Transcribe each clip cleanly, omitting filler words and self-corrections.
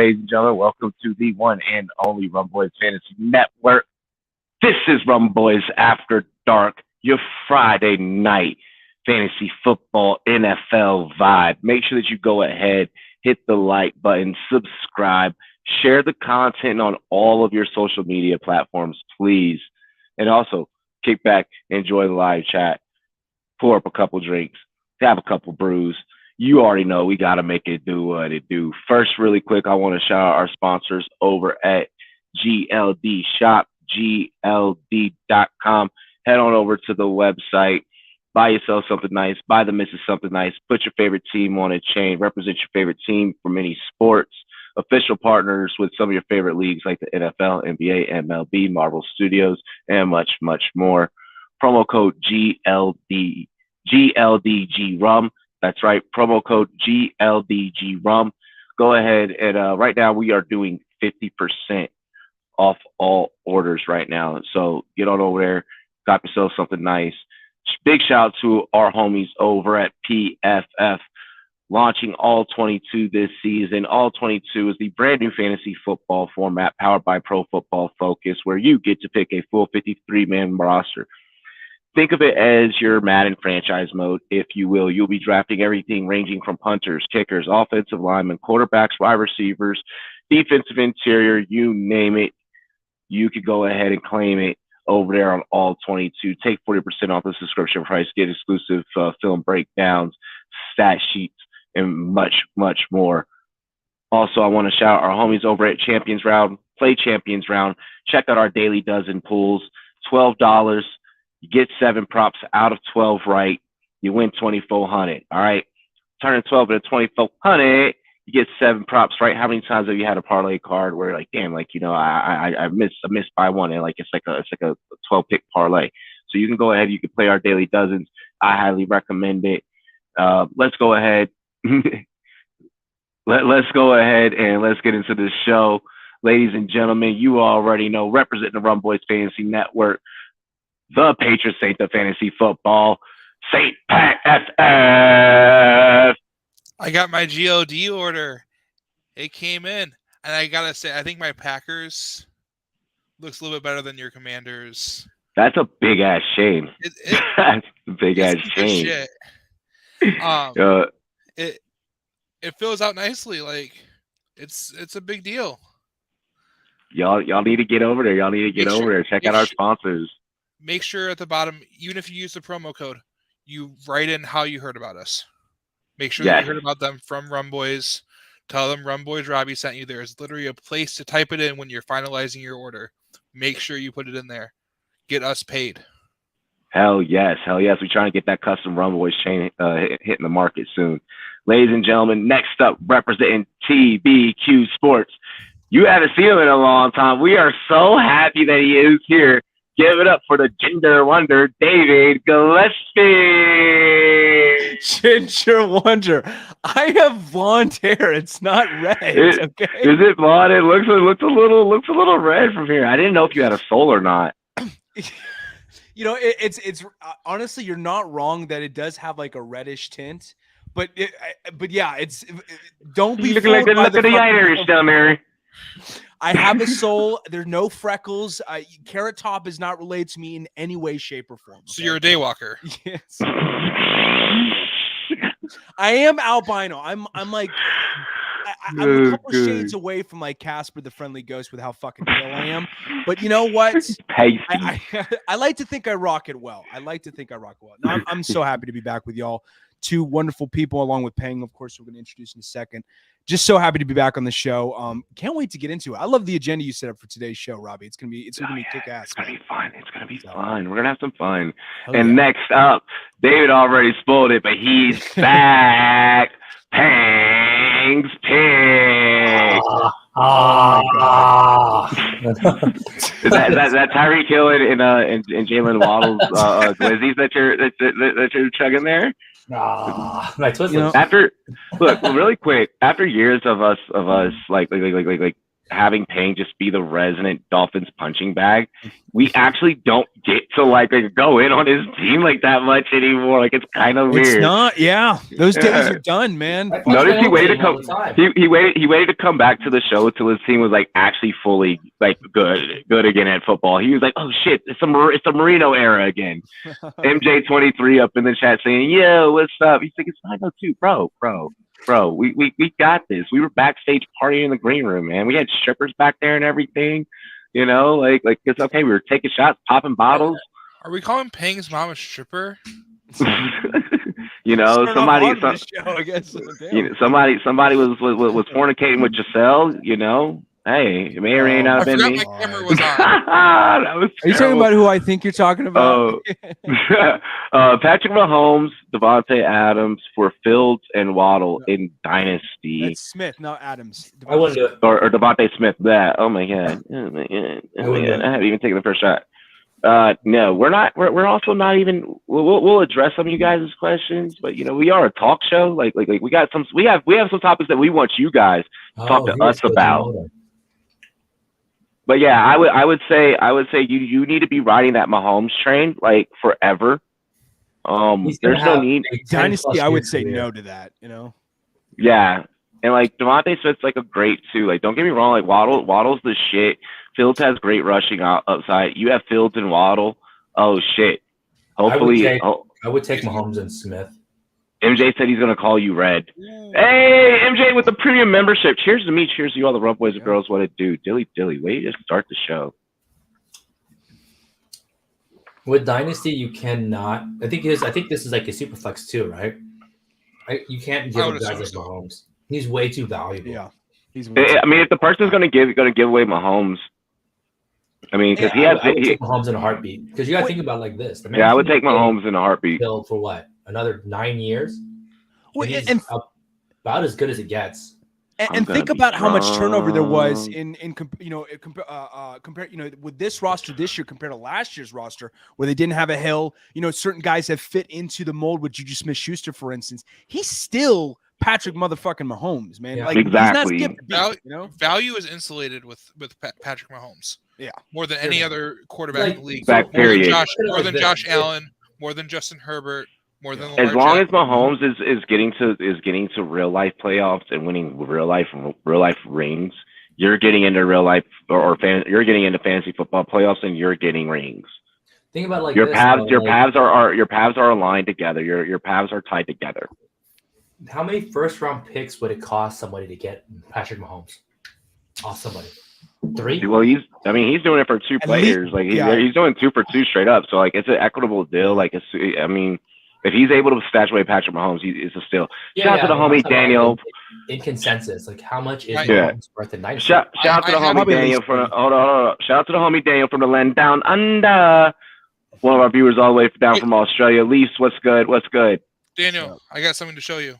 ladies and gentlemen. Welcome to the one and only Rumboyz Fantasy Network. This is Rumboyz After Dark, your Friday night fantasy football NFL vibe. Make sure that you go ahead, hit the like button, subscribe, share the content on all of your social media platforms, please. And also, kick back, enjoy the live chat, pour up a couple drinks, have a couple brews. You already know we got to make it do what it do. First, really quick, I want to shout out our sponsors over at GLD Shop, GLD.com. Head on over to the website, buy yourself something nice, buy the missus something nice, put your favorite team on a chain, represent your favorite team from any sports, official partners with some of your favorite leagues like the NFL, NBA, MLB, Marvel Studios, and much, much more. Promo code GLDGRUM. That's right, promo code GLDGRUM. Go ahead and right now we are doing 50% off all orders right now. So get on over there, got yourself something nice. Big shout out to our homies over at PFF, launching All 22 this season. All 22 is the brand new fantasy football format powered by Pro Football Focus, where you get to pick a full 53-man roster. Think of it as your Madden franchise mode, if you will. You'll be drafting everything ranging from punters, kickers, offensive linemen, quarterbacks, wide receivers, defensive interior, you name it. You could go ahead and claim it over there on All 22. Take 40% off the subscription price, get exclusive film breakdowns, stat sheets, and much, much more. Also, I want to shout out our homies over at Champions Round. Play Champions Round. Check out our daily dozen pools. $12. You get 7 props out of 12 right. You win 2,400. All right. Turning 12 into 2,400. You get 7 props right. How many times have you had a parlay card where like, damn, like, you know, I missed by one, and like it's like a 12 pick parlay. So you can go ahead. You can play our daily dozens. I highly recommend it. Let's go ahead. Let's go ahead and let's get into this show, ladies and gentlemen. You already know, representing the Rumboyz Fantasy Network, the patron saint of fantasy football, Saint Pat FF. I got my GOD order. It came in. And I got to say, I think my Packers looks a little bit better than your Commanders. That's a big-ass shame. That's a big-ass shame. Shit. It fills out nicely. Like, it's a big deal. Y'all need to get over there. Y'all need to get over there. Check out our sponsors. Make sure at the bottom, even if you use the promo code, you write in how you heard about us. Make sure that you heard about them from Rumboyz. Tell them Rumboyz Robbie sent you. There's literally a place to type it in when you're finalizing your order. Make sure you put it in there. Get us paid. Hell yes. We're trying to get that custom Rumboyz chain hitting the market soon. Ladies and gentlemen, next up, representing TBQ Sports. You haven't seen him in a long time. We are so happy that he is here. Give it up for the Ginger Wonder, David Gillespie. Ginger Wonder. I have blonde hair. It's not red. Okay. Is it blonde? It looks a little red from here. I didn't know if you had a soul or not. You know, it's honestly, you're not wrong that it does have like a reddish tint, but yeah, don't be looking like the Irish down there. I have a soul. There's no freckles. Carrot Top is not related to me in any way, shape, or form. Okay? So you're a daywalker. Yes. I am albino. I'm like, I'm a couple shades away from like Casper the Friendly Ghost with how fucking pale I am. But you know what? I like to think I rock it well. Now, I'm so happy to be back with y'all. 2 wonderful people, along with Peng, of course, we're going to introduce in a second. Just so happy to be back on the show. Can't wait to get into it. I love the agenda you set up for today's show, Robbie. It's gonna be kick ass. It's gonna be fun. We're gonna have some fun. Next up, David already spoiled it, but he's back. Peng's Pig. Is that Tyreek Hill and Jalen Waddle's glizzies that you're chugging there? Nice. Really quick, after years of us like having Payne just be the resident Dolphins punching bag, we actually don't get to like go in on his team like that much anymore. Like it's kind of weird. It's not, yeah. Those days are done, man. Notice he waited to come. He waited to come back to the show until his team was like actually fully like good again at football. He was like, oh shit, it's the Marino era again. MJ23 up in the chat saying, yo, what's up? He's like, it's 902, bro. We got this. We were backstage partying in the green room, man. We had strippers back there and everything. You know, like it's okay. We were taking shots, popping bottles. Are we calling Pang's mom a stripper? You know, somebody was fornicating with Giselle. You know, hey, it may or may not have been me. My camera was on. That was Are you talking about who I think you're talking about? Patrick Mahomes, Devontae Adams for Fields and Waddle in Dynasty. That's Smith, not Adams. I wouldn't do it. Or Devontae Smith. That. Oh my god. I haven't even taken the first shot. No, we're not. We're also not even. We'll address some of you guys' questions, but you know, we are a talk show. Like we got some. We have some topics that we want you guys to talk to us about. But yeah, I would say you need to be riding that Mahomes train like forever. There's no need. Dynasty, I would say no to that. You know. Yeah, and like Devontae Smith's like a great too. Like don't get me wrong, like Waddle's the shit. Fields has great rushing outside. You have Fields and Waddle. Oh shit. Hopefully, I would take Mahomes and Smith. MJ said he's gonna call you Red. Hey, MJ with the premium membership. Cheers to me. Cheers to you all the Rumboyz and girls. What it do? Dilly. Wait to start the show. With Dynasty, you cannot. I think this is like a super flex too, right? You can't give him guys like Mahomes. He's way too valuable. Yeah. I mean, if the person's gonna give away Mahomes, I mean, because I would take Mahomes in a heartbeat. Because you got to think about it like this. I would take Mahomes in a heartbeat. Build for what? Another 9 years? And about as good as it gets. And think about how much turnover there was compare with this roster this year compared to last year's roster where they didn't have a Hill. You know, certain guys have fit into the mold with Juju Smith-Schuster, for instance. He's still Patrick motherfucking Mahomes, man. Yeah. Like, exactly. He's not skipped, Value is insulated with Patrick Mahomes. Yeah, more than any other quarterback in the league. More than Josh Allen, more than Justin Herbert, more than as long as Mahomes is getting to real life playoffs and winning real life rings, you're getting into real life you're getting into fantasy football playoffs and you're getting rings. Think about like your paths are aligned together. Your paths are tied together. How many first round picks would it cost somebody to get Patrick Mahomes off somebody? 3? Well, he's doing it for 2 players. He's doing 2 for 2 straight up. So like it's an equitable deal. Like if he's able to stash away Patrick Mahomes, it's a steal. Shout out to the homie Daniel. In consensus, like how much is Mahomes worth in Dynasty? Shout out to the homie Daniel hold on. Shout out to the homie Daniel from the land down under. One of our viewers all the way down from Australia. Leafs, what's good? Daniel, I got something to show you.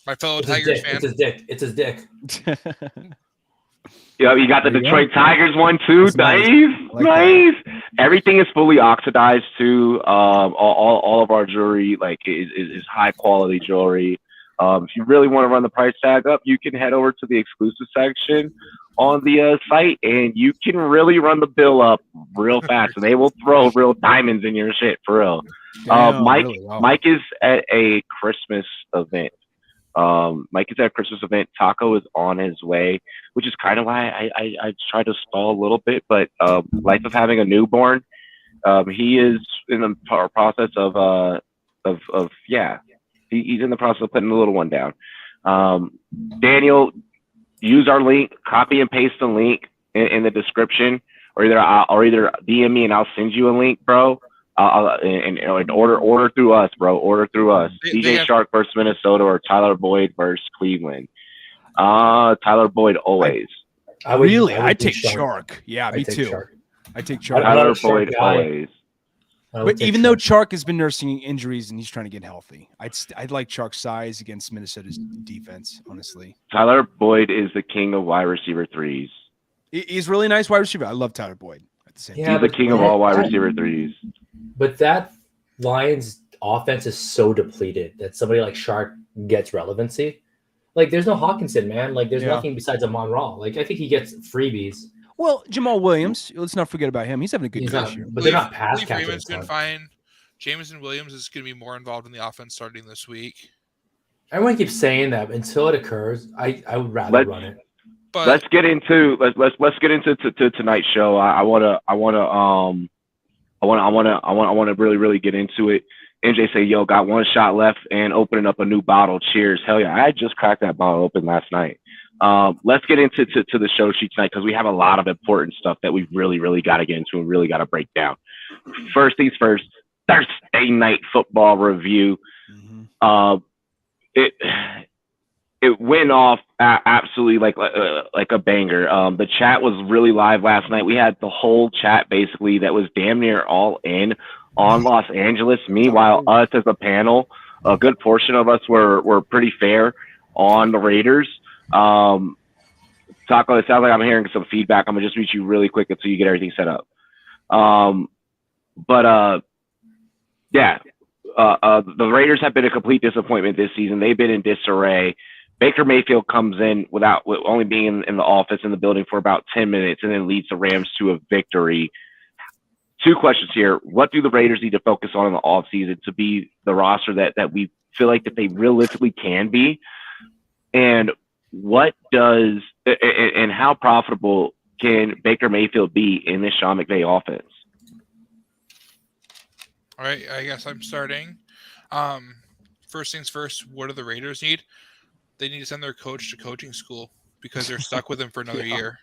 My fellow Tigers fan. It's his dick. Yeah, you got the Detroit Tigers one too. Nice. Everything is fully oxidized too. All of our jewelry is high quality jewelry. If you really want to run the price tag up, you can head over to the exclusive section on the site, and you can really run the bill up real fast, and they will throw real diamonds in your shit for real. Mike is at a Christmas event. Mike is at a Christmas event. Taco is on his way, which is kind of why I try to stall a little bit. But life of having a newborn, he is in the process he's in the process of putting the little one down. Daniel, use our link, copy and paste the link in the description, or either DM me and I'll send you a link, bro. And order through us, bro. Order through us. DJ Shark versus Minnesota or Tyler Boyd versus Cleveland. Tyler Boyd always. I'd take Shark. Yeah, me too. I take Shark. Tyler Boyd always. But even though Chark has been nursing injuries and he's trying to get healthy, I'd like Chark's size against Minnesota's defense, honestly. Tyler Boyd is the king of wide receiver threes. He's really nice wide receiver. I love Tyler Boyd. At the same time. He's the king of all wide receiver threes. But that Lions offense is so depleted that somebody like Shark gets relevancy. Like, there's no Hawkinson, man. Like, there's nothing besides Amon Ra. Like, I think he gets freebies. Well, Jamal Williams, let's not forget about him. He's having a good year this year. But they're not pass catchers. Freeman's been fine. Jameson Williams is going to be more involved in the offense starting this week. Everyone keeps saying that until it occurs. I would rather run it. But let's get into tonight's show. I want to really get into it. NJ say, "Yo, got one shot left and opening up a new bottle. Cheers!" Hell yeah! I just cracked that bottle open last night. Let's get into the show sheet tonight because we have a lot of important stuff that we really got to get into and really got to break down. First things first, Thursday night football review. It went off absolutely like a banger. The chat was really live last night. We had the whole chat basically that was damn near all in on Los Angeles. Meanwhile, us as a panel, a good portion of us were pretty fair on the Raiders. Taco, it sounds like I'm hearing some feedback. I'm gonna just reach you really quick until you get everything set up. The Raiders have been a complete disappointment this season. They've been in disarray. Baker Mayfield comes in with only being in the office in the building for about 10 minutes and then leads the Rams to a victory. Two questions here. What do the Raiders need to focus on in the offseason to be the roster that we feel like that they realistically can be? And and how profitable can Baker Mayfield be in this Sean McVay offense? All right, I guess I'm starting. First things first, what do the Raiders need? They need to send their coach to coaching school because they're stuck with him for another year.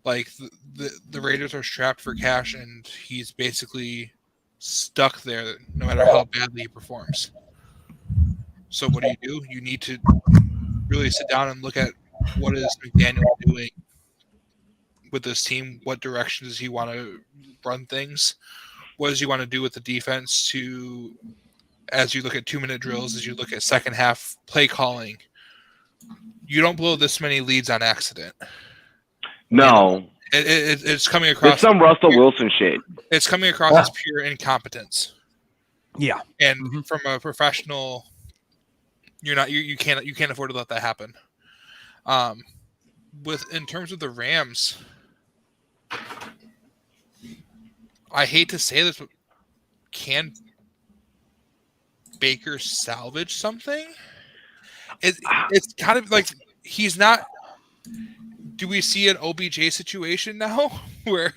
Like, the Raiders are strapped for cash, and he's basically stuck there no matter how badly he performs. So what do? You need to really sit down and look at what is McDaniel doing with this team. What direction does he want to run things? What does he want to do with the defense as you look at 2-minute drills, as you look at second half play calling? You don't blow this many leads on accident. No. It's coming across. It's some Russell Wilson shit. It's coming across as pure incompetence. Yeah. And from a professional, you can't afford to let that happen. In terms of the Rams, I hate to say this, but can Baker salvage something? It's kind of like he's not. Do we see an OBJ situation now where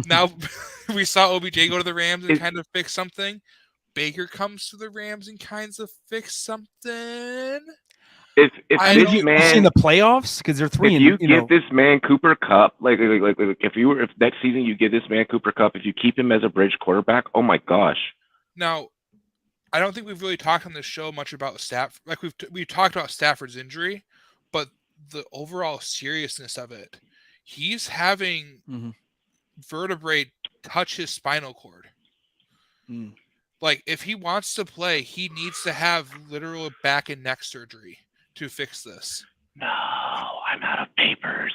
now we saw OBJ go to the Rams and kind of fix something? Baker comes to the Rams and kind of fix something. If this man in the playoffs, because they're 3. If you give this man Cooper Kupp, like if next season you give this man Cooper Kupp, if you keep him as a bridge quarterback, oh my gosh. Now, I don't think we've really talked on this show much about Stafford. Like we've talked about Stafford's injury, but the overall seriousness of it, he's having vertebrae touch his spinal cord. Like, if he wants to play, he needs to have literal back and neck surgery to fix this. No, I'm out of papers.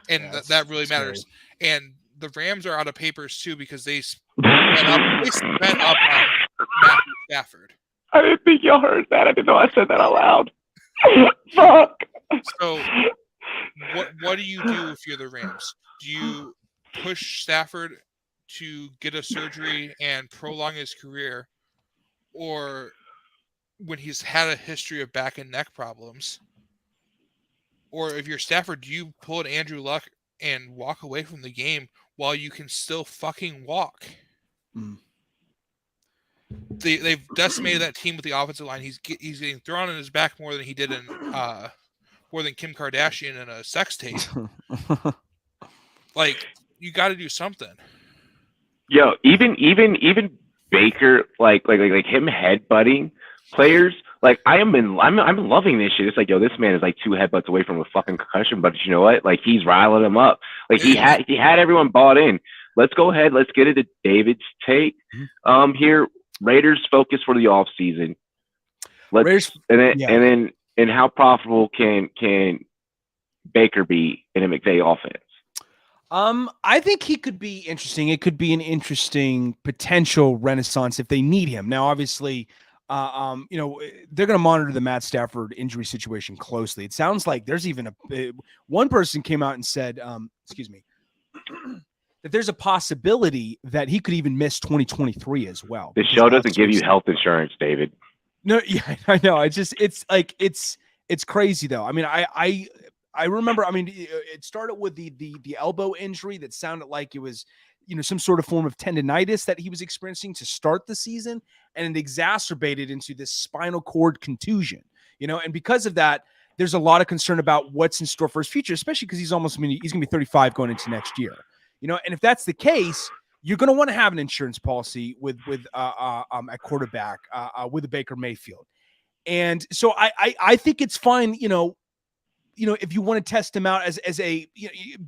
And that really matters. And the Rams are out of papers too because they spent up on Matthew Stafford. I didn't think y'all heard that. I didn't know I said that out loud. Fuck. So, what do you do if you're the Rams? Do you push Stafford to get a surgery and prolong his career, or when he's had a history of back and neck problems? Or if you're Stafford, do you pull an Andrew Luck and walk away from the game while you can still fucking walk? They've decimated that team with the offensive line. He's getting thrown on his back more than he did in more than Kim Kardashian in a sex tape. Like, you got to do something. Yo, even Baker, like him headbutting players, like I'm loving this shit. It's like, yo, this man is like 2 headbutts away from a fucking concussion, but you know what? Like, he's riling them up. Like, he had everyone bought in. Let's go ahead. Let's get into David's take. Here, Raiders focus for the off season. And how profitable can Baker be in a McVay offense? I think he could be interesting. It could be an interesting potential renaissance if they need him. Now, obviously, they're going to monitor the Matt Stafford injury situation closely. It sounds like there's even one person came out and said, that there's a possibility that he could even miss 2023 as well. The show doesn't give you health insurance, David. No, yeah, I know. It's crazy though. I mean, I remember. I mean, it started with the elbow injury that sounded like it was, some sort of form of tendonitis that he was experiencing to start the season, and it exacerbated into this spinal cord contusion. And because of that, there's a lot of concern about what's in store for his future, especially because he's going to be 35 going into next year. And if that's the case, you're going to want to have an insurance policy with at quarterback with a Baker Mayfield. And so I think it's fine, if you want to test him out as a,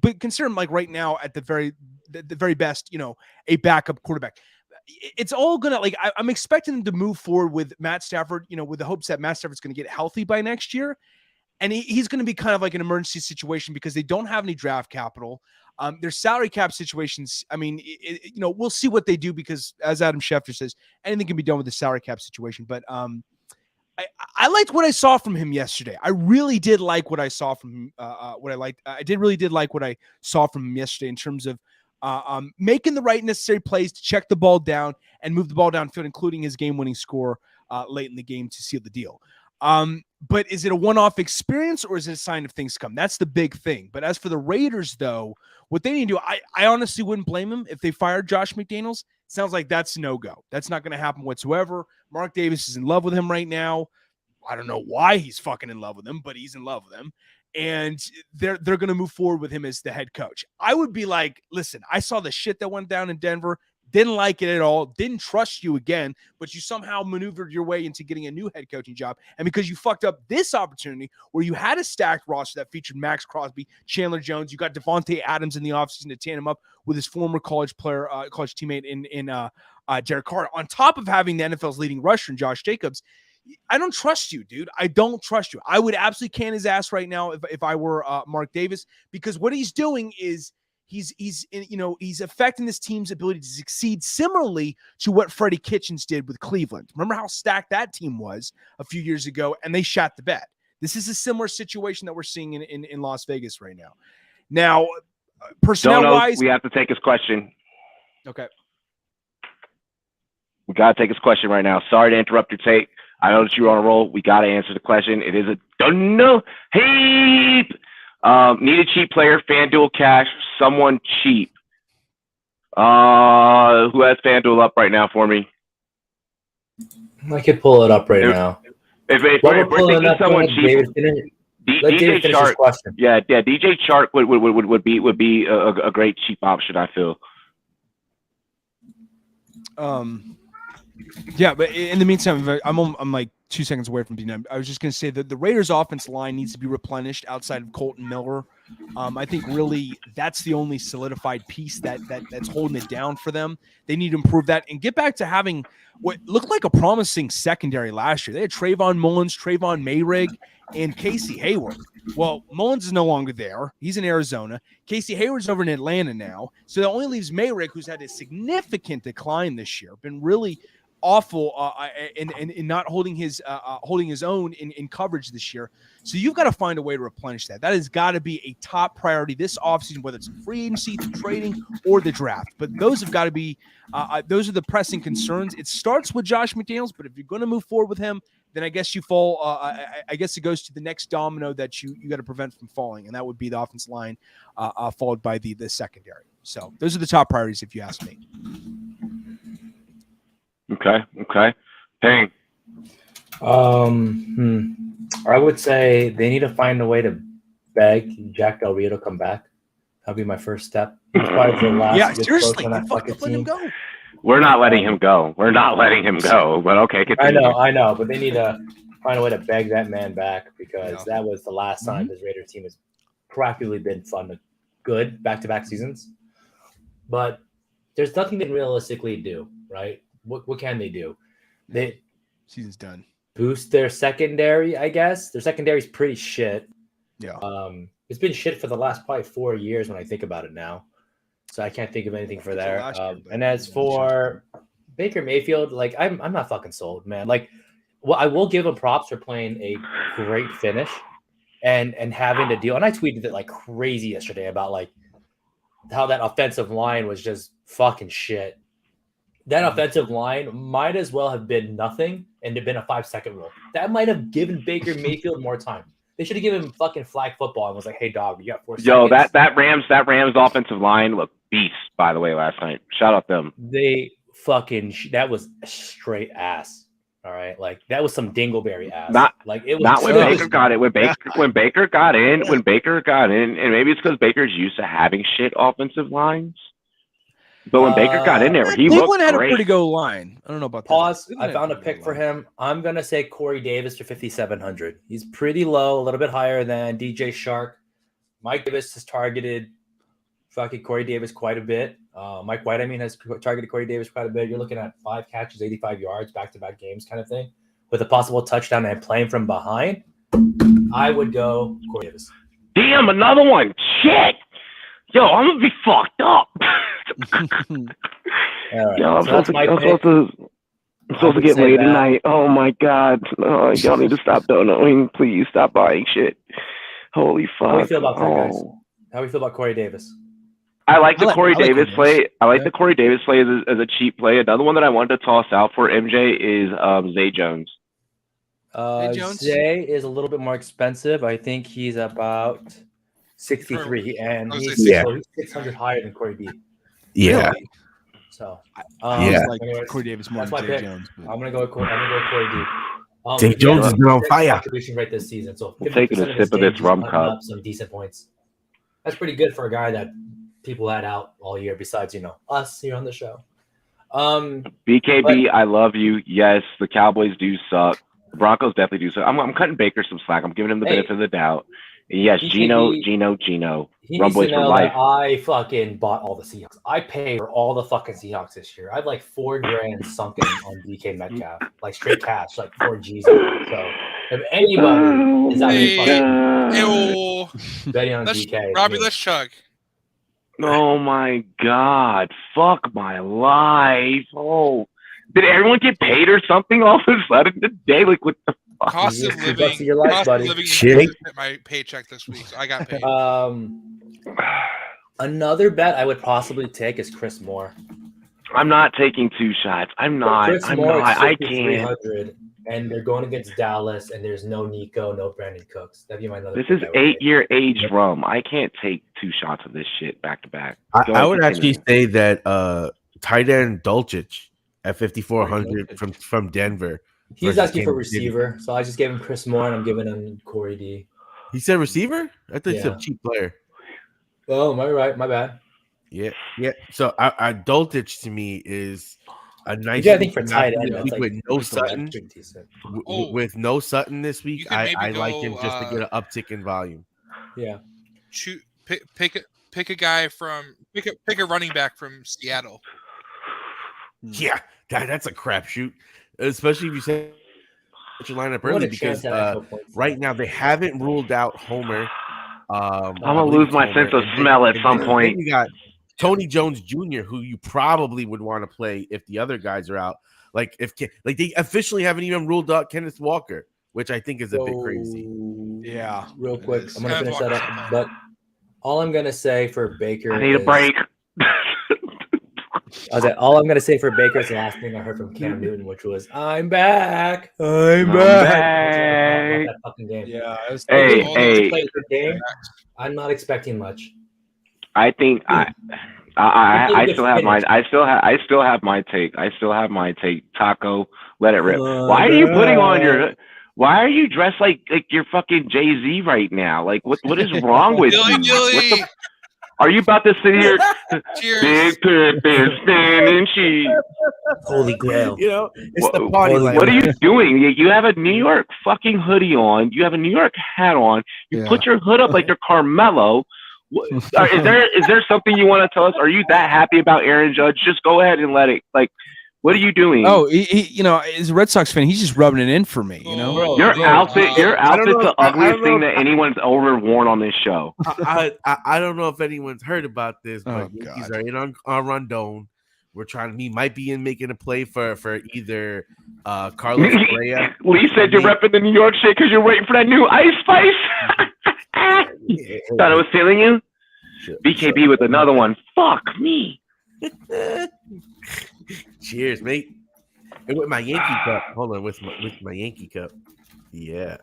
but consider him like right now at the very best, a backup quarterback. It's all going to I'm expecting them to move forward with Matt Stafford, with the hopes that Matt Stafford's going to get healthy by next year. And he's going to be kind of like an emergency situation because they don't have any draft capital. Their salary cap situations, I mean, we'll see what they do because, as Adam Schefter says, anything can be done with the salary cap situation. But I liked what I saw from him yesterday. I really did like what I saw from him. I did like what I saw from him yesterday in terms of making the right necessary plays to check the ball down and move the ball downfield, including his game-winning score late in the game to seal the deal. But is it a one-off experience or is it a sign of things to come? That's the big thing. But as for the Raiders, though, what they need to do, I honestly wouldn't blame them if they fired Josh McDaniels. Sounds like that's no-go. That's not going to happen whatsoever. Mark Davis is in love with him right now. I don't know why he's fucking in love with him, but he's in love with him. And they're going to move forward with him as the head coach. I would be like, listen, I saw the shit that went down in Denver. Didn't like it at all. Didn't trust you again, but you somehow maneuvered your way into getting a new head coaching job. And because you fucked up this opportunity where you had a stacked roster that featured Max Crosby, Chandler Jones, you got Devontae Adams in the offseason to tandem up with his former college teammate in Derek Carr, on top of having the NFL's leading rusher in Josh Jacobs. I don't trust you, dude. I don't trust you. I would absolutely can his ass right now if I were Mark Davis, because what he's doing is he's affecting this team's ability to succeed similarly to what Freddie Kitchens did with Cleveland. Remember how stacked that team was a few years ago, and they shot the bed. This is a similar situation that we're seeing in Las Vegas right now. Now, personnel-wise, we have to take his question. Okay. We got to take his question right now. Sorry to interrupt your take. I know that you're on a roll. We got to answer the question. It is a don't heap. Need a cheap player, FanDuel cash, someone cheap. Who has FanDuel up right now for me? I could pull it up right now. If we're thinking someone cheap, DJ Chark. Yeah, DJ Chark would be a great cheap option, I feel. Yeah, but in the meantime, I'm like 2 seconds away from being done. I was just going to say that the Raiders' offense line needs to be replenished outside of Colton Miller. I think really that's the only solidified piece that's holding it down for them. They need to improve that and get back to having what looked like a promising secondary last year. They had Trayvon Mullins, Trayvon Mayrig, and Casey Hayward. Well, Mullins is no longer there. He's in Arizona. Casey Hayward's over in Atlanta now. So that only leaves Mayrig, who's had a significant decline this year, been really awful in not holding his own in coverage this year. So you've got to find a way to replenish that. That has got to be a top priority this offseason, whether it's free agency, through trading, or the draft. But those have got to be those are the pressing concerns. It starts with Josh McDaniels, but if you're going to move forward with him, then I guess you fall. I guess it goes to the next domino that you got to prevent from falling, and that would be the offensive line, followed by the secondary. So those are the top priorities, if you ask me. Okay. Payne. I would say they need to find a way to beg Jack Del Rio to come back. That'd be my first step. He's probably the last seriously, fucking let him go. We're not letting him go. But okay, continue. I know, but they need to find a way to beg that man back because that was the last time this Raiders team has practically been good back-to-back seasons. But there's nothing they can realistically do, right? What can they do? Season's done. Boost their secondary, I guess. Their secondary is pretty shit. Yeah. It's been shit for the last probably 4 years when I think about it now. So I can't think of anything for there. And as for Baker Mayfield, like I'm not fucking sold, man. Like well, I will give him props for playing a great finish and having to deal. And I tweeted it like crazy yesterday about like how that offensive line was just fucking shit. That offensive line might as well have been nothing and have been a 5-second rule. That might have given Baker Mayfield more time. They should have given him fucking flag football and was like, "Hey, dog, you got 4 seconds." Yo, that Rams offensive line looked beast, by the way, last night. Shout out them. They fucking that was straight ass. All right, like that was some dingleberry ass. Not like it was not when Baker got it. When Baker got in, and maybe it's because Baker's used to having shit offensive lines. But when Baker got in there, he looked had great. a pretty good line. I don't know about Pause. that. I found a pick for him. I'm gonna say Corey Davis for 5,700. He's pretty low, a little bit higher than DJ Shark. Mike Davis has targeted fucking Corey Davis quite a bit. Mike White, has targeted Corey Davis quite a bit. You're looking at 5 catches, 85 yards, back-to-back games kind of thing, with a possible touchdown and playing from behind. I would go Corey Davis. Damn, another one. Shit. Yo, I'm gonna be fucked up. All right. Yo, I'm supposed to get laid tonight. Oh my god. Oh, y'all need to stop donating. Please stop buying shit. Holy fuck. How do you feel about that, guys? How do you feel about Corey Davis? I like the Corey Davis play. I like the Corey Davis play as a cheap play. Another one that I wanted to toss out for MJ is Zay Jones. Zay is a little bit more expensive. I think he's about 63, and he's 600 higher than Corey D. Yeah. Really? So, like Corey Davis more than Zay Jones. But... I'm gonna go Corey D. Zay Jones has been on fire. Contribution rate this season. So taking a sip of this rum cup. Some decent points. That's pretty good for a guy that people had out all year. Besides, us here on the show. BKB, I love you. Yes, the Cowboys do suck. The Broncos definitely do suck. I'm cutting Baker some slack. I'm giving him the benefit of the doubt. And yes, Gino. Rumboyz for life. I fucking bought all the Seahawks. I paid for all the fucking Seahawks this year. I had like $4,000 sunken on DK Metcalf, like straight cash, like 4 G's. So if anybody is betting on DK, Robbie, let's chug. Oh my god! Fuck my life! Oh, did everyone get paid or something all of a sudden today? Like what the fuck? Cost of living. Your life, buddy. Hit my paycheck this week, so I got paid. Another bet I would possibly take is Chris Moore. I'm not taking 2 shots. I'm not. I can't. And they're going against Dallas, and there's no Nico, no Brandon Cooks. That'd be my another. This is 8-year aged rum. I can't take 2 shots of this shit back to back. I would actually say that tight end Dulcich at 5,400 from Denver. He's asking for receiver, so I just gave him Chris Moore, and I'm giving him Corey D. He said receiver? I thought he said cheap player. Oh, am I right? My bad. Yeah. So Dulcich to me is a nice. I think for tight end with no Sutton. With no Sutton this week, I like him just to get an uptick in volume. Yeah. Pick a guy from pick a running back from Seattle. Yeah, that's a crapshoot. Especially if you say your lineup early, because right now they haven't ruled out Homer. I'm gonna lose my sense of smell at some point. You got Tony Jones Jr., who you probably would want to play if the other guys are out. Like they officially haven't even ruled out Kenneth Walker, which I think is a bit crazy. Yeah, real quick, I'm gonna finish that up. But all I'm gonna say for Baker, I need a break. All I'm gonna say for Baker is the last thing I heard from Cam Newton, which was "I'm back, I'm back." That fucking game. Yeah. Hey. Game. I'm not expecting much. I think I still have my take. I still have my take. Taco, let it rip. Why are you putting on your? Why are you dressed like you're fucking Jay-Z right now? Like what is wrong with you? Are you about to sit here? Big Pippin standing cheese. Holy grail. It's the party. What are you doing? You have a New York fucking hoodie on. You have a New York hat on. You put your hood up like you're Carmelo. Is there something you want to tell us? Are you that happy about Aaron Judge? Just go ahead and let it. Like, what are you doing? Oh, he as a Red Sox fan, he's just rubbing it in for me. Your outfit's the ugliest thing that anyone's ever worn on this show. I don't know if anyone's heard about this, but Yankees are in on Rondon. He might be in making a play for either Carlos Correa. Lee said you're repping the New York shit because you're waiting for that new Ice Spice. Thought I was stealing you. BKB with another one. Fuck me. Cheers, mate. And with my Yankee cup. Hold on, with my Yankee cup. Yeah.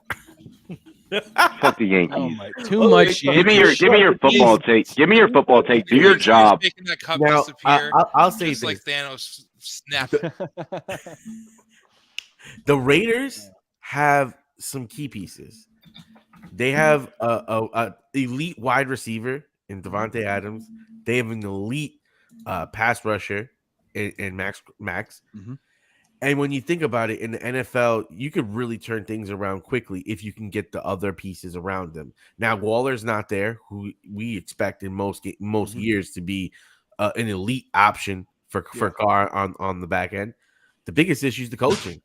Fuck the Yankees. Oh my, too much. Give me your football take. Give me your football take. Do your job. Making that cup Now, disappear, I'll say just this. like Thanos snap it. The Raiders have some key pieces. They have a elite wide receiver in Devontae Adams. They have an elite pass rusher in Max. Mm-hmm. And when you think about it, in the NFL, you could really turn things around quickly if you can get the other pieces around them. Now, Waller's not there, who we expect in most years to be an elite option for Carr on the back end. The biggest issue is the coaching.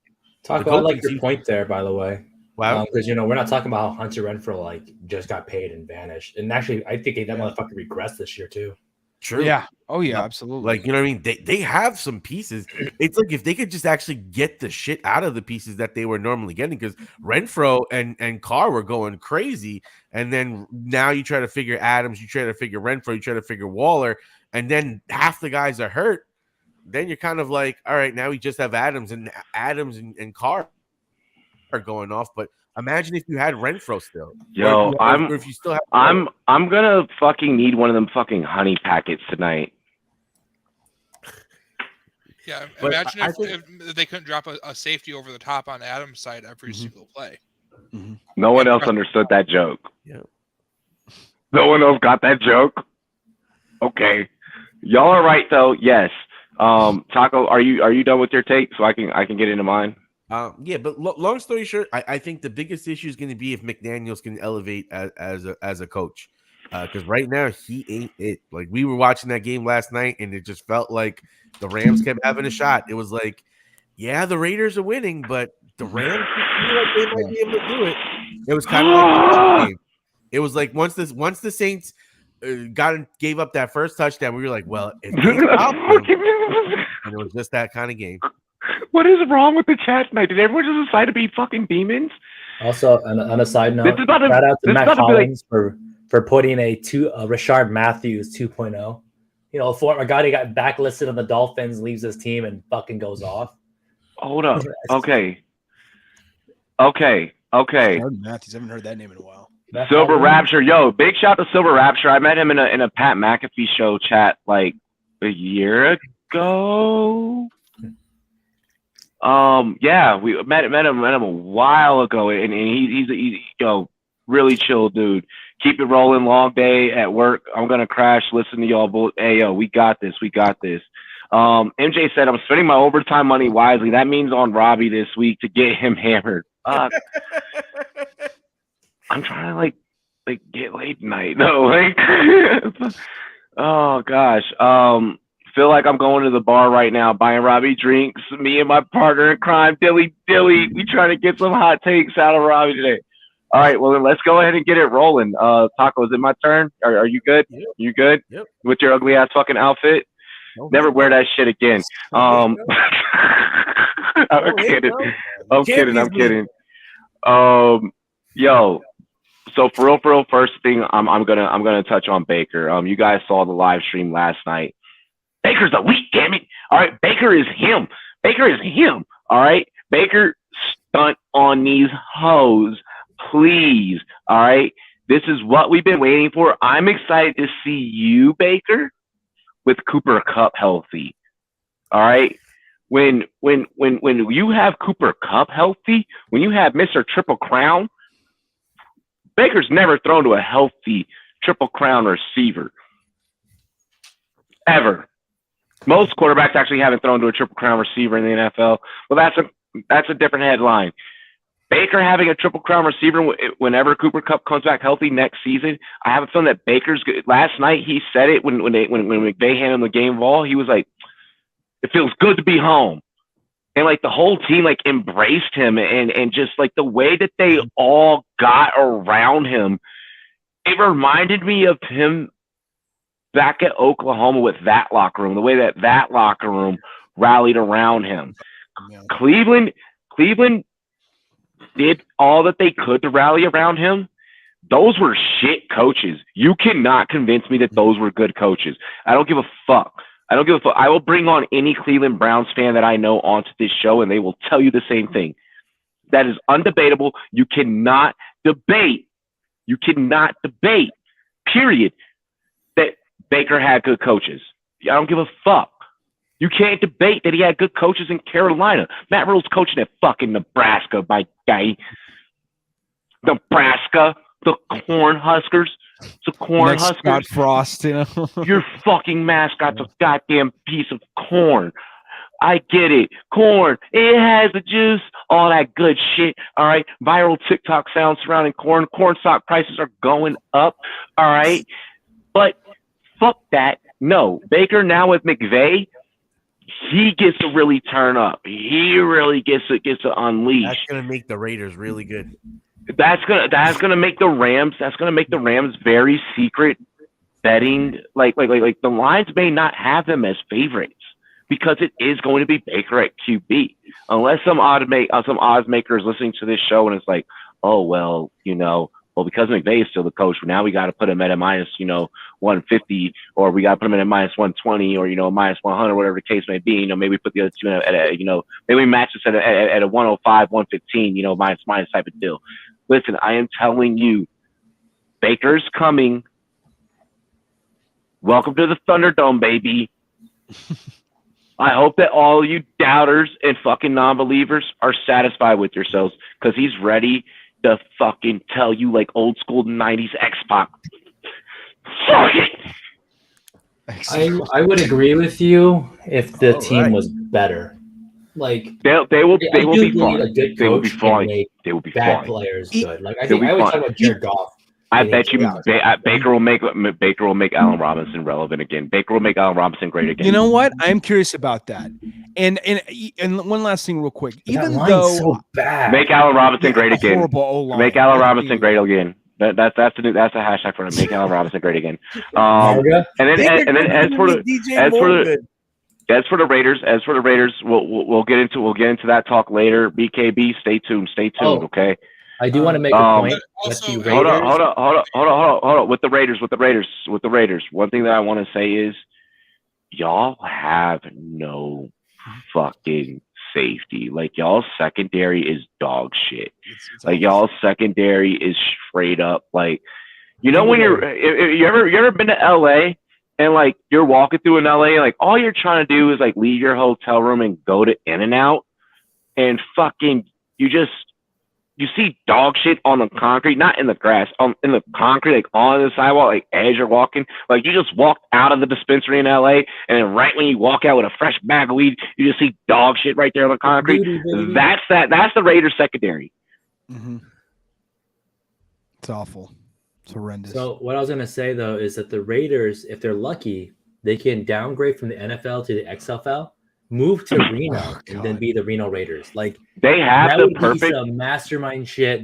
I like your point there, by the way. Wow. Because we're not talking about how Hunter Renfrow just got paid and vanished. And actually, I think that motherfucker regressed this year too. True. Yeah. Oh yeah, absolutely. You know what I mean? They have some pieces. It's like if they could just actually get the shit out of the pieces that they were normally getting, because Renfrow and Carr were going crazy, and then now you try to figure Adams, you try to figure Renfrow, you try to figure Waller, and then half the guys are hurt. Then you're kind of like, all right, now we just have Adams and Carr are going off, but imagine if you had Renfrow still. Yo, if you still have I'm gonna fucking need one of them fucking honey packets tonight. Yeah, But imagine I if they couldn't drop a safety over the top on Adams' side every single play. Mm-hmm. No one else understood that joke. Yeah. No one else got that joke. Okay, y'all are right though. Yes. Taco, are you done with your take so I can get into mine? Yeah, but long story short, I think the biggest issue is going to be if McDaniels can elevate as a coach, because right now he ain't it. Like, we were watching that game last night, and it just felt like the Rams kept having a shot. It was like, yeah, the Raiders are winning, but the Rams feel like they might be able to do it. It was kind of like the game. It was like once the Saints gave up that first touchdown, we were like, well, if they stop them, and it was just that kind of game. What is wrong with the chat tonight? Did everyone just decide to be fucking demons? Also, on a side note, shout out to Matt Collins for putting a Rashard Matthews 2.0. You know, a guy that got backlisted on the Dolphins, leaves his team and fucking goes off. Hold up. Okay. Matthews, I haven't heard that name in a while. Silver Rapture. Yo, big shout to Silver Rapture. I met him in a Pat McAfee show chat like a year ago. Yeah, we met him a while ago, and he's really chill dude. Keep it rolling. Long day at work. I'm gonna crash. Listen to y'all. Hey yo, we got this. MJ said I'm spending my overtime money wisely. That means on Robbie this week to get him hammered. I'm trying to get late tonight. No, oh gosh. Feel like I'm going to the bar right now, buying Robbie drinks. Me and my partner in crime, Dilly, we trying to get some hot takes out of Robbie today. All right, well then let's go ahead and get it rolling. Taco, is it my turn? Are you good? Yep. You good? Yep. With your ugly ass fucking outfit? Nope. Never wear that shit again. I'm kidding. I'm kidding. Yo. So for real, first thing I'm gonna touch on Baker. You guys saw the live stream last night. Baker's elite, damn it. All right, Baker is him. All right, Baker, stunt on these hoes, please. All right, this is what we've been waiting for. I'm excited to see you, Baker, with Cooper Kupp healthy. All right, when you have Cooper Kupp healthy, when you have Mr. Triple Crown, Baker's never thrown to a healthy Triple Crown receiver ever. Most quarterbacks actually haven't thrown to a Triple Crown receiver in the NFL. Well, that's a different headline. Baker having a Triple Crown receiver whenever Cooper Kupp comes back healthy next season. I have a feeling that Baker's good. Last night he said it when McVay handed him the game ball. He was like, "It feels good to be home," and the whole team embraced him and just the way that they all got around him. It reminded me of him back at Oklahoma with that locker room, the way that locker room rallied around him. Yeah. Cleveland did all that they could to rally around him. Those were shit coaches. You cannot convince me that those were good coaches. I don't give a fuck. I will bring on any Cleveland Browns fan that I know onto this show, and they will tell you the same thing. That is undebatable. You cannot debate, period, that Baker had good coaches. I don't give a fuck. You can't debate that he had good coaches in Carolina. Matt Rule's coaching at fucking Nebraska, my guy. Nebraska, the Cornhuskers. The Cornhuskers. Scott Frost, you know. Your fucking mascot's a goddamn piece of corn. I get it. Corn. It has the juice. All that good shit. All right. Viral TikTok sounds surrounding corn. Corn stock prices are going up. All right. But fuck that. No. Baker now with McVay, he gets to really turn up. He really gets to unleash. That's gonna make the Raiders really good. That's gonna make the Rams. That's gonna make the Rams very secret betting. Like the lines may not have them as favorites because it is going to be Baker at QB, unless some odds maker is listening to this show and it's like, oh well, because McVay is still the coach, now we got to put him at a minus, 150, or we got to put him at a minus 120, or minus 100, whatever the case may be. Maybe put the other two at a, maybe we match this at a 105, 115, minus type of deal. Listen, I am telling you, Baker's coming. Welcome to the Thunderdome, baby. I hope that all you doubters and fucking non-believers are satisfied with yourselves, because he's ready to fucking tell you like old school 90s X-Pac. Fuck it! I would agree with you if the team was better. Like they will be fine. They will be fine. They will be bad fine. players good. Like I always talk about Jared Goff. I bet you Baker will make Allen Robinson relevant again. Baker will make Allen Robinson great again. You know what? I'm curious about that. And one last thing, real quick. Even though so bad, make Allen Robinson great again. Make Allen Robinson great again. That's a hashtag for him. Make Allen Robinson great again. And then as for the Raiders, we'll get into that talk later. BKB, stay tuned. Okay. I do want to make a point. Hold on. With the Raiders. One thing that I want to say is, y'all have no fucking safety. Like, y'all's secondary is dog shit. Like, y'all's secondary is straight up like, when you ever been to LA and like you're walking through in LA and like all you're trying to do is like leave your hotel room and go to In-N-Out, and fucking you see dog shit on the concrete, not in the grass, in the concrete, like on the sidewalk, like as you're walking. Like you just walked out of the dispensary in LA, and then right when you walk out with a fresh bag of weed, you just see dog shit right there on the concrete. That's the Raiders secondary. Mm-hmm. It's awful. It's horrendous. So what I was gonna say though is that the Raiders, if they're lucky, they can downgrade from the NFL to the XFL. Move to Reno and then be the Reno Raiders. Like they have the perfect mastermind shit.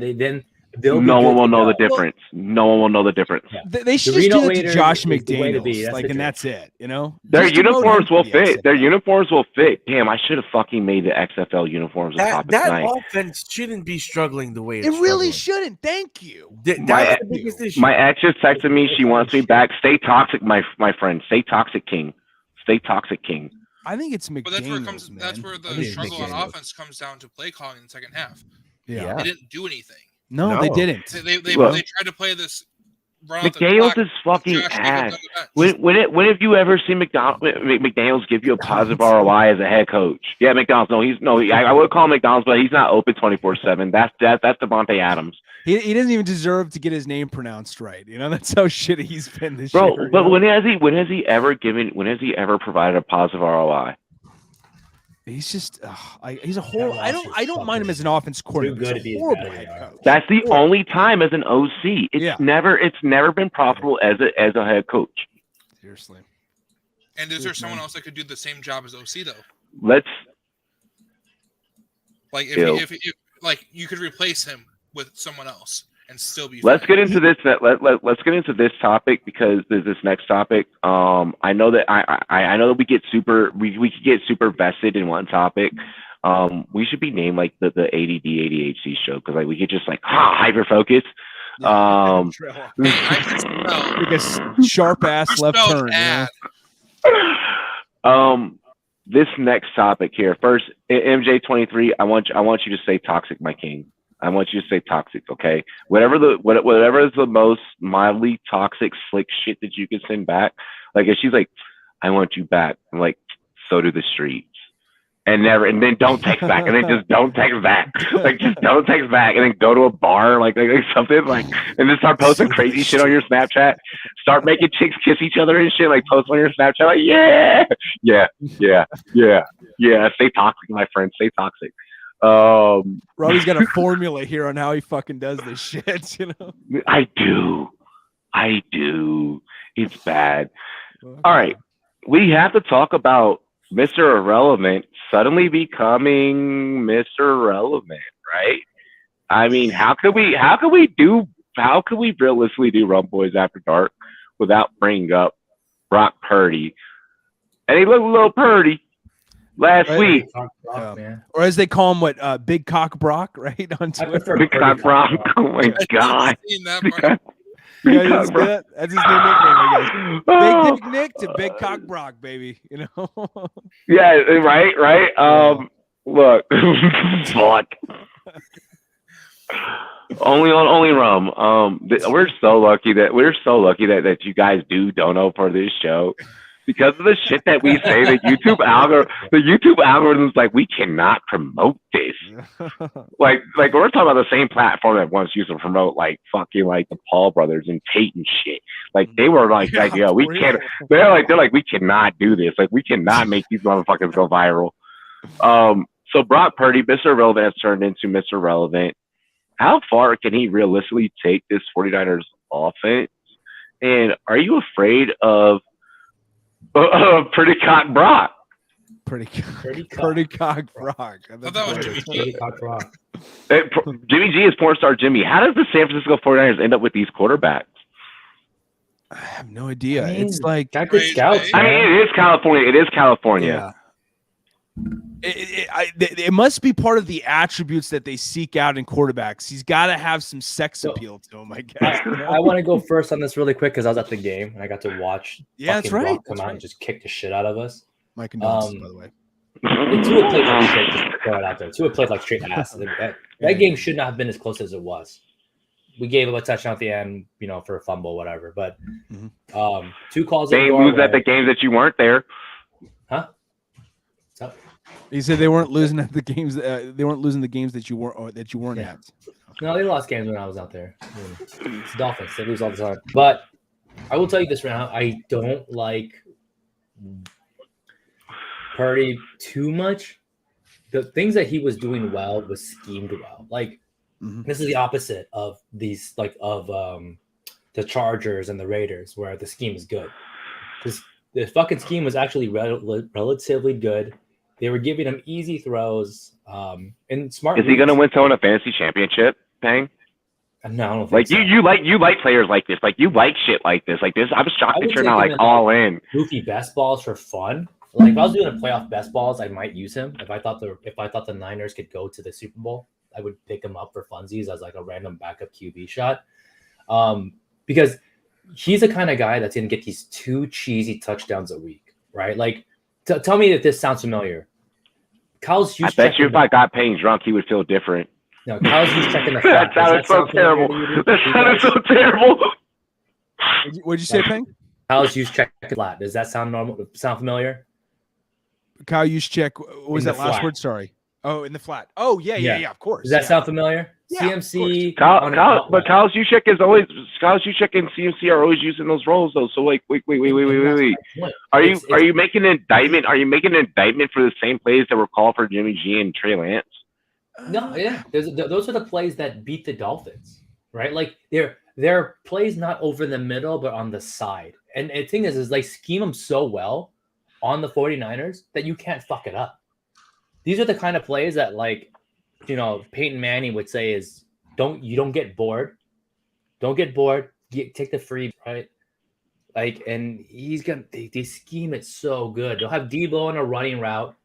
No one will know the difference. No one will know the difference. Yeah. They should just do it to Josh McDaniels, and that's it. Their uniforms will fit. Their uniforms will fit. Damn, I should have fucking made the XFL uniforms on top of that offense shouldn't be struggling the way it really shouldn't. Thank you. That's the biggest issue. My ex just texted me. She wants me back. Stay toxic, my friend. Stay toxic, king. Stay toxic, king. I think it's McDaniels. But that's where the struggle on offense comes down to play calling in the second half. Yeah. They didn't do anything. No, they didn't. They tried to play this. McDaniels is fucking ass. When have you ever seen McDaniels give you a positive ROI as a head coach? Yeah, McDonald's. I would call him McDonald's, but he's not open 24/7. That's Devontae Adams. He doesn't even deserve to get his name pronounced right. That's how shitty he's been this year. Bro, but when has he ever provided a positive ROI? He's just he's a horrible. I don't mind him as an offense coordinator. He's a horrible head coach. That's the only time as an OC. It's never been profitable as a head coach. Seriously. And is there someone else that could do the same job as OC though? Let's if you could replace him with someone else and still be. Let's fine. get into this. Let's get into this topic because there's this next topic. I know that I know that we could get super vested in one topic. We should be named like the ADD ADHD show because like we could just like hyper focus. Because sharp ass left turn. This next topic here. First, MJ23. I want you to say toxic, my king. I want you to say toxic, okay? Whatever is the most mildly toxic, slick shit that you can send back. Like if she's like, I want you back. I'm like, so do the streets. And then don't text back, and then just don't text back. Like just don't text back, and then go to a bar, like something, like, and then start posting crazy shit on your Snapchat. Start making chicks kiss each other and shit, like post on your Snapchat, like yeah. Stay toxic, my friend. Stay toxic. Robbie's got a formula here on how he fucking does this shit. You know, I do. It's bad. Okay. All right, we have to talk about Mr. Irrelevant suddenly becoming Mr. Irrelevant, right? I mean, how could we realistically do Rumboyz After Dark without bringing up Brock Purdy? And he looked a little Purdy last week. Or as they call him, Big Cock Brock, right? On Twitter. Big Cock Brock. Oh my God. That's his new nickname, I guess. Big Dick Nick to Big Cock Brock, baby. You know? Yeah, right. Look, fuck. only rum. We're so lucky that you guys do dono for this show. Because of the shit that we say, the YouTube algorithm's like, we cannot promote this. like we're talking about the same platform that once used to promote like fucking like the Paul brothers and Tate and shit. Like they were like yo, we can't. They're like we cannot do this. Like we cannot make these motherfuckers go viral. So Brock Purdy, Mr. Irrelevant, has turned into Mr. Relevant. How far can he realistically take this 49ers offense? And are you afraid of Pretty Cock Brock? Pretty Cock Brock. Pretty Cock Brock. Jimmy G is porn star Jimmy. How does the San Francisco 49ers end up with these quarterbacks? I have no idea. I mean, it's like got good scouts. I mean, it is California. Yeah. It must be part of the attributes that they seek out in quarterbacks. He's got to have some sex appeal to him, I guess. I want to go first on this really quick because I was at the game and I got to watch. Yeah, that's right. Come out and just kick the shit out of us. My condolences, by the way. Tua played like straight, just throw it out there. Tua played like straight ass. That game should not have been as close as it was. We gave him a touchdown at the end, for a fumble, whatever. But 2 calls. They lose at the games that you weren't there. Huh? He said they weren't losing at the games. They weren't losing the games that you weren't at. No, they lost games when I was out there. It's Dolphins. They lose all the time. But I will tell you this right now. I don't like Purdy too much. The things that he was doing well was schemed well. Like this is the opposite of these, the Chargers and the Raiders, where the scheme is good. Because the fucking scheme was actually relatively good. They were giving him easy throws. And smart. Is he going to win someone a fantasy championship, Pang? No, I don't think so. You like players like this. Like you like shit like this. Like this. I was shocked that you're not like all in. Goofy best balls for fun. Like if I was doing a playoff best balls, I might use him. If I thought the Niners could go to the Super Bowl, I would pick him up for funsies as like a random backup QB shot. Because he's the kind of guy that's going to get these 2 cheesy touchdowns a week, right? Like, tell me if this sounds familiar. Kyle's I bet you if I got Payne drunk, he would feel different. No, Kyle's checking the flat. That sounded so terrible. That sounded so terrible. What'd you say, Payne? Kyle's checking flat. Does that sound normal? Sound familiar? Kyle Juszczyk. What was that last word? Sorry. Oh, in the flat. Oh, yeah, of course. Does that sound familiar? Yeah, CMC. But Kyle Juszczyk and CMC are always using those roles though. So like, wait. Are you making an indictment? Are you making an indictment for the same plays that were called for Jimmy G and Trey Lance? No, yeah. Those are the plays that beat the Dolphins, right? Like they're plays not over the middle, but on the side. And the thing is they scheme them so well on the 49ers that you can't fuck it up. These are the kind of plays that Peyton Manning would say is you don't get bored. Don't get bored. Take the free, right? Like, and he's gonna they scheme it so good. They'll have Debo on a running route,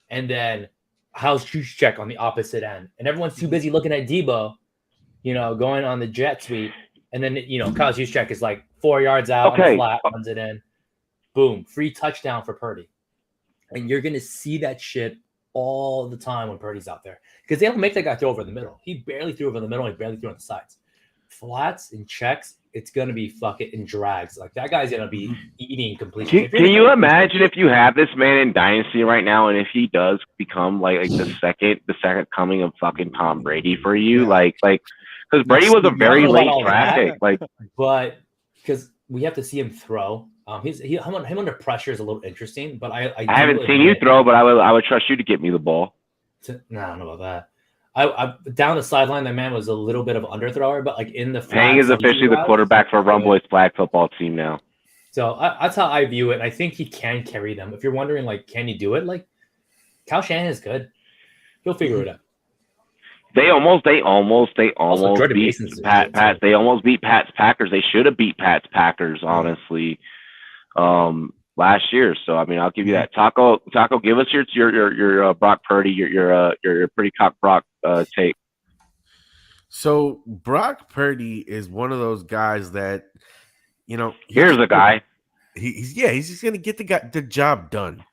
and then how's Juszczyk on the opposite end, and everyone's too busy looking at Debo, going on the jet sweep, and then Kyle Juszczyk is like 4 yards out on the flat, runs it in, boom, free touchdown for Purdy, and you're gonna see that shit all the time when Purdy's out there because they don't make that guy throw over the middle. He barely threw over the middle. He barely threw on the sides. Flats and checks, it's gonna be fucking in drags. Like that guy's gonna be eating completely. Can you imagine if you have this man in Dynasty right now, and if he does become like the second coming of fucking Tom Brady for you, like because Brady was a very late draft pick, but because we have to see him throw. Him under pressure is a little interesting, but I haven't seen you throw, but I would trust you to get me the ball. No, I don't know about that. I down the sideline, that man was a little bit of underthrower, but like in the Hang is officially the quarterback for Rumboyz flag football team now. So that's how I view it. And I think he can carry them. If you're wondering, like, can he do it? Like, Kyle Shanahan is good. He'll figure it out. They almost beat Pat. They almost beat Pat's Packers. They should have beat Pat's Packers, honestly, last year. So I mean, I'll give you that. Taco, give us your Brock Purdy, your pretty cock Brock take. So Brock Purdy is one of those guys that here's a guy. He's just gonna get the job done.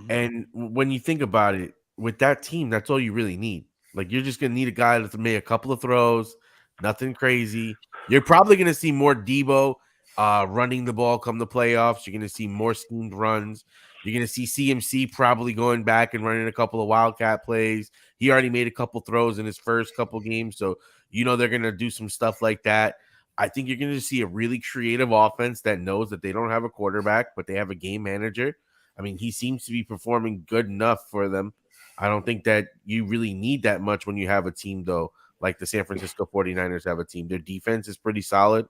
And when you think about it, with that team, that's all you really need. Like, you're just gonna need a guy to make a couple of throws, nothing crazy. You're probably gonna see more Debo running the ball come the playoffs. You're gonna see more schemed runs. You're gonna see CMC probably going back and running a couple of wildcat plays. He already made a couple throws in his first couple games, so they're gonna do some stuff like that. I think you're gonna see a really creative offense that knows that they don't have a quarterback, but they have a game manager. I mean, he seems to be performing good enough for them. I don't think that you really need that much when you have a team, though, like the San Francisco 49ers have a team. Their defense is pretty solid.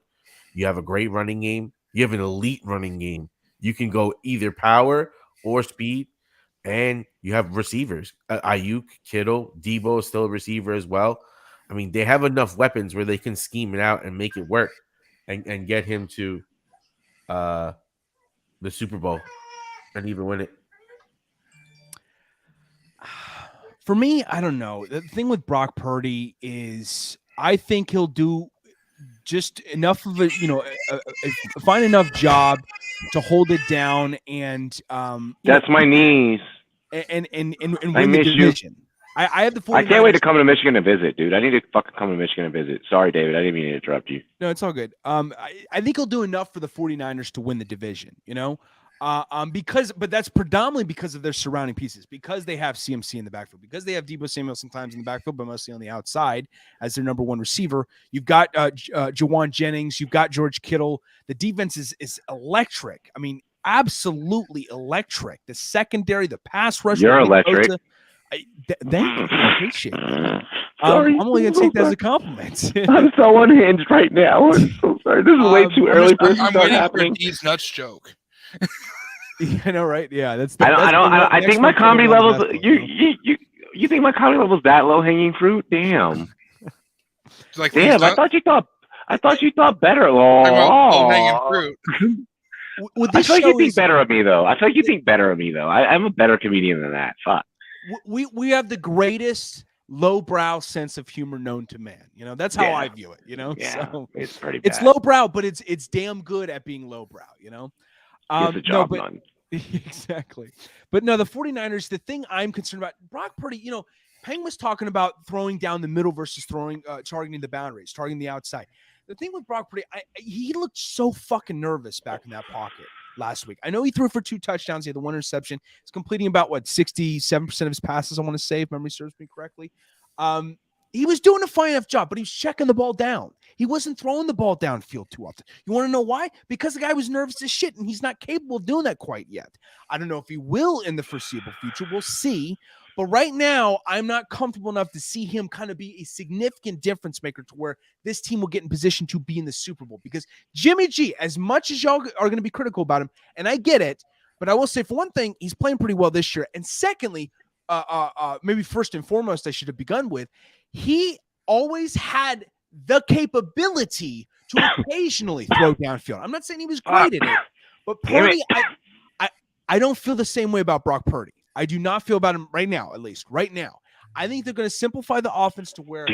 You have a great running game. You have an elite running game. You can go either power or speed, and you have receivers. Ayuk, Kittle, Debo is still a receiver as well. I mean, they have enough weapons where they can scheme it out and make it work and get him to the Super Bowl and even win it. For me, I don't know. The thing with Brock Purdy is I think he'll do just enough of find enough job to hold it down and that's my knees and win the division. I have the 49ers. I can't wait to come to Michigan and visit, dude. I need to fucking come to Michigan and visit. Sorry, David. I didn't mean to interrupt you. No, it's all good. I think he'll do enough for the 49ers to win the division, but that's predominantly because of their surrounding pieces, because they have CMC in the backfield, because they have Debo Samuel sometimes in the backfield, but mostly on the outside as their number one receiver. You've got Jawan Jennings. You've got George Kittle. The defense is electric. I mean, absolutely electric. The secondary, the pass rush. You're electric. Thank you. I appreciate it. I'm only going to take that as a compliment. I'm so unhinged right now. I'm so sorry. This is way too early for this to start happening. Dean's nuts joke. I know, right? Yeah, that's. I think my comedy levels. You think my comedy levels that low hanging fruit? Damn. Like, damn. I thought you thought better. Low hanging fruit. I feel like you think better of me, though. I'm a better comedian than that. Fuck. We have the greatest lowbrow sense of humor known to man. That's how I view it. Yeah, so it's pretty bad. It's lowbrow, but it's damn good at being lowbrow. Gets the job done. Exactly. But no, the 49ers, the thing I'm concerned about, Brock Purdy, Peng was talking about throwing down the middle versus targeting the boundaries, targeting the outside. The thing with Brock Purdy, he looked so fucking nervous back in that pocket last week. I know he threw for 2 touchdowns. He had the 1 interception. He's completing about 67% of his passes, I want to say, if memory serves me correctly. He was doing a fine enough job, but he was checking the ball down. He wasn't throwing the ball downfield too often. You want to know why? Because the guy was nervous as shit, and he's not capable of doing that quite yet. I don't know if he will in the foreseeable future. We'll see. But right now, I'm not comfortable enough to see him kind of be a significant difference maker to where this team will get in position to be in the Super Bowl. Because Jimmy G, as much as y'all are going to be critical about him, and I get it, but I will say, for one thing, he's playing pretty well this year. And secondly, maybe first and foremost, I should have begun with, he always had the capability to occasionally throw downfield. I'm not saying he was great at it, but Purdy, I don't feel the same way about Brock Purdy. I do not feel about him right now, at least right now. I think they're going to simplify the offense to where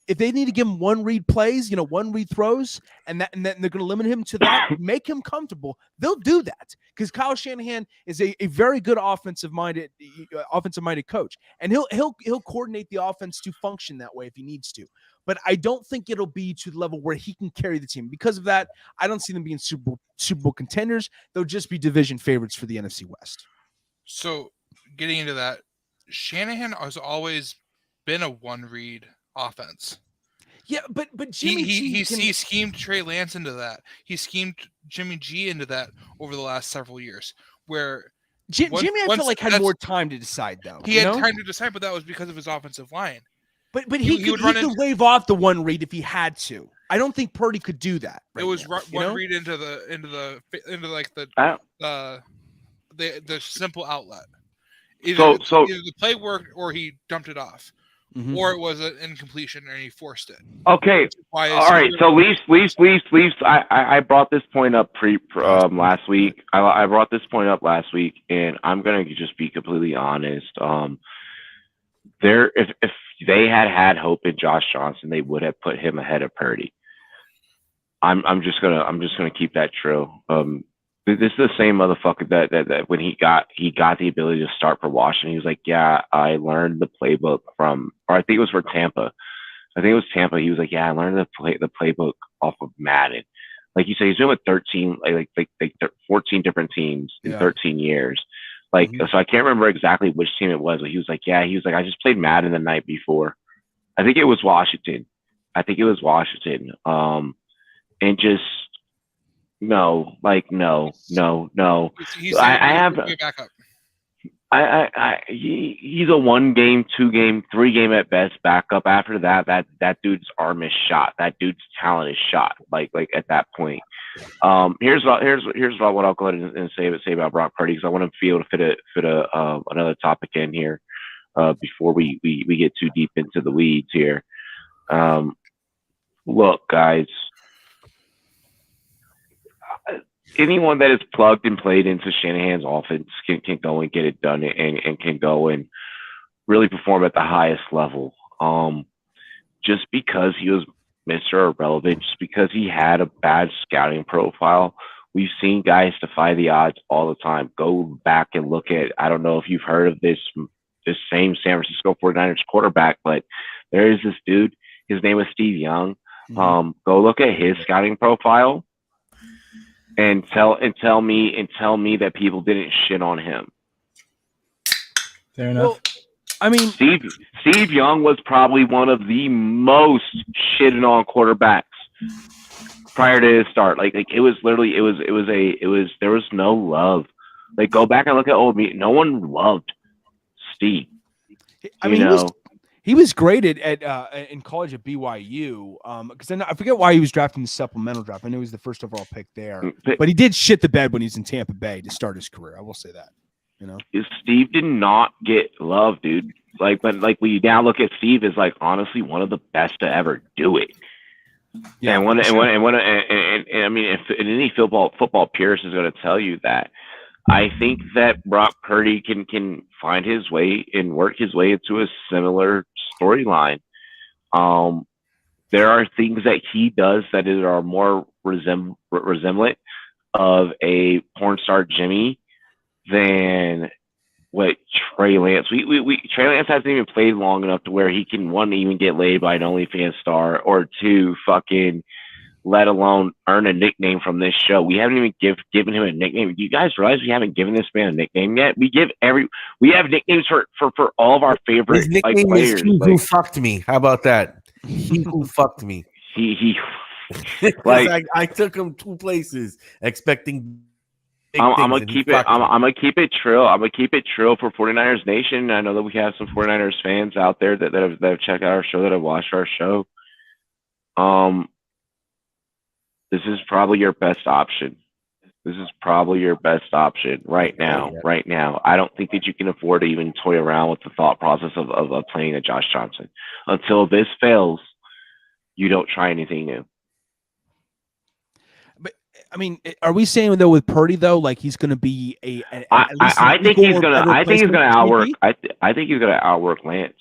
if they need to give him one read plays, one read throws, and then they're going to limit him to that, make him comfortable. They'll do that because Kyle Shanahan is a very good offensive-minded coach, and he'll coordinate the offense to function that way if he needs to. But I don't think it'll be to the level where he can carry the team. Because of that, I don't see them being Super Bowl contenders. They'll just be division favorites for the NFC West. So getting into that, Shanahan has always been a one-read offense. Yeah, but Jimmy he schemed Trey Lance into that. He schemed Jimmy G into that over the last several years. Where Jimmy, I feel like had more time to decide though. He had time to decide, but that was because of his offensive line. But he could wave off the one read if he had to. I don't think Purdy could do that. It was one read into the simple outlet. Either the play worked or he dumped it off, or it was an incompletion and he forced it. Okay. All right. So Leafs. I brought this point up last week. I brought this point up last week, and I'm gonna just be completely honest. If they had hope in Josh Johnson, they would have put him ahead of Purdy. I'm just gonna keep that true. This is the same motherfucker that when he got the ability to start for Washington, he was like, yeah, I learned the playbook from, or I think it was for Tampa. I think it was Tampa. He was like, yeah, I learned the playbook off of Madden. Like you say, he's been with 13, like 14 different teams in 13 years. So I can't remember exactly which team it was, but he was like, I just played Madden the night before. I think it was Washington. And just, no. He's a 1 game, 2 game, 3 game at best backup. After that dude's arm is shot. That dude's talent is shot. Like at that point. Here's what I'll go ahead and say about Brock Purdy, because I want to be able to fit another topic in here before we get too deep into the weeds here. Look, guys. Anyone that is plugged and played into Shanahan's offense can go and get it done and can go and really perform at the highest level. Just because he was Mr. Irrelevant, just because he had a bad scouting profile, we've seen guys defy the odds all the time. Go back and look at, I don't know if you've heard of this same San Francisco 49ers quarterback, but there is this dude. His name is Steve Young. Go look at his scouting profile. And tell me that people didn't shit on him. Fair enough. Well, I mean, Steve Young was probably one of the most shitted on quarterbacks prior to his start. Like it was literally there was no love. Like go back and look at old me. No one loved Steve. I mean, he was great in college at BYU. Because I forget why he was drafted in the supplemental draft. I know he was the first overall pick there, but he did shit the bed when he was in Tampa Bay to start his career. I will say that. Steve did not get love, dude. But we now look at Steve as like honestly one of the best to ever do it. Yeah, and I mean, if any football purist is going to tell you that. I think that Brock Purdy can find his way and work his way into a similar storyline. There are things that he does that are more resemblant of a porn star Jimmy than what Trey Lance. Trey Lance hasn't even played long enough to where he can, 1, even get laid by an OnlyFans star, or 2, fucking let alone earn a nickname from this show. We haven't even given him a nickname. Do you guys realize we haven't given this man a nickname yet? We have nicknames for all of our favorite His nickname players. Is he who fucked me. How about that? He who fucked me. He I took him 2 places expecting. I'm gonna keep it true. I'm gonna keep it true for 49ers Nation. I know that we have some 49ers fans out there that have checked out our show, that have watched our show. This is probably your best option. Right now. Right now. I don't think that you can afford to even toy around with the thought process of playing a Josh Johnson. Until this fails, you don't try anything new. But I mean, are we saying though with Purdy though, like he's going to be I think he's gonna outwork. I think he's gonna outwork Lance.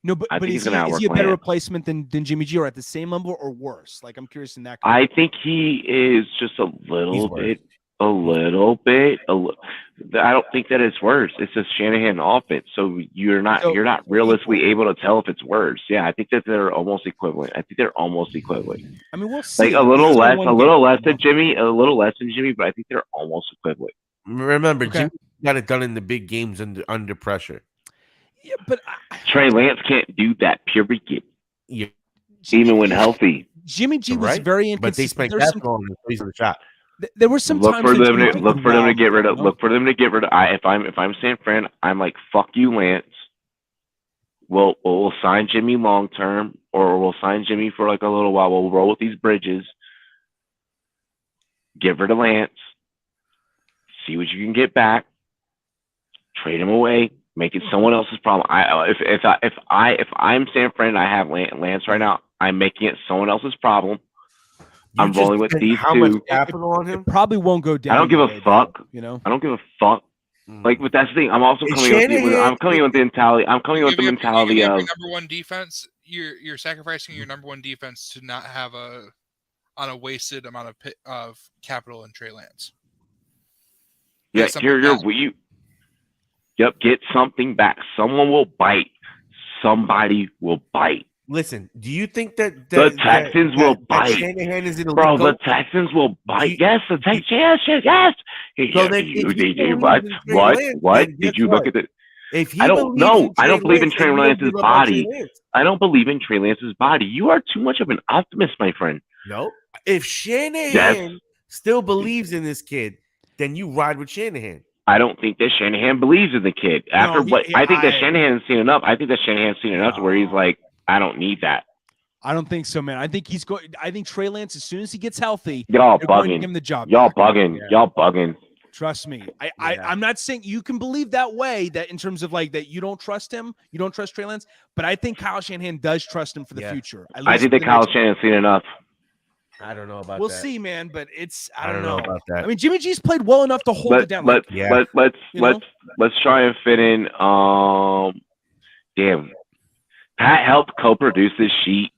No, but is he a better replacement than Jimmy G, or at the same level or worse? Like, I'm curious in that. I think he is just a little bit. I don't think that it's worse. It's a Shanahan offense, so you're not realistically able to tell if it's worse. Yeah, I think that they're almost equivalent. I mean, we'll see. Like a little less than Jimmy, but I think they're almost equivalent. Remember, Jimmy got it done in the big games under pressure. Yeah, but Trey Lance can't do that. Period. Yeah. Even when healthy. Jimmy G was very inconsistent. But they spent that long in place of the shot. There were some times look for them to get rid of. If I'm San Fran, I'm like, fuck you, Lance. We'll sign Jimmy long term, or we'll sign Jimmy for like a little while. We'll roll with these bridges. Get rid of Lance. See what you can get back. Trade him away. Make it someone else's problem. If I'm San Fran, I have Lance right now. I'm making it someone else's problem. I'm rolling with these how two. Much capital on him? It probably won't go down. I don't give a fuck. You know, I don't give a fuck. Like, but that's the thing. I'm also coming with the mentality. I'm coming with the mentality of your number one defense. You're sacrificing your number one defense to not have on a wasted amount of capital in Trey Lance. Yeah, Yep, get something back. Someone will bite. Somebody will bite. Listen, do you think that the Texans will bite? Shanahan is bro, the Texans will bite. Yes, the Texans. Yes. So What? Did you look at it? I don't believe in Trey Lance's body. I don't believe in Trey Lance's body. You are too much of an optimist, my friend. No. If Shanahan still believes in this kid, then you ride with Shanahan. I don't think that Shanahan believes in the kid. I think that Shanahan's seen enough. I think that Shanahan's seen enough to where he's like, I don't need that. I don't think so, man. I think he's going. I think Trey Lance, as soon as he gets healthy, y'all bugging. Give him the job. Y'all bugging. Yeah. Y'all bugging. Trust me. I'm not saying you can believe that way. That in terms of like that, you don't trust him. You don't trust Trey Lance. But I think Kyle Shanahan does trust him for the future. I think that Kyle Shanahan's seen enough. I don't know about we'll that. See, man, but it's I don't know about that. I mean, Jimmy G's played well enough to hold it down. Let's try and fit in. Damn, Pat helped co-produce this sheet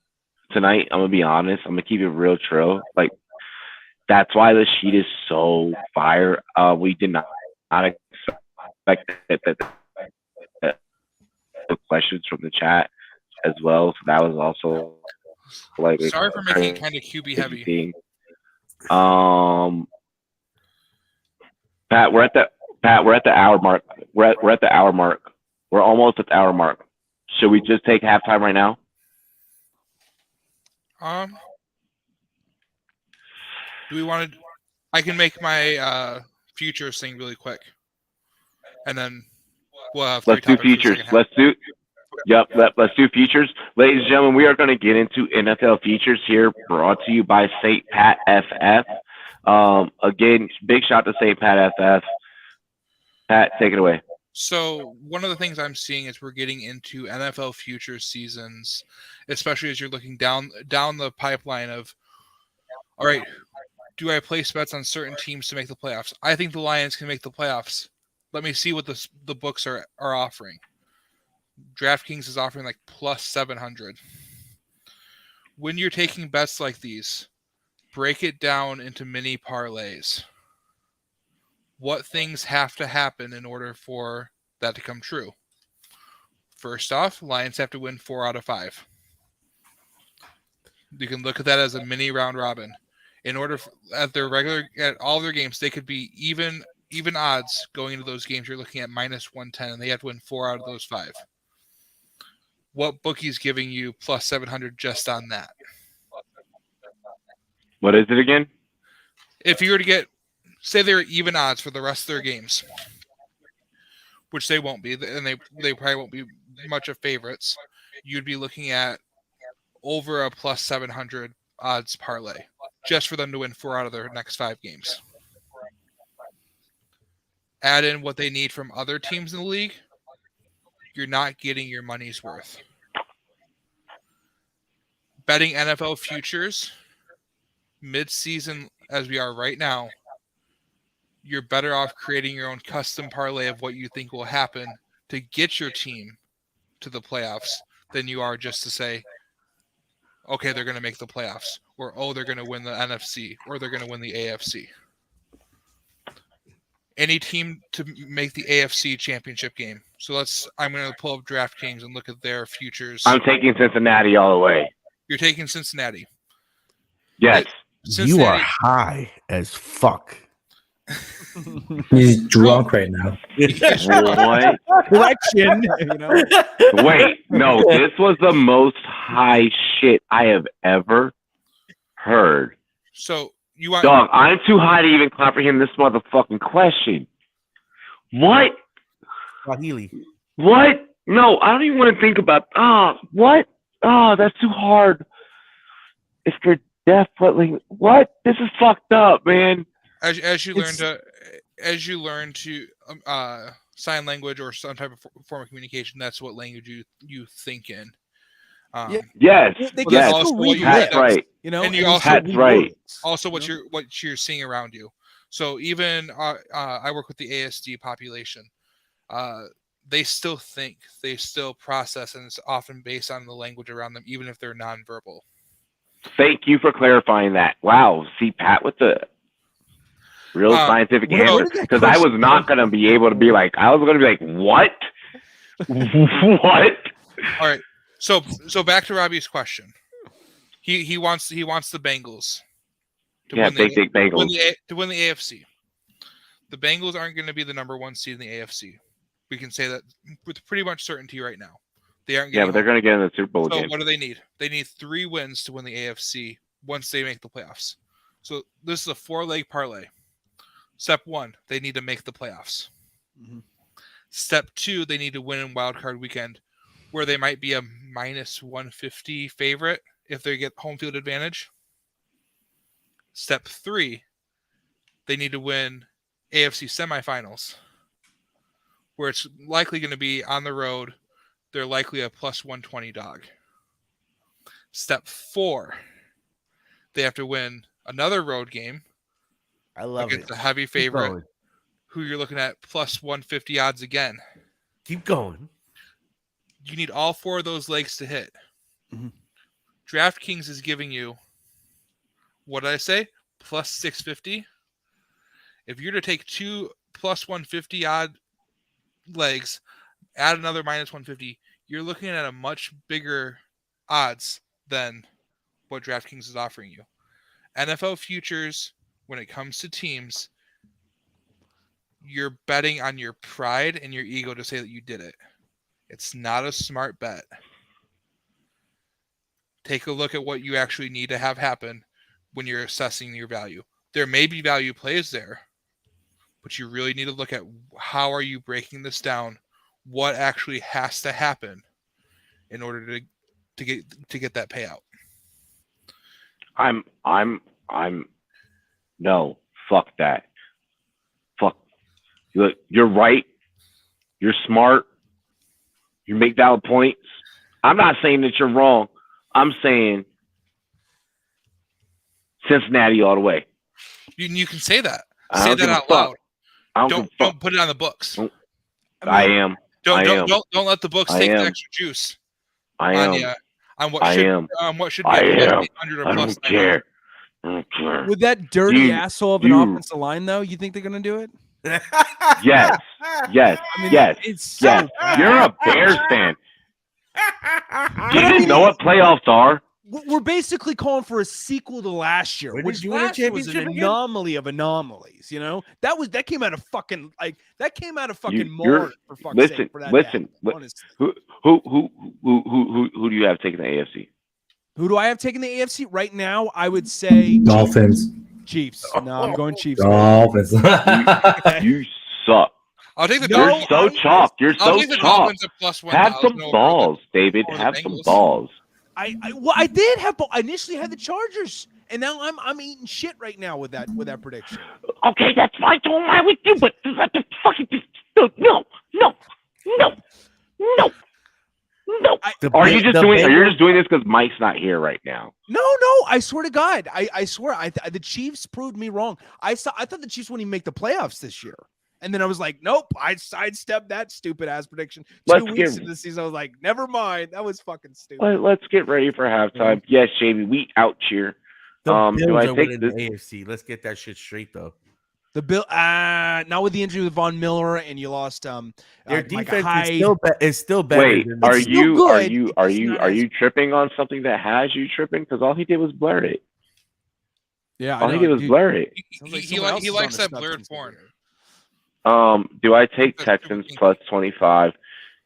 tonight. I'm gonna be honest. I'm gonna keep it real true. Like that's why the sheet is so fire. We did not expect that the questions from the chat as well. So that was also. Like sorry for making it kind of QB heavy. Thing. Pat, we're at the hour mark. We're at the hour mark. We're almost at the hour mark. Should we just take halftime right now? Do we want to? I can make my futures thing really quick, and then we'll have. Let's do futures. Let's do futures. Ladies and gentlemen, we are going to get into NFL futures here, brought to you by St. Pat FF. Again, big shout to St. Pat FF. Pat, take it away. So one of the things I'm seeing is we're getting into NFL futures seasons, especially as you're looking down the pipeline of, all right, do I place bets on certain teams to make the playoffs? I think the Lions can make the playoffs. Let me see what the books are offering. DraftKings is offering like plus 700. When you're taking bets like these, break it down into mini parlays. What things have to happen in order for that to come true? First off, Lions have to win 4 out of 5. You can look at that as a mini round robin. In order at all their games, they could be even odds going into those games. You're looking at minus 110, and they have to win 4 out of those 5. What bookie's giving you plus 700 just on that? What is it again? If you were to say they're even odds for the rest of their games, which they won't be, and they probably won't be much of favorites, you'd be looking at over a plus 700 odds parlay just for them to win 4 out of their next 5 games. Add in what they need from other teams in the league, you're not getting your money's worth. betting NFL futures mid-season as we are right now, you're better off creating your own custom parlay of what you think will happen to get your team to the playoffs than you are just to say, okay, they're going to make the playoffs, or oh, they're going to win the NFC, or they're going to win the AFC. Any team to make the AFC championship game. So I'm going to pull up DraftKings and look at their futures. I'm taking Cincinnati all the way. You're taking Cincinnati. Yes. You are high as fuck. He's drunk right now. What? Correction. Wait, no, this was the most high shit I have ever heard. So you want Dog, I'm too high to even comprehend this motherfucking question. What? Swahili. What? No, I don't even want to think about. What? That's too hard. If you're deaf, what? This is fucked up, man. As you learn to sign language or some type of form of communication, that's what language you think in. Yes, that's right. And you also that's right. Also, what you're seeing around you. So even I work with the ASD population. They still think, they still process, and it's often based on the language around them, even if they're nonverbal. Thank you for clarifying that. Wow, see Pat with the real scientific answer, because I was not going to be able to be like, I was going to be like, what? What? All right. So back to Robbie's question. He wants the Bengals. Big Bengals to win the AFC. The Bengals aren't going to be the number 1 seed in the AFC. We can say that with pretty much certainty right now. They aren't. But they're going to get in the Super Bowl game. So what do they need? They need 3 wins to win the AFC once they make the playoffs. So this is a 4-leg parlay. Step 1, they need to make the playoffs. Mm-hmm. Step 2, they need to win in Wild Card Weekend, where they might be a minus 150 favorite if they get home field advantage. Step 3, they need to win AFC semifinals, where it's likely going to be on the road. They're likely a plus 120 dog. Step 4, they have to win another road game. I love against a heavy favorite, who you're looking at plus 150 odds again. Keep going. You need all 4 of those legs to hit. Mm-hmm. DraftKings is giving you, what did I say? Plus 650. If you're to take 2 plus 150 odd legs, add another minus 150, you're looking at a much bigger odds than what DraftKings is offering you. NFL futures, when it comes to teams, you're betting on your pride and your ego to say that you did it. It's not a smart bet. Take a look at what you actually need to have happen when you're assessing your value. There may be value plays there, but you really need to look at how are you breaking this down? What actually has to happen in order to get that payout? No, fuck that. Fuck. Look, you're right. You're smart. You make valid points. I'm not saying that you're wrong. I'm saying Cincinnati all the way. You can say that. Say that out loud. Don't put it on the books. I am. Don't let the books take the extra juice. I am. On what should be I plus don't care. With that dirty asshole of an offensive line, though, you think they're going to do it? Yes. Yes. I mean, yes. It's so bad. You're a Bears fan. You didn't know what playoffs are. We're basically calling for a sequel to last year, which last year was an anomaly of anomalies. You know, that came out of fucking March, for fuck's sake. Listen. Who do you have taking the AFC? Who do I have taking the AFC right now? I would say Dolphins. Chiefs. No, I'm going Chiefs. Dolphins. You suck. I'll take the You're so chalked. You're so chalked. Have some balls, David. Have some balls. I did have. I initially had the Chargers, and now I'm eating shit right now with that prediction. Okay, that's fine. Don't lie with you, but the fucking no. Are you just doing this because Mike's not here right now? No. I swear to God, I swear, the Chiefs proved me wrong. I thought the Chiefs wouldn't even make the playoffs this year, and then I was like, nope. I sidestepped that stupid ass prediction. 2 weeks into the season, I was like, never mind. That was fucking stupid. Let's get ready for halftime. Yes, Jamie, we out cheer. Do I take the AFC? Let's get that shit straight though. The Bill, not with the injury with Von Miller, and you lost. Their defense is still better. Wait, are you tripping on something that has you tripping? Because all he did was blur it. Yeah, all he did was blur it. He likes that blurred porn. Do I take Texans plus 25?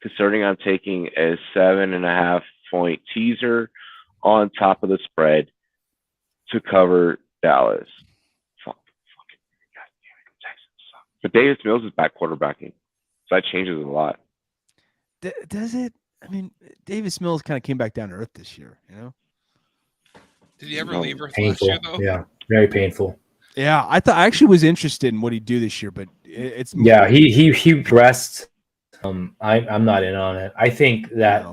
Considering I'm taking a 7.5 point teaser on top of the spread to cover Dallas. But Davis Mills is back quarterbacking, so that changes a lot. Does it? I mean, Davis Mills kind of came back down to earth this year, you know? Did he ever leave Earth last year, though? Yeah, very painful. Yeah, I actually was interested in what he'd do this year, but it's he dressed. I'm not in on it. I think that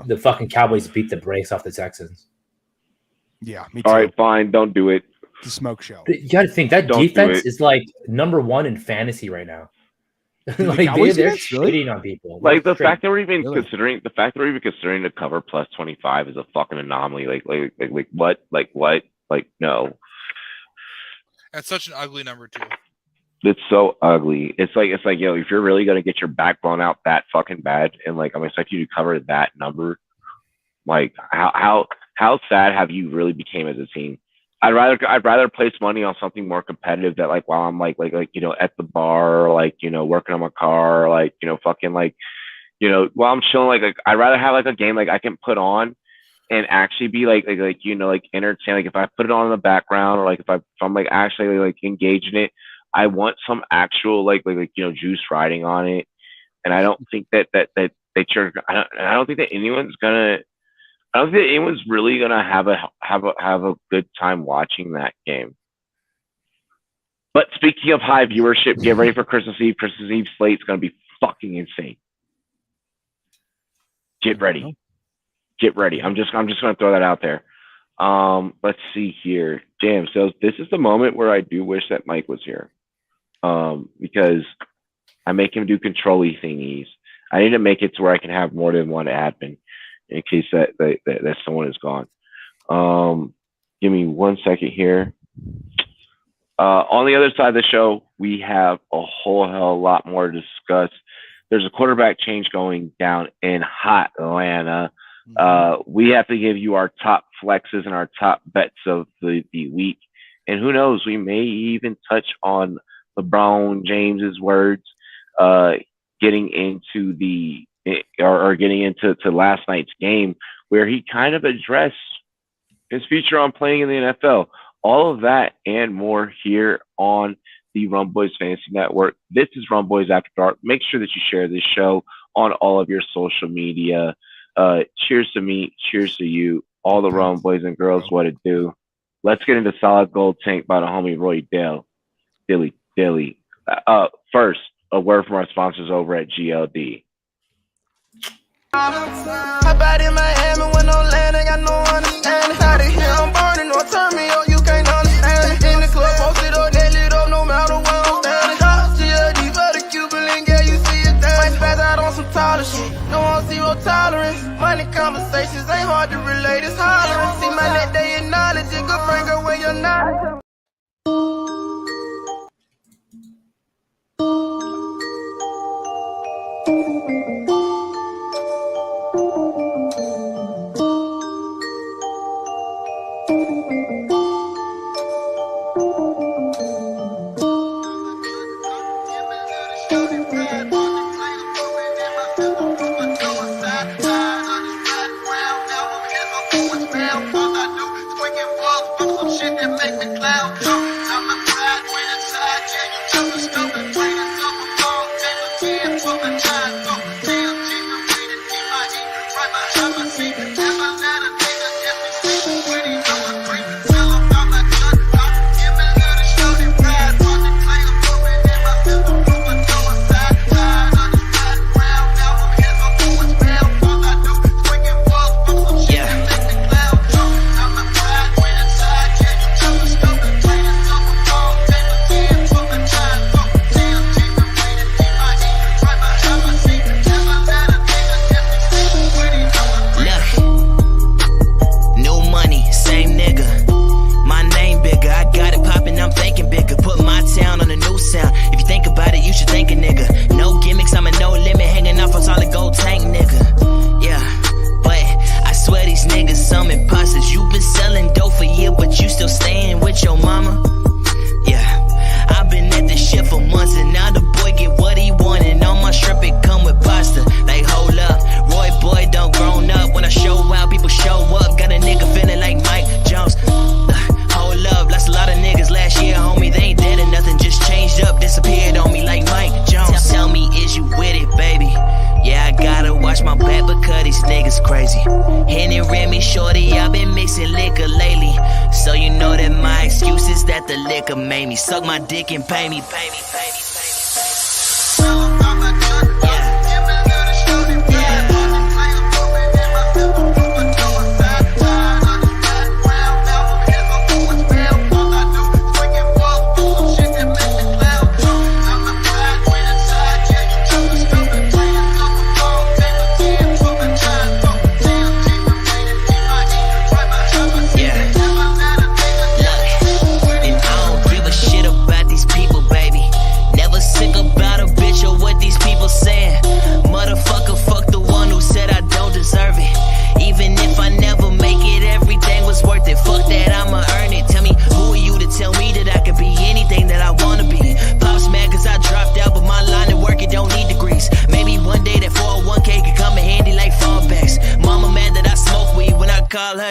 the fucking Cowboys beat the brakes off the Texans. Yeah, me too. All right, fine, don't do it. It's a smoke show. You got to think that defense is like number 1 in fantasy right now. Like they're shitting on people. Like the fact that we're even considering to cover plus 25 is a fucking anomaly. Like what? Like what? Like no. That's such an ugly number too. It's so ugly. It's like yo, if you're really gonna get your back blown out that fucking bad, and like I'm expecting you to cover that number, like how sad have you really became as a team? I'd rather place money on something more competitive that like while I'm like you know at the bar or like you know working on my car or like you know fucking like you know while I'm chilling like I'd rather have like a game like I can put on and actually be like you know like entertain. Like if I put it on in the background or like if I'm like actually like engaged in it, I want some actual like you know juice riding on it. And I don't think that I don't think that anyone's really gonna have a good time watching that game. But speaking of high viewership, get ready for Christmas Eve. Christmas Eve slate's gonna be fucking insane. Get ready. I'm just gonna throw that out there. Let's see here. Damn. So this is the moment where I do wish that Mike was here, because I make him do control-y thingies. I need to make it to where I can have more than one admin in case that someone is gone. Give me 1 second here. On the other side of the show, we have a whole hell of a lot more to discuss. There's a quarterback change going down in hot Atlanta. We have to give you our top flexes and our top bets of the week. And who knows, we may even touch on LeBron James's words, getting into last night's game where he kind of addressed his future on playing in the NFL. All of that and more here on the Rumboyz Fantasy Network. This is Rumboyz After Dark. Make sure that you share this show on all of your social media. Cheers to me. Cheers to you. All the Rumboys and girls, what it do. Let's get into Solid Gold Tank by the homie Roy Dilly. First, a word from our sponsors over at GLD. I bought in Miami when no land, I got no understanding. Out of here, I'm burning, or turn me up, you can't understand. In the club, posted up, they lit up, no matter where I'm standing. GLD for the Cuban link, yeah, you see it there. Might spaz out on some taller shit, no one zero tolerance. Money conversations ain't hard to relate, it's hollering. See my net, they acknowledge it, good friend, girl, when you're not. these niggas crazy. Henny Remy, shorty, I've been mixing liquor lately. So you know that my excuse is that the liquor made me suck my dick and pay me.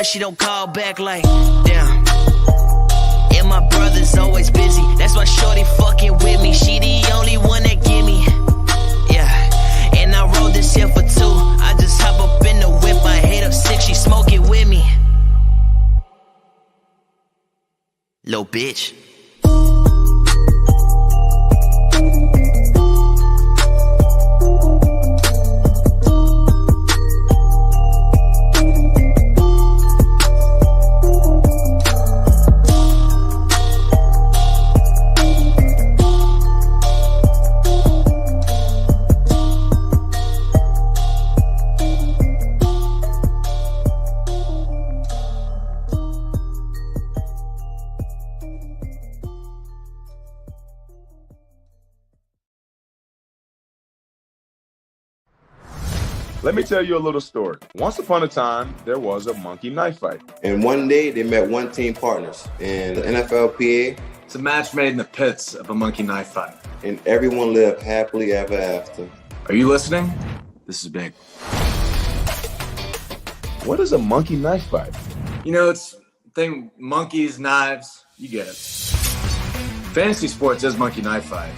She don't call back like, damn. And my brother's always busy. That's why shorty fucking with me. She the only one that give me. Yeah. And I rolled this here for 2. I just hop up in the whip. I hate up 6. She smoke it with me. Little bitch. Let me tell you a little story. Once upon a time, there was a monkey knife fight. And one day, they met one-team partners in the NFLPA. It's a match made in the pits of a monkey knife fight. And everyone lived happily ever after. Are you listening? This is big. What is a monkey knife fight? You know, it's thing monkeys, knives, you get it. Fantasy sports is monkey knife fight.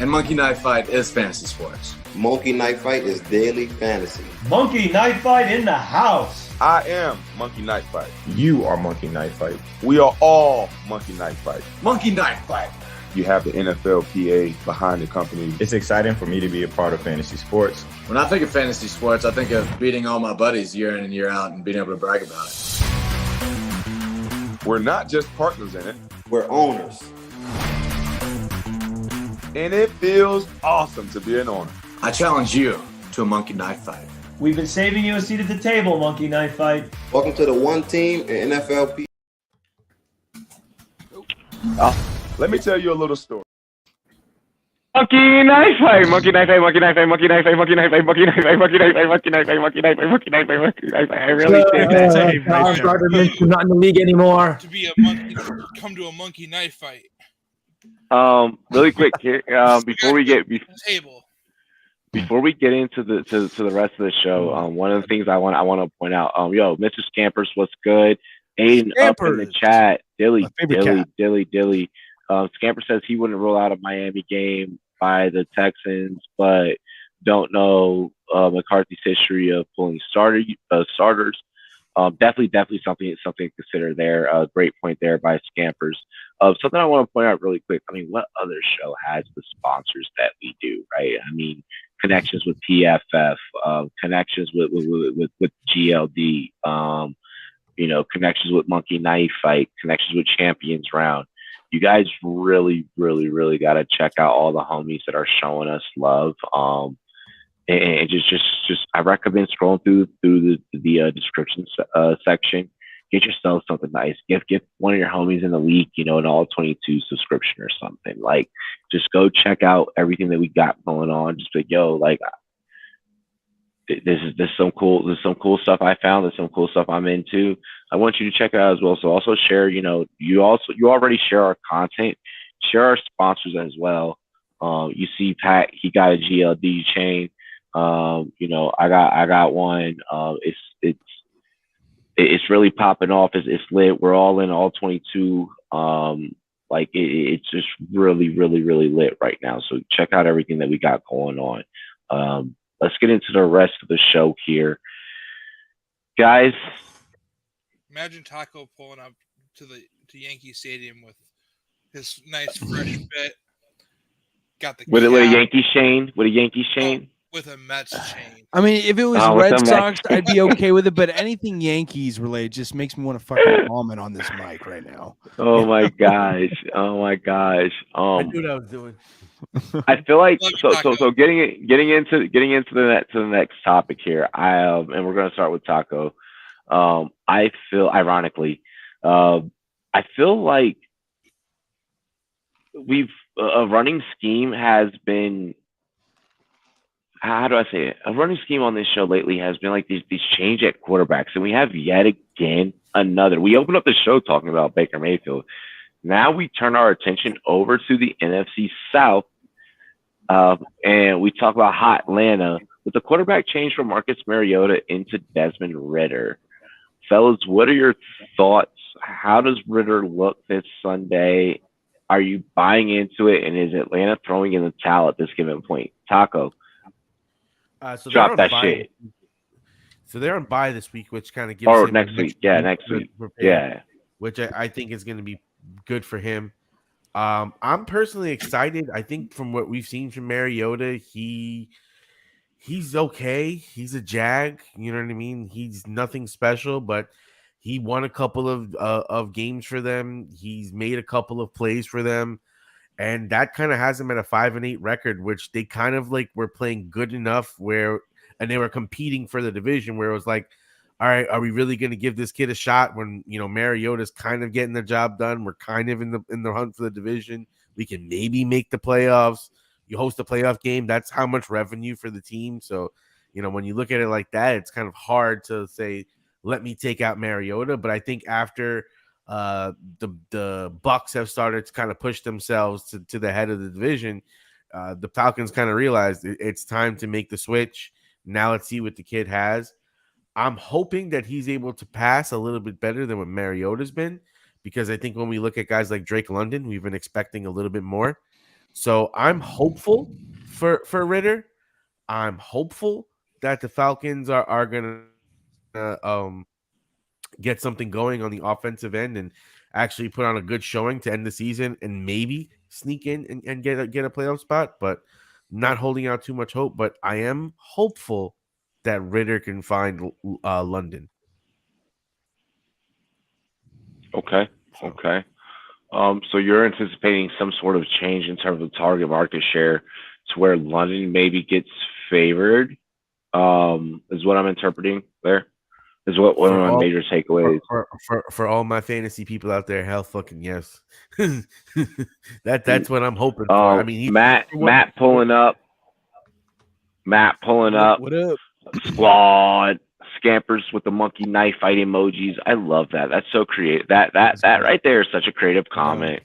And monkey knife fight is fantasy sports. Monkey Knife Fight is daily fantasy. Monkey Knife Fight in the house. I am Monkey Knife Fight. You are Monkey Knife Fight. We are all Monkey Knife Fight. Monkey Knife Fight. You have the NFLPA behind the company. It's exciting for me to be a part of fantasy sports. When I think of fantasy sports, I think of beating all my buddies year in and year out and being able to brag about it. We're not just partners in it. We're owners. And it feels awesome to be an owner. I challenge you to a monkey knife fight. We've been saving you a seat at the table, Monkey Knife Fight. Welcome to the one team in NFLP. Let me tell you a little story. Monkey knife fight, monkey knife fight, monkey knife fight, monkey knife fight, monkey knife fight, monkey knife fight, monkey knife fight, monkey knife fight, monkey knife fight, monkey knife fight, monkey knife fight. I really think that's not in the league anymore. To be a monkey, come to a monkey knife fight. Really quick here, before we get table. Before we get into the the rest of the show, one of the things I want to point out, Mr. Scampers, what's good? Aiden up in the chat, Dilly. Scamper says he wouldn't rule out a Miami game by the Texans, but don't know McCarthy's history of pulling starters. Definitely something to consider there. Great point there by Scampers. Something I want to point out really quick. I mean, what other show has the sponsors that we do, right? I mean, connections with PFF, connections with GLD, connections with Monkey Knife Fight, connections with Champions Round. You guys really got to check out all the homies that are showing us love. And just I recommend scrolling through the description section. Get yourself something nice. Give one of your homies in the league, an all 22 subscription or something. Like, just go check out everything that we got going on. Just like, this is some cool stuff I found. There's some cool stuff I'm into. I want you to check it out as well. So also share, you already share our content, share our sponsors as well. You see Pat, he got a GLD chain. I got one. It's really popping off. It's lit. We're all in all 22. It's just really lit right now. So check out everything that we got going on. Let's get into the rest of the show here. guys. Imagine Taco pulling up to Yankee Stadium with his nice fresh fit. Got the with a Yankee chain. With a Yankee chain. With a Mets chain. I mean, if it was Red Sox, I'd be okay with it. But anything Yankees related just makes me want to fucking vomit on this mic right now. Oh my gosh! Oh my gosh! I knew what I was doing. I feel like so getting into the next topic here. And we're gonna start with Taco. I feel ironically, I feel like a running scheme has been. How do I say it? A running scheme on this show lately has been like these change at quarterbacks, and we have yet again another. We opened up the show talking about Baker Mayfield. Now we turn our attention over to the NFC South, and we talk about hot Atlanta with the quarterback change from Marcus Mariota into Desmond Ridder. Fellas, what are your thoughts? How does Ridder look this Sunday? Are you buying into it, and is Atlanta throwing in the towel at this given point? Taco. So drop that shit. So they're on bye this week, which kind of gives him next week. Yeah, next week. Yeah, which I think is going to be good for him. I'm personally excited. I think from what we've seen from Mariota, he's okay. He's a Jag. You know what I mean? He's nothing special, but he won a couple of games for them. He's made a couple of plays for them. And that kind of has them at a 5-8 record, which they kind of like were playing good enough and they were competing for the division where it was like, all right, are we really going to give this kid a shot when, Mariota's kind of getting the job done? We're kind of in the hunt for the division. We can maybe make the playoffs. You host a playoff game. That's how much revenue for the team. So, when you look at it like that, it's kind of hard to say, let me take out Mariota. But I think after the Bucks have started to kind of push themselves to the head of the division, the Falcons kind of realized it's time to make the switch. Now let's see what the kid has. I'm hoping that he's able to pass a little bit better than what Mariota's been, because I think when we look at guys like Drake London, we've been expecting a little bit more. So I'm hopeful for Ridder. I'm hopeful that the Falcons are going to get something going on the offensive end and actually put on a good showing to end the season and maybe sneak in and get a playoff spot, but not holding out too much hope. But I am hopeful that Ridder can find London. Okay. So you're anticipating some sort of change in terms of target market share to where London maybe gets favored, is what I'm interpreting there. Is what one of my major takeaways. For all my fantasy people out there, hell fucking yes. That's what I'm hoping for. I mean, Matt pulling up. What up? Squad scampers with the monkey knife fight emojis. I love that. That's so creative. That right there is such a creative comment.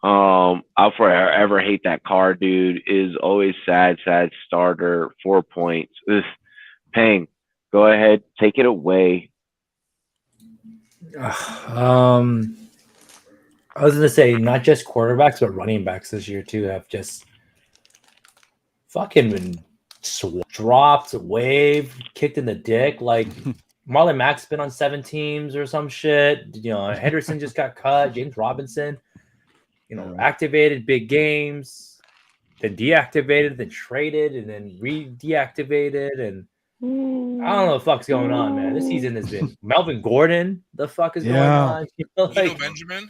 I'll forever hate that card, dude. Is always sad starter. 4 points. Pang. Go ahead, take it away. I was gonna say not just quarterbacks, but running backs this year too have just fucking been dropped, waved, kicked in the dick. Like Marlon Mack's been on 7 teams or some shit. Henderson just got cut. James Robinson, activated big games, then deactivated, then traded, and then re-deactivated, and I don't know what the fuck's going on, man. This season has been Melvin Gordon. The fuck is going on? Benjamin.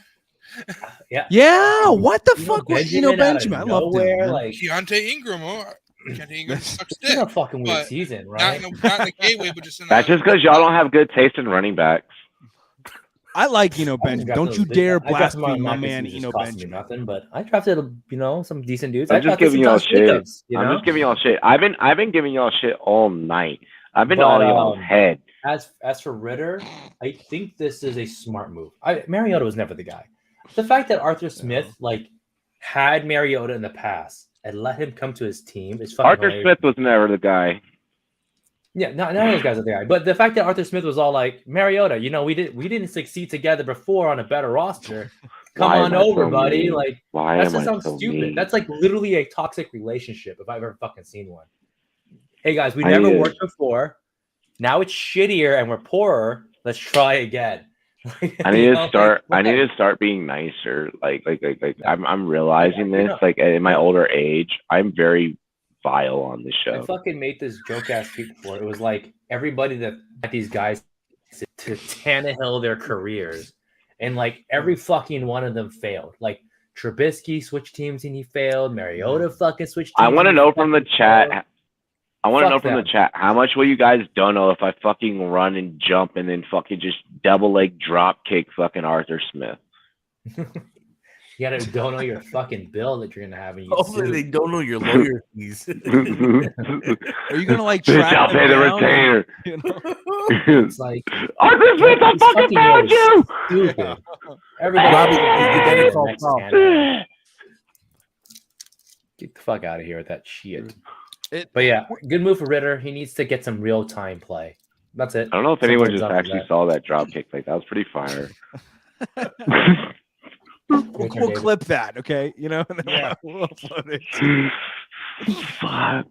Yeah. What the fuck was Benjamin? I love him. Like Keontae Ingram. Keontae Ingram sucks dick. It's a fucking weird season, right? Not in the gateway, but just in that's just because y'all don't have good taste in running backs. I like Benjamin. Don't you dare blaspheme my man Benjamin. Nothing, but I drafted some decent dudes. I'm just giving y'all shit. I'm just giving y'all shit. I've been giving y'all shit all night. I've been all y'all's head. As for Ridder, I think this is a smart move. Mariota was never the guy. The fact that Arthur Smith had Mariota in the past and let him come to his team is fucking Arthur hilarious. Smith was never the guy. Yeah, none of those guys are the guy. But the fact that Arthur Smith was all like, Mariota, we didn't succeed together before on a better roster. Come on over, buddy. Like, that just sounds stupid. That's like literally a toxic relationship if I've ever fucking seen one. Hey guys, we never worked before. Now it's shittier and we're poorer. Let's try again. I need to start. I need to start being nicer. Like I'm realizing this. Like in my older age, I'm very vile on this show. I fucking made this joke ass tweet before. It was like everybody that these guys to Tannehill their careers, and like every fucking one of them failed. Like Trubisky switched teams and he failed. Mariota fucking switched teams. I want to know from the chat. I want to know from the chat, how much will you guys dono if I fucking run and jump and then fucking just double leg drop kick fucking Arthur Smith? You gotta dono your fucking bill that you're gonna have. And hopefully they don't know your lawyer fees. Are you gonna like Bitch, I'll pay the retainer. You know? It's like Arthur Smith, I fucking found you. Stupid. Everybody, get the fuck out of here with that shit. But yeah, good move for Ritter. He needs to get some real time play. That's it. I don't know if anyone just actually saw that drop kick. Like that was pretty fire. We'll clip that, okay? You know, and then Yeah. we'll upload it. Fuck.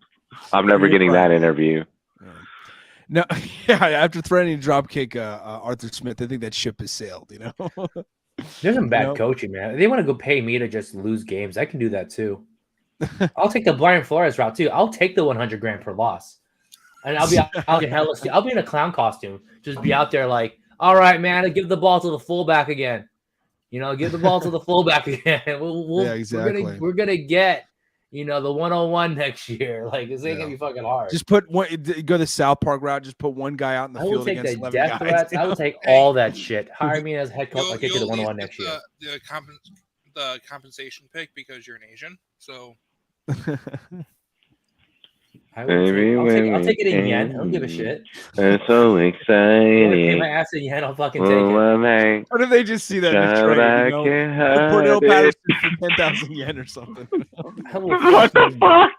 I'm never getting that interview. No, yeah. After threatening to drop kick Arthur Smith, I think that ship has sailed. You know, There's some bad coaching, man. If they want to go pay me to just lose games, I can do that too. I'll take the Brian Flores route too. I'll take the 100 grand per loss, and I'll be I'll be in a clown costume, just be out there like, all right, man, I give the ball to the fullback again. You know, give the ball to the fullback again. Yeah, exactly. We're gonna get, you know, the 101 next year. Like this ain't gonna be fucking hard. just put one. Go the South Park route. Just put one guy out in the I will field take against the 11 death guys. threats. I will take all that shit. Hire me as head coach. I'll get you the 101 next year. The compensation pick because you're an Asian. So I'll take it in yen. I don't give a shit. It's so Pay exciting. my ass in yen. I'll fucking take it. What if they just see that in the trade? You know, Cordell Patterson for 10,000 yen or something. What the fuck?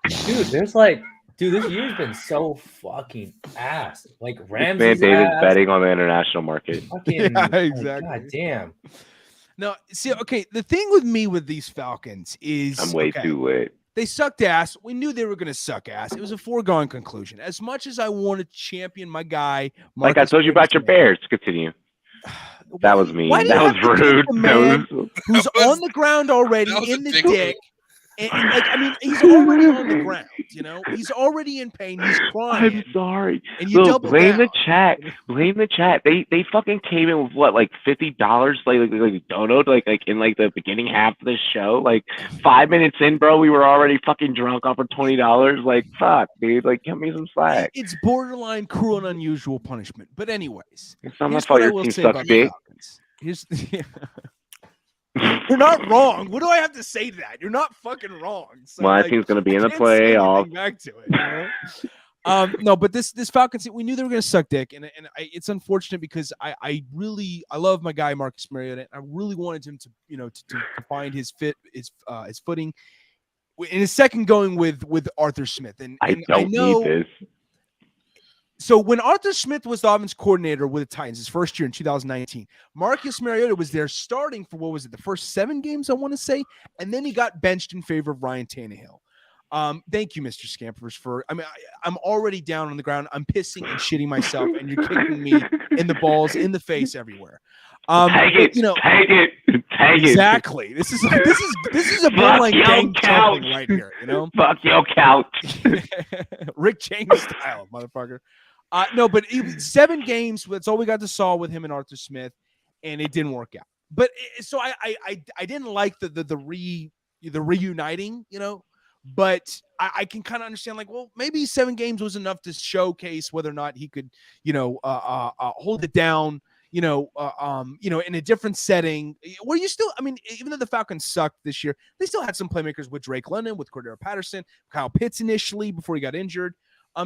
Dude, this year's been so fucking ass. Like This Ramsey's man David's ass. betting on the international market. Fucking, Yeah, exactly. God damn. No, see, okay. The thing with me with these Falcons is I'm way too lit. They sucked ass. We knew they were going to suck ass. It was a foregone conclusion. As much as I want to champion my guy, Like I told you about your Bears. Continue. That was mean. Why do you That was have to take rude. the man who's on the ground already in the dick? And like, I mean, he's already on the ground. You know, he's already in pain. He's crying. I'm sorry. And you double blame down. the chat. Blame the chat. They fucking came in with what, like $50, like dono, like in like the beginning half of the show. Like 5 minutes in, bro, we were already fucking drunk off of $20. Like fuck, dude. Like give me some slack. It's borderline cruel and unusual punishment. But anyways, It's not my here's fault what I your will team say sucks about the dick. Falcons. Here's You're not wrong. What do I have to say to that? You're not fucking wrong. So, My team's gonna be in the can't say playoffs. anything back to it. You know? No, but this Falcons, we knew they were going to suck dick, and it's unfortunate because I love my guy Marcus Mariota. I really wanted him to to find his footing in his second going with Arthur Smith, and I don't need this. So when Arthur Smith was the offense coordinator with the Titans his first year in 2019, Marcus Mariota was there starting for the first 7 games, I want to say, and then he got benched in favor of Ryan Tannehill. Thank you, Mr. Scampers, I'm already down on the ground. I'm pissing and shitting myself, and you're kicking me in the balls, in the face, everywhere. Take it. Exactly. This is a borderline gang jumping right here. You know, fuck your couch. Rick James style, motherfucker. No, but 7 games. That's all we got to saw with him and Arthur Smith, and it didn't work out. But so I didn't like the reuniting, you know. But I can kind of understand, like, well, maybe 7 games was enough to showcase whether or not he could, hold it down, in a different setting where you still, I mean, even though the Falcons sucked this year, they still had some playmakers with Drake London, with Cordero Patterson, Kyle Pitts initially before he got injured.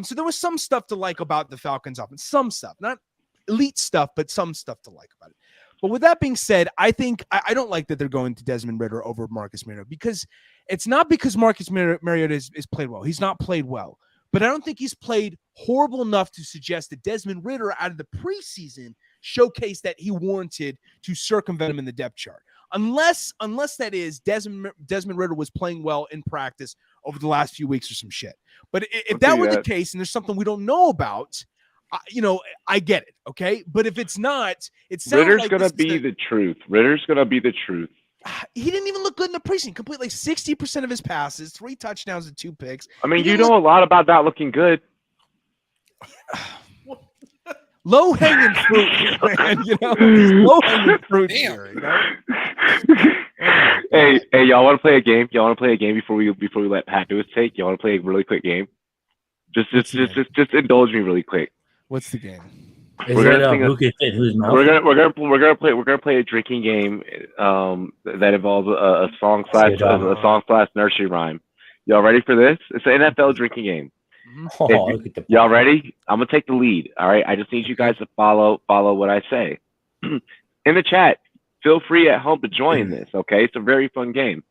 So there was some stuff to like about the Falcons offense, some stuff, not elite stuff, but some stuff to like about it. But with that being said, I think I don't like that they're going to Desmond Ridder over Marcus Mariota, because it's not because Marcus Mariota is played well. He's not played well, but I don't think he's played horrible enough to suggest that Desmond Ridder out of the preseason showcased that he warranted to circumvent him in the depth chart. Unless that is Desmond Ridder was playing well in practice over the last few weeks or some shit. But if that were the case and there's something we don't know about, I get it, okay? But if it's not, it sounds Ritter's like gonna be the truth. Ritter's gonna be the truth. He didn't even look good in the preseason. Complete like 60% of his passes, 3 touchdowns and 2 picks. I mean, you know a lot about not looking good. Low hanging fruit, man. Low hanging fruit here. Hey, y'all want to play a game? Y'all want to play a game before we let Pat do his take? Y'all want to play a really quick game? Just indulge me really quick. What's the game? Who can fit whose mouth? We're gonna play a drinking game that involves a song slash nursery rhyme. Y'all ready for this? It's an NFL drinking game. Y'all ready? I'm gonna take the lead. All right. I just need you guys to follow what I say. In the chat, feel free at home to join this. Okay, it's a very fun game.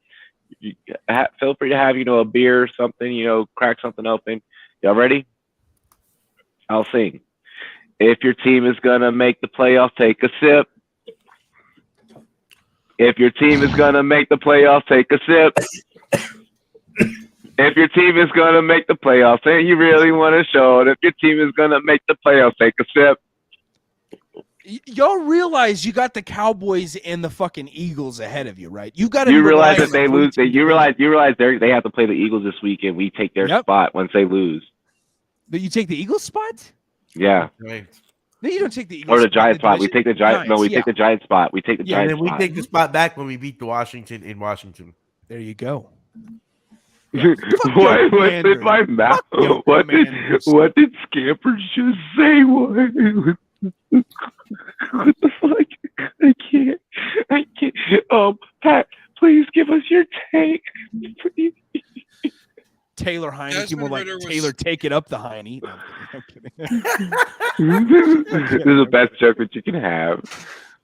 Feel free to have a beer or something. Crack something open. Y'all ready? I'll sing. If your team is gonna make the playoffs, take a sip. If your team is gonna make the playoffs, take a sip. If your team is gonna make the playoffs, and you really want to show it. If your team is gonna make the playoffs, take a sip. Y'all realize you got the Cowboys and the fucking Eagles ahead of you, right? You got to. You realize that they lose. You realize they have to play the Eagles this week, and we take their spot once they lose. But you take the Eagles spot? Yeah. Right. No, you don't take the Eagles or the Giants spot. We take the Giants. No, we take the Giants spot. We take the Giants. And then we take the spot back when we beat the Washington in Washington. There you go. What's in my mouth? What did Scampers just say? What the fuck? I can't. Pat, please give us your take. Taylor Heineke, more like Taylor, take it up the Heine. No, I'm kidding. This is the best joke that you can have.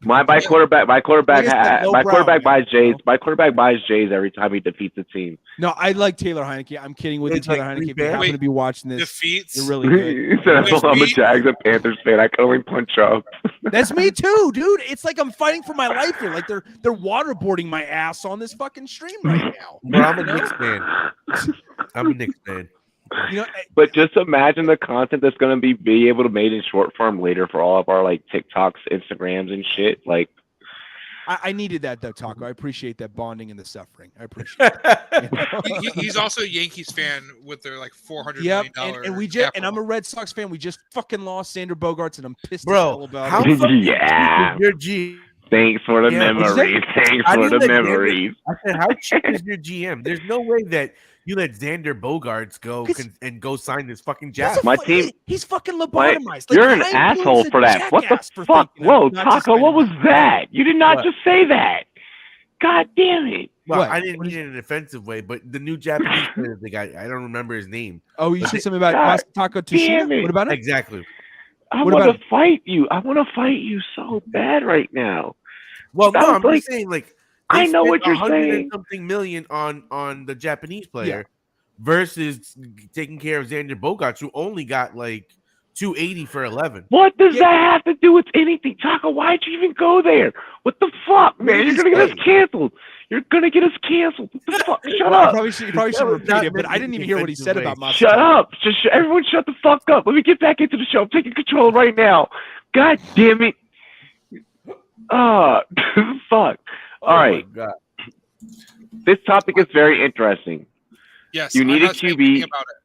My quarterback buys Jays every time he defeats a team. No, I like Taylor Heineke. I'm kidding with you, Taylor Heineke. If you happen to be watching this, defeats. You're really good. He said, I'm a Jags and Panthers fan. I can only punch up. That's me too, dude. It's like I'm fighting for my life here. Like they're waterboarding my ass on this fucking stream right now. Well, I'm a Knicks fan. I'm a Knicks fan. But just imagine the content that's going to be able to made in short form later for all of our like TikToks, Instagrams, and shit. Like, I needed that though, Taco. I appreciate that bonding and the suffering. I appreciate it. He's also a Yankees fan with their like $400 million. And we just and I'm a Red Sox fan. We just fucking lost Sander Bogarts, and I'm pissed as hell about how it. your G. Thanks for the memories. Thanks for the memories. I said, how cheap is your GM? There's no way that you let Xander Bogaerts go sign this fucking job. My team, he's fucking lobotomized. You're an asshole for that. What the fuck? Whoa, Taco, what was that? You did not just say that. God damn it. Well, I didn't mean it in an offensive way, but the new Japanese player they got, I don't remember his name. Oh, you said something about Masataka Tsushima? What about it? Exactly. I want to fight you. I want to fight you so bad right now. Well, no, I'm just saying, like, I know what you're saying. Something million on the Japanese player versus taking care of Xander Bogaerts, who only got like $280 for 11. What does that have to do with anything, Taco? Why'd you even go there? What the fuck, man? You're gonna get us canceled. You're gonna get us canceled. What the fuck? Shut up. You probably should repeat it, but I didn't even hear what he said about Masataka. Shut up. Just everyone, shut the fuck up. Let me get back into the show. I'm taking control right now. God damn it. Fuck. All right. This topic is very interesting. Yes, you need a QB about it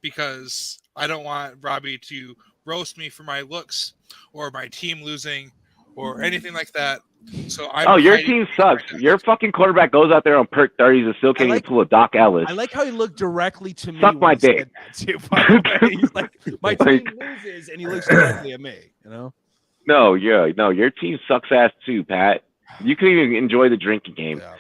because I don't want Robbie to roast me for my looks or my team losing or anything like that. So your team sucks. Your fucking quarterback goes out there on perk 30s and still can't even pull a Doc Ellis. I like how he looked directly to me. Suck my dick. He's like, my team loses, and he looks directly at me. You know. No, your team sucks ass too, Pat. You couldn't even enjoy the drinking game. Yeah.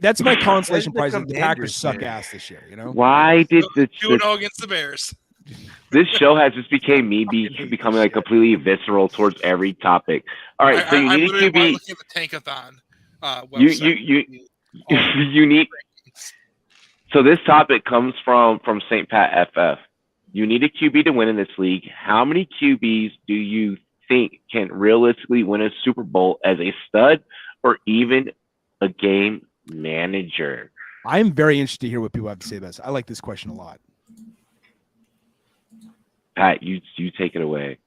That's my consolation prize. The Packers suck ass this year. You know. Why did the 2-0 against the Bears? This show has just became me becoming like completely visceral towards every topic. All right, so you need a QB. Looking at the Tankathon website. You need. So this topic comes from St. Pat FF. You need a QB to win in this league. How many QBs do you think can realistically win a Super Bowl as a stud or even a game manager? I'm very interested to hear what people have to say about this. I like this question a lot. Pat, you take it away.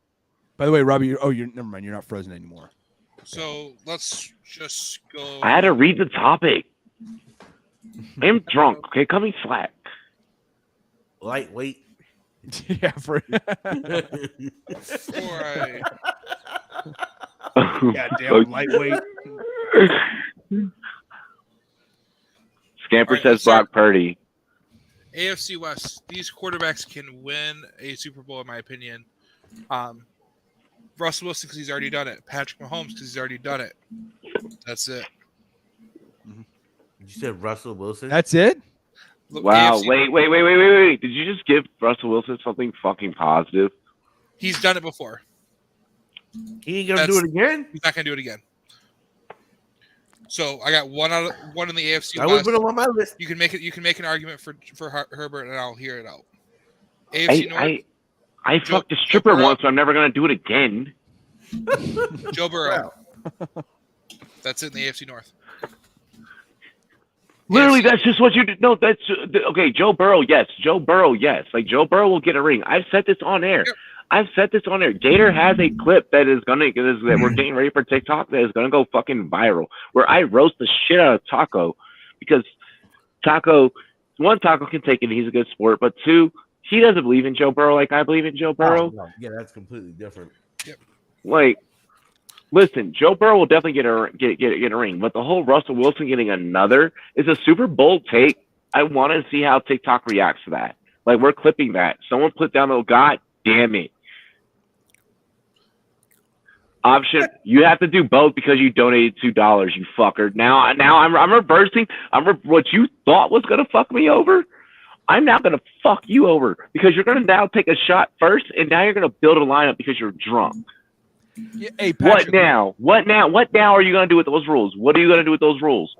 By the way, Robbie, you're never mind. You're not frozen anymore. So let's just go. I had to read the topic. I'm drunk. Okay, cut me slack. Lightweight. Yeah, for goddamn lightweight. Scamper says Brock Purdy. AFC West. These quarterbacks can win a Super Bowl, in my opinion. Russell Wilson because he's already done it. Patrick Mahomes because he's already done it. That's it. You said Russell Wilson? That's it? Look, Wow! AFC, Wait! Did you just give Russell Wilson something fucking positive? He's done it before. He ain't gonna do it again. He's not gonna do it again. So I got one in the AFC. I would put him on my list. You can make it. You can make an argument for Herbert, and I'll hear it out. AFC North. I fucked a stripper once, so I'm never gonna do it again. Joe Burrow. That's it in the AFC North. Literally, that's just what you did. No, that's okay. Joe Burrow, yes. Joe Burrow, yes. Like Joe Burrow will get a ring. I've said this on air. Gator has a clip that we're getting ready for TikTok that is gonna go fucking viral. Where I roast the shit out of Taco because Taco can take it. He's a good sport, but two, he doesn't believe in Joe Burrow like I believe in Joe Burrow. No. Yeah, that's completely different. Yep. Like, listen, Joe Burrow will definitely get a ring, but the whole Russell Wilson getting another is a super bold take. I want to see how TikTok reacts to that. Like, we're clipping that. Someone put down the God damn it option. You have to do both because you donated $2, you fucker. Now I'm reversing. What you thought was gonna fuck me over. I'm now gonna fuck you over because you're gonna now take a shot first, and now you're gonna build a lineup because you're drunk. Yeah, hey, Patrick, What now are you gonna do with those rules? What are you gonna do with those rules?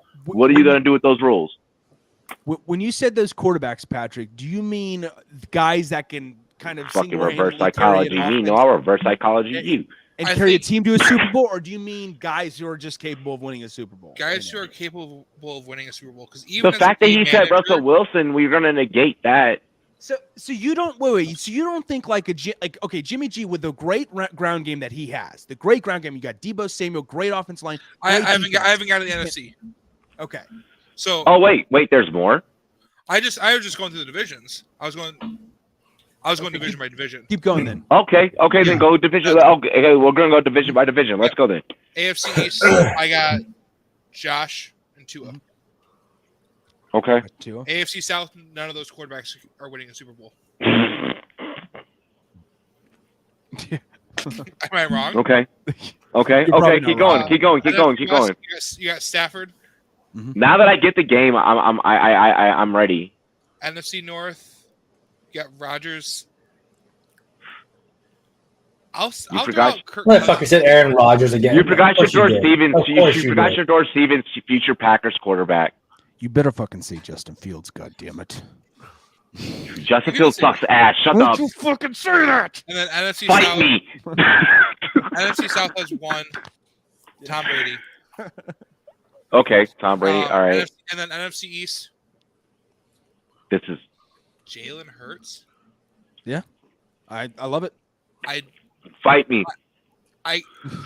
When you said those quarterbacks, Patrick, do you mean guys that can kind of fucking reverse psychology? You know, I'll reverse psychology you. And carry a team to a Super Bowl, or do you mean guys who are just capable of winning a Super Bowl? Guys who are capable of winning a Super Bowl, because even the fact that he said Russell Wilson, we're gonna negate that. So you don't wait. So you don't think like Jimmy G with the great ground game that he has, the great ground game. You got Deebo Samuel, great offensive line. I haven't got to the NFC. Okay. So. Oh wait, there's more. I was just going through the divisions. I was going division by division. Keep going then. Okay, then go division. Okay, we're gonna go division by division. Let's go then. AFC East, I got Josh and Tua. Okay. AFC South, none of those quarterbacks are winning a Super Bowl. Am I wrong? Okay. Keep going. You got Stafford. Now that I get the game, I'm ready. NFC North. You got Rodgers. I'll forgot. Motherfucker said Aaron Rodgers again. You forgot Shador Stevens. You forgot Shador Stevens, future Packers quarterback. You better fucking say Justin Fields. God damn it. Justin Fields sucks ass. Shut up. Don't you fucking say that. And then NFC Fight South. me. NFC South has one. Tom Brady. Okay, Tom Brady. All right. And then NFC East. This is Jalen Hurts. Yeah, I love it. Fight me. I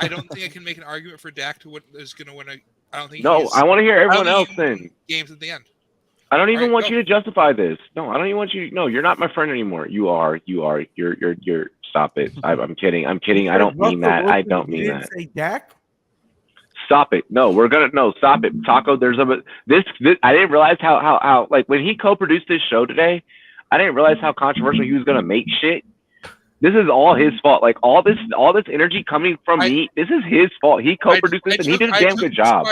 don't think I can make an argument for Dak to what is going to win. I don't think. No, I want to hear everyone else then. Games at the end. I don't even want you to justify this. No, I don't even want you. No, you're not my friend anymore. You are. You're. Stop it. I'm kidding. I don't mean that. I don't mean that. Say Dak? Stop it. No, stop it. Taco, there's this I didn't realize how like when he co-produced this show today, I didn't realize how controversial he was gonna make shit. This is all his fault. Like all this energy coming from me, this is his fault. He co-produced this and he did a damn good job.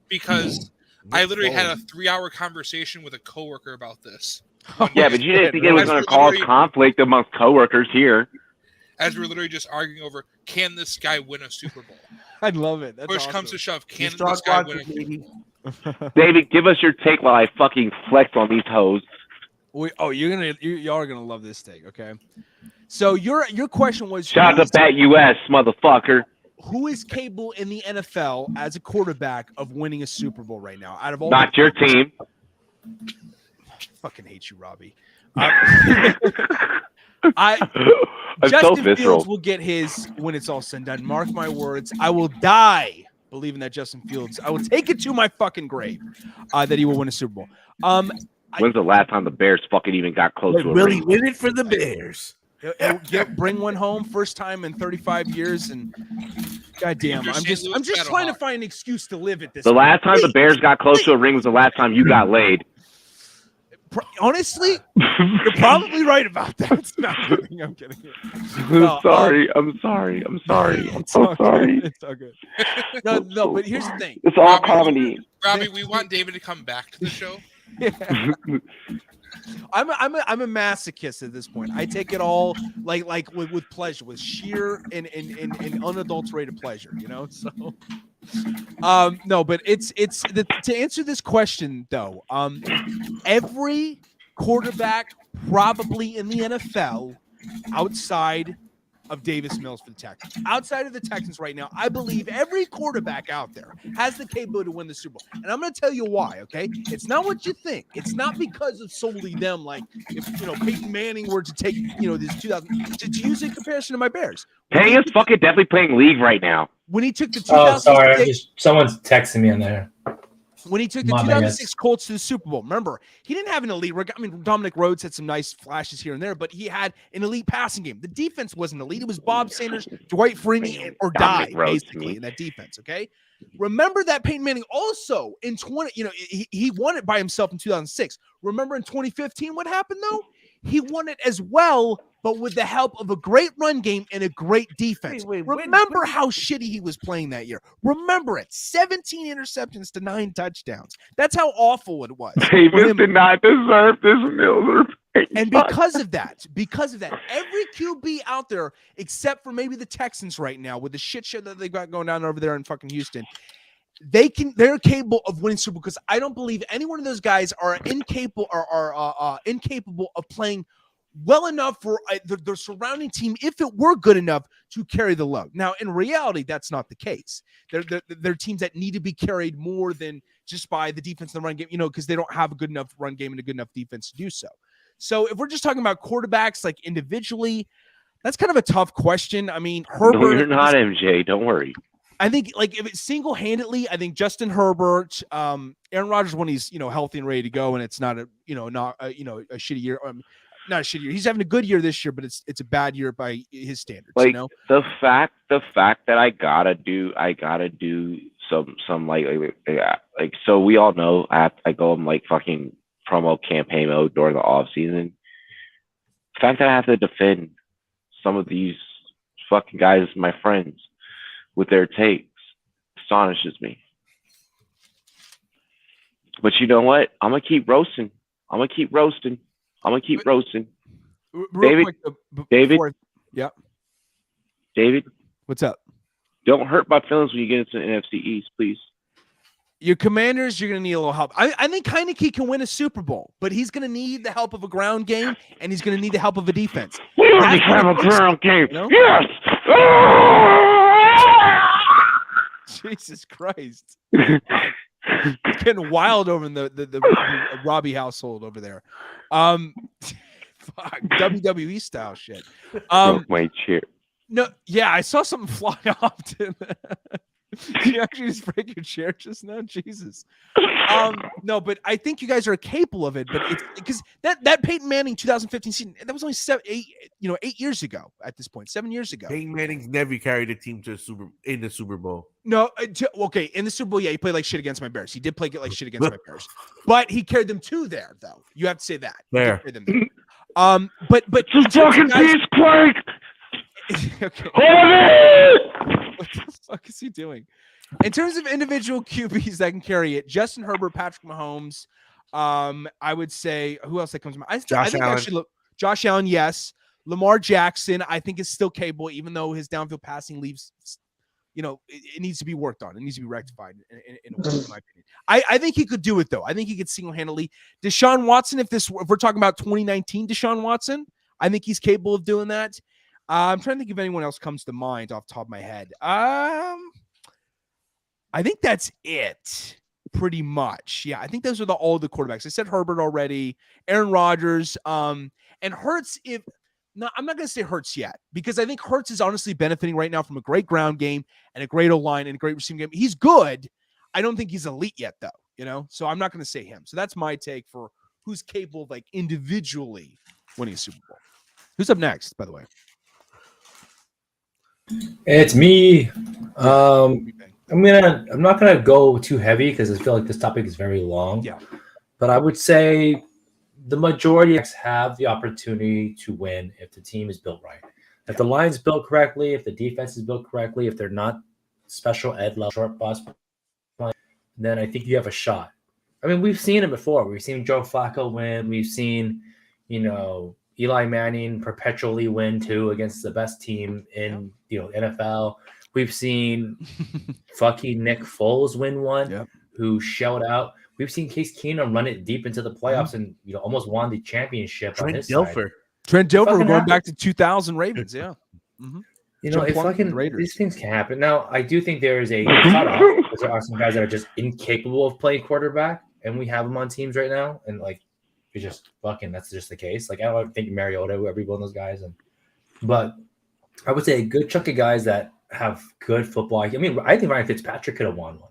Because I literally had a 3-hour conversation with a coworker about this. Yeah, but you didn't think it was gonna cause conflict amongst coworkers here. As we're literally just arguing over, can this guy win a Super Bowl? I love it. That's Push awesome. comes to shove, can this guy win a Super Bowl? David, give us your take while I fucking flex on these hoes. Y'all are gonna love this take, okay? So your question was shout out to Bat US, motherfucker. Who is capable in the NFL as a quarterback of winning a Super Bowl right now? Out of all, not your team. Fucking hate you, Robbie. Justin Fields will get his when it's all said and done. Mark my words. I will die believing that Justin Fields. I will take it to my fucking grave that he will win a Super Bowl. When's the last time the Bears fucking even got close to a will ring? he win it for the Bears? Bring one home, first time in 35 years, and goddamn, I'm just trying to find an excuse to live at this. The last time the Bears got close to a ring was the last time you got laid. Honestly, you're probably right about that. It's not kidding. I'm kidding. I'm sorry. I'm so sorry. It's all good. No, but here's the thing. It's all comedy. Robbie, we want David to come back to the show. Yeah. I'm a masochist at this point. I take it all like with pleasure, with sheer and unadulterated pleasure, you know. So, no, but it's to answer this question though. Every quarterback probably in the NFL outside of Davis Mills for the Texans. Outside of the Texans right now, I believe every quarterback out there has the capability to win the Super Bowl. And I'm going to tell you why, okay? It's not what you think. It's not because of solely them, like if, Peyton Manning were to take, this 2000, to use in comparison to my Bears. Penny is fucking definitely playing league right now. When he took the 2006... Oh, sorry. Someone's texting me on there. When he took the 2006 Colts to the Super Bowl, remember, he didn't have an elite. I mean, Dominic Rhodes had some nice flashes here and there, but he had an elite passing game. The defense wasn't elite. It was Bob Sanders, Dwight Freeney, or die, basically, in that defense, okay? Remember that Peyton Manning also in 20, he won it by himself in 2006. Remember in 2015 what happened, though? He won it as well, but with the help of a great run game and a great defense. Remember how shitty he was playing that year. Remember it. 17 interceptions to 9 touchdowns. That's how awful it was. Davis did not deserve this Miller. And because of that, every QB out there, except for maybe the Texans right now, with the shit show that they got going down over there in fucking Houston, they're capable of winning Super Bowl, because I don't believe any one of those guys are incapable of playing well enough for their surrounding team, if it were good enough, to carry the load. Now, in reality, that's not the case. They're teams that need to be carried more than just by the defense and the run game, because they don't have a good enough run game and a good enough defense to do so. So if we're just talking about quarterbacks, like individually, that's kind of a tough question. I mean, Herbert. No, you're not MJ. Don't worry. I think, like, if it's single-handedly, I think Justin Herbert, Aaron Rodgers when he's healthy and ready to go, and it's not a shitty year. Not a shitty year. He's having a good year this year, but it's a bad year by his standards. Like the fact that I gotta do some like so we all know I go in like fucking promo campaign mode during the off season. The fact that I have to defend some of these fucking guys, my friends, with their takes astonishes me. But you know what? I'm gonna keep roasting. David. Yeah. David. What's up? Don't hurt my feelings when you get into the NFC East, please. Your Commanders, you're going to need a little help. I think Heineke can win a Super Bowl, but he's going to need the help of a ground game, and he's going to need the help of a defense. We already have a ground game. Yes. Jesus Christ. It's getting wild over in the Robbie household over there. Fuck, WWE style shit. My chair. No, yeah, I saw something fly off. Did you actually just break your chair just now? Jesus. No, but I think you guys are capable of it. But it's because that Peyton Manning 2015 season, that was only 8 years ago at this point, 7 years ago. Peyton Manning's never carried a team to in the Super Bowl. No, okay, in the Super Bowl, yeah, he played like shit against my Bears. He did play like shit against my Bears, but he carried them to there, though. You have to say that. There. But just fucking peace, Clark. Okay. What the fuck is he doing? In terms of individual QBs that can carry it, Justin Herbert, Patrick Mahomes. I would say who else that comes to mind? I think actually Josh Allen, yes. Lamar Jackson, I think is still capable, even though his downfield passing leaves. It needs to be worked on. It needs to be rectified. In my opinion, I think he could do it though. I think he could single-handedly. Deshaun Watson, if we're talking about 2019 Deshaun Watson, I think he's capable of doing that. I'm trying to think if anyone else comes to mind off the top of my head. I think that's it, pretty much. Yeah, I think those are all the quarterbacks. I said Herbert already, Aaron Rodgers, and Hurts. No, I'm not going to say Hurts yet because I think Hurts is honestly benefiting right now from a great ground game and a great O-line and a great receiving game. He's good. I don't think he's elite yet, though, so I'm not going to say him. So that's my take for who's capable of, like, individually winning a Super Bowl. Who's up next, by the way? It's me. I'm not gonna go too heavy because I feel like this topic is very long. Yeah. But I would say the majority have the opportunity to win if the team is built right. If the line's built correctly, if the defense is built correctly, if they're not special ed level short bus, then I think you have a shot. I mean, we've seen it before. We've seen Joe Flacco win. We've seen, Eli Manning perpetually win too against the best team in NFL. We've seen fucking Nick Foles win one, who shelled out. We've seen Case Keenum run it deep into the playoffs and almost won the championship on his side. Trent Dilfer going back to 2000 Ravens, yeah. Mm-hmm. These things can happen. Now, I do think there is a cutoff because there are some guys that are just incapable of playing quarterback, and we have them on teams right now, and it's just that's just the case. I don't think Mariota will ever be one of those guys, but I would say a good chunk of guys that have good football. I mean, I think Ryan Fitzpatrick could have won one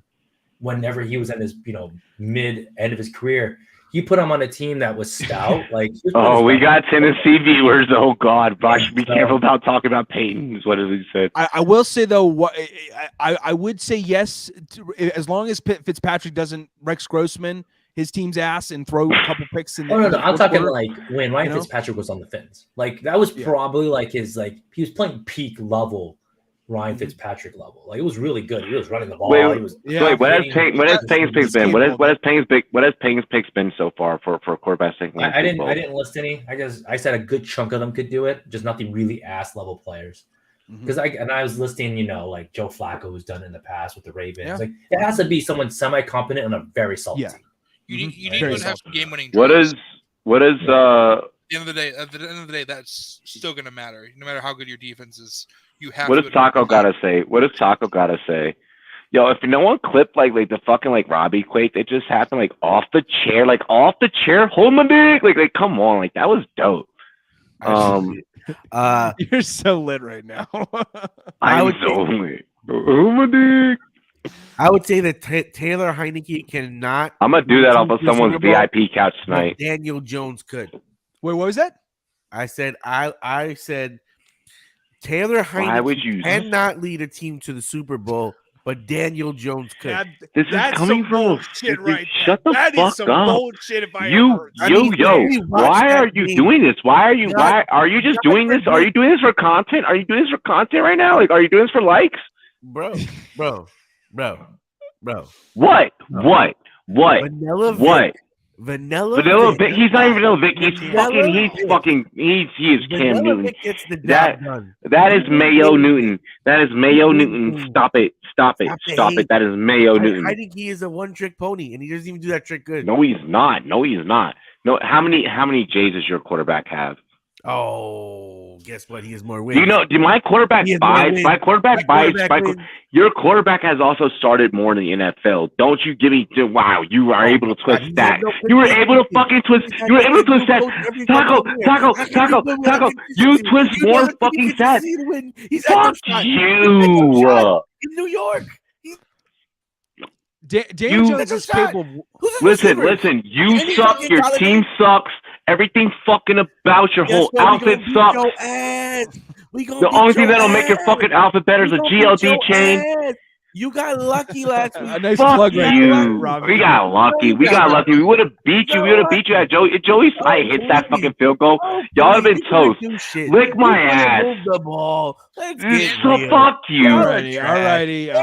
whenever he was at his mid end of his career. You put him on a team that was stout. We got Tennessee viewers. Oh God, Bosh, be careful about talking about Peyton. Is what he said. I will say though, I would say yes, as long as Fitzpatrick doesn't Rex Grossman his team's ass and throw a couple picks in. No. I'm talking when Ryan Fitzpatrick was on the Fins. That was probably his he was playing peak level. Ryan Fitzpatrick level. It was really good. He was running the ball. What has Payne's picks been? What has Payne's picks been so far for quarterbacks? I didn't list any. I said a good chunk of them could do it, just nothing really ass level players. Because I was listing, Joe Flacco, who's done it in the past with the Ravens. It has to be someone semi competent and a very solid team. You need to have some game winning. What is at the end of the day, that's still going to matter. No matter how good your defense is, you have. What does Taco gotta say? Yo, if no one clipped like the fucking Robbie Quake that just happened off the chair, hold my dick, come on, that was dope. You're so lit right now. I'm so lit. Oh my dick. I would say that Taylor Heineke cannot. I'm gonna do that off of someone's VIP couch tonight. Daniel Jones could. Wait, what was that? I said Taylor Heineke cannot lead a team to the Super Bowl, but Daniel Jones could. This is coming from bullshit right there. Shut the that fuck is some up. Bullshit if I ever heard. Why are you doing this? Why are you just doing this? Are you doing this for content? Are you doing this for content right now? Are you doing this for likes? Bro. What? Vanilla Vic. He's not even Vanilla Vic. He is Cam Newton. That is Mayo Newton. Stop it. That is Mayo Newton. I think he is a one-trick pony, and he doesn't even do that trick good. No, he's not. No, how many J's does your quarterback have? Oh, guess what? He has more wins. Do my quarterback buys? Your quarterback has also started more in the NFL. Don't you give me? Wow, you are able to twist that. You were able to fucking twist. You were able to twist that. Taco. You twist more fucking stats. Fuck you. In New York. Daniel Jones is capable. Listen. You suck. Your team sucks. Everything fucking about your whole outfit sucks. The only thing that'll make your fucking outfit better is a GLD chain. You got lucky last week. Nice Fuck plug right you. there, Robbie. We got lucky. We would have beat you. At Joey Slye hits that fucking field goal. Y'all have been toast. Lick my ass. Move the ball. So fuck you. Alrighty.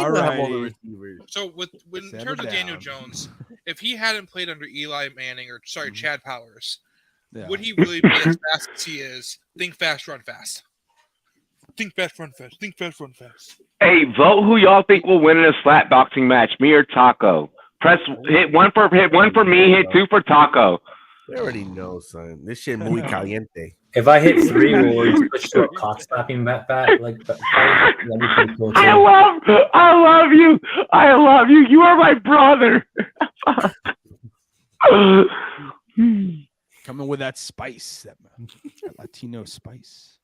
So in terms of Daniel Jones, if he hadn't played under Eli Manning or Chad Powers, would he really be as fast as he is? Think fast, run fast. Think fast, run fast. Hey, vote who y'all think will win in a slap boxing match, me or Taco. Hit one for me, hit two for Taco. We already know, son. This shit muy caliente. If I hit 3, will we switch to a cock slapping bet? I love you. You are my brother. Coming with that spice, that Latino spice.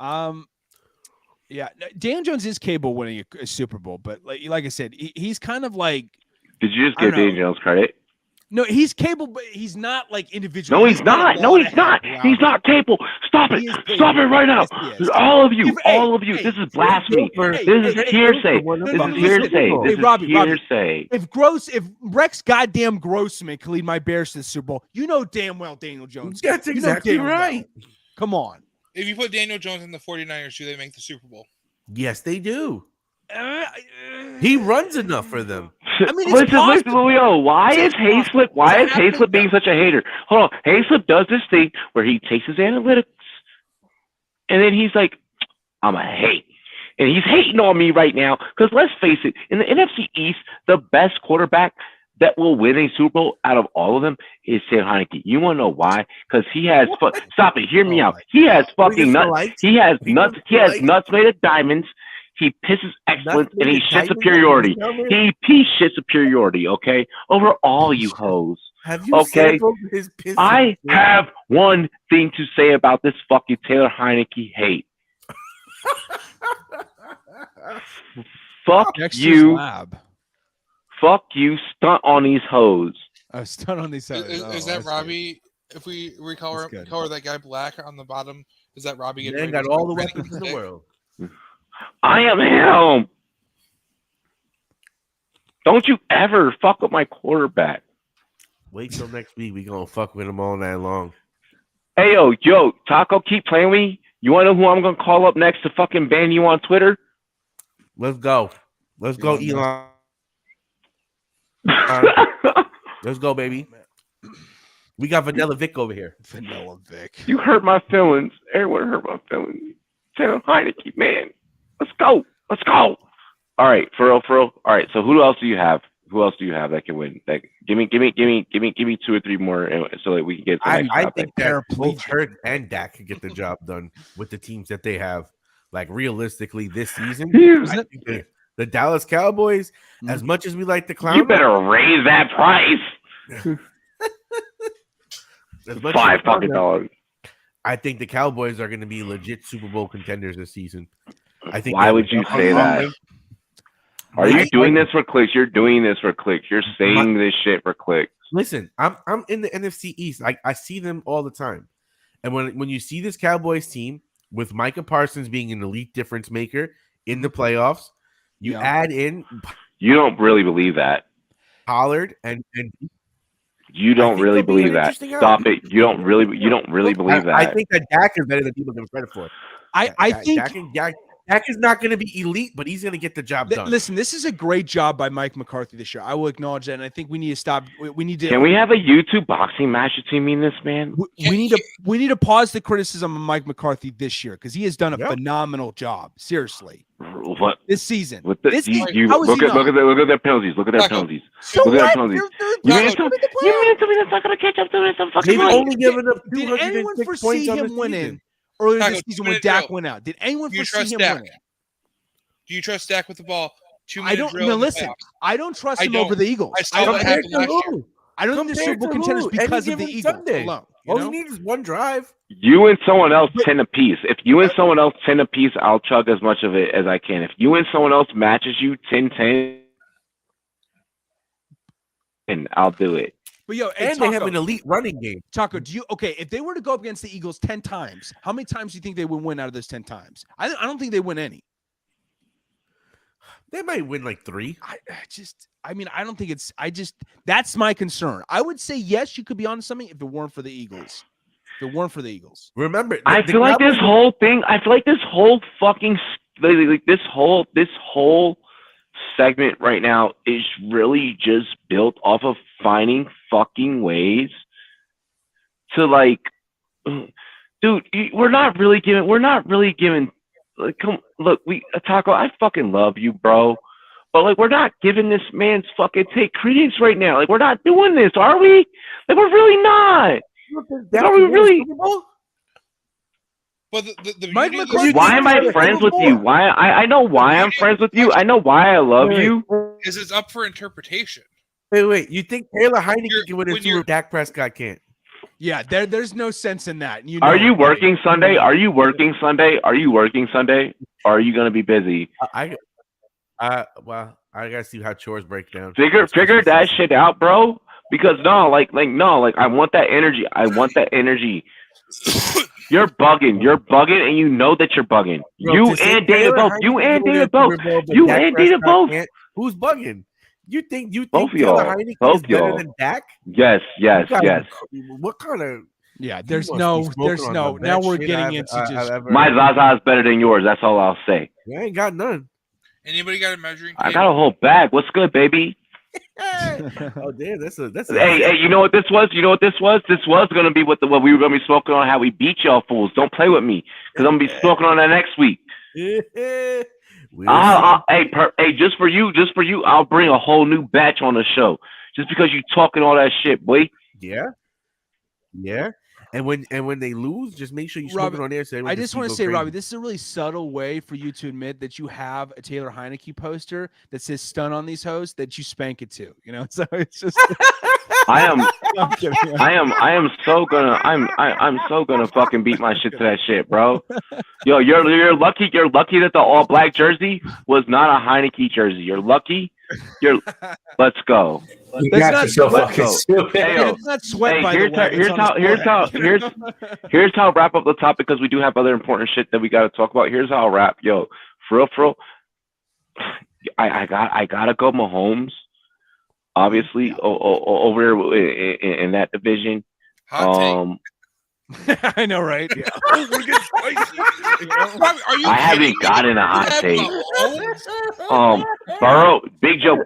Yeah, Daniel Jones is capable of winning a Super Bowl, but like I said, he's kind of like. Did you just give Daniel Jones credit? No, he's capable, but he's not like individual. No, he's not. No, he's not. He's not capable. Stop it. Stop it right now. All of you. This is blasphemy. This is hearsay. This is hearsay. This is hearsay. If Rex goddamn Grossman can lead my Bears to the Super Bowl, you know damn well Daniel Jones. That's exactly right. Come on. If you put Daniel Jones in the 49ers, do they make the Super Bowl? Yes, they do. He runs enough for them. I mean, listen, why is Hayslip being such a hater? Hold on. Hayslip does this thing where he takes his analytics and then he's like, I'm a hate. And he's hating on me right now because let's face it, in the NFC East, the best quarterback that will win a Super Bowl out of all of them is Sam Heineke. You want to know why? Because he has stop it. Hear me out. He has fucking nuts. He has nuts. He has nuts made of diamonds. He pisses excellence and he shits superiority. He shits superiority, okay? Over all you hoes. Have you his piss? I have one thing to say about this fucking Taylor Heineke hate. Fuck you. Fuck you, stunt on these hoes. Stunt on these hoes. Is that Robbie? Good. If we color that guy black on the bottom, is that Robbie? They got all the weapons in the world. I am him. Don't you ever fuck with my quarterback. Wait till next week. We gonna fuck with him all night long. Hey, yo, Taco, keep playing with me. You want to know who I'm gonna call up next to fucking ban you on Twitter? Let's go. Let's go, Elon. Let's go, baby. We got Vanilla Vic over here. Vanilla Vic. You hurt my feelings. Everyone hurt my feelings. Taylor Heineke, man. Let's go. Let's go. All right, for real. All right, so who else do you have? Who else do you have that can win? Give me 2 or 3 more so that we can get. I think that both Hurd and Dak could get the job done with the teams that they have. Like realistically, this season, I think the Dallas Cowboys, as much as we like the clown, you better raise that price. $5 I think the Cowboys are going to be legit Super Bowl contenders this season. I think. Why would you say that? Are you doing this for clicks? You're doing this for clicks. You're saying this shit for clicks. Listen, I'm in the NFC East. I see them all the time, and when you see this Cowboys team with Micah Parsons being an elite difference maker in the playoffs, you add in. You don't really believe that. Pollard and you don't really believe that. Stop it. You don't really believe that. I think that Dak is better than people give credit for. I think Dak is not going to be elite, but he's going to get the job done. Listen, this is a great job by Mike McCarthy this year. I will acknowledge that, and I think we need to stop. We need to. Can we have a YouTube boxing match between me and this man? We need to pause the criticism of Mike McCarthy this year because he has done a phenomenal job. Seriously, what this season? Look at their penalties. Look at their penalties. So look what? at their penalties. You mean to tell me that's not going to catch up to some fucking? They've only given up 206 Did anyone points foresee on him the winning season. earlier this season when Dak went out? Did anyone foresee him winning? Do you trust Dak with the ball? I don't. No, listen. I don't trust him over the Eagles. I don't think they're Super Bowl contenders because of the Eagles alone. All you need is one drive. You and someone else 10 apiece. If you and someone else 10 apiece, I'll chug as much of it as I can. If you and someone else matches you 10-10, and I'll do it. But and Taco, they have an elite running game. Taco, if they were to go up against the Eagles 10 times, how many times do you think they would win out of those 10 times? I don't think they win any. They might win like 3. I don't think it's. That's my concern. I would say yes, you could be on something if it weren't for the Eagles. Remember, I feel like this whole thing. I feel like this whole fucking this whole segment right now is really just built off of finding fucking ways to dude. We're not really giving. Like, Taco, I fucking love you, bro. But we're not giving this man's fucking take credence right now. We're not doing this, are we? We're really not. Are we really? But why am I friends with you? Why I know why I'm friends with you. I know why I love you. Is it's up for interpretation. Wait. You think Taylor Heineke can win a Super Dak Prescott can't? Yeah, there's no sense in that. Are you working Sunday? Are you working Sunday? Are you working Sunday? Or are you gonna be busy? Well, I gotta see how chores break down. Figure that shit out, bro. Because no, I want that energy. I want that energy. You're bugging, and you know that you're bugging. Bro, you and Data both. You and Data both. Who's bugging? You think both Taylor y'all? Heineke Both is better y'all. than Dak? Yes. What kind of? Yeah, there's no. Now we're getting into just. My Zaza is better than yours. That's all I'll say. You ain't got none. Anybody got a measuring tape? I got a whole bag. What's good, baby? Oh damn, that's a. Hey, you know what this was? This was gonna be what we were gonna be smoking on. How we beat y'all fools. Don't play with me, because I'm gonna be smoking on that next week. Hey, just for you, I'll bring a whole new batch on the show. Just because you talking all that shit, boy. Yeah. And when they lose, just make sure you smoke it on there. So I just want to say, Robbie, this is a really subtle way for you to admit that you have a Taylor Heineke poster that says "stun" on these hosts that you spank it to. You know, so it's just. I'm so gonna fucking beat my shit to that shit, bro. Yo, you're lucky that the all black jersey was not a Heineke jersey. You're lucky. Let's go. That's not fucking stupid. It's not sweat. By the way, here's how I'll wrap up the topic, because we do have other important shit that we got to talk about. Here's how I'll wrap. Yo, for real. I gotta go Mahomes. Obviously, over in that division. I know, right? Yeah. I haven't gotten a hot take. Burrow, Big Joe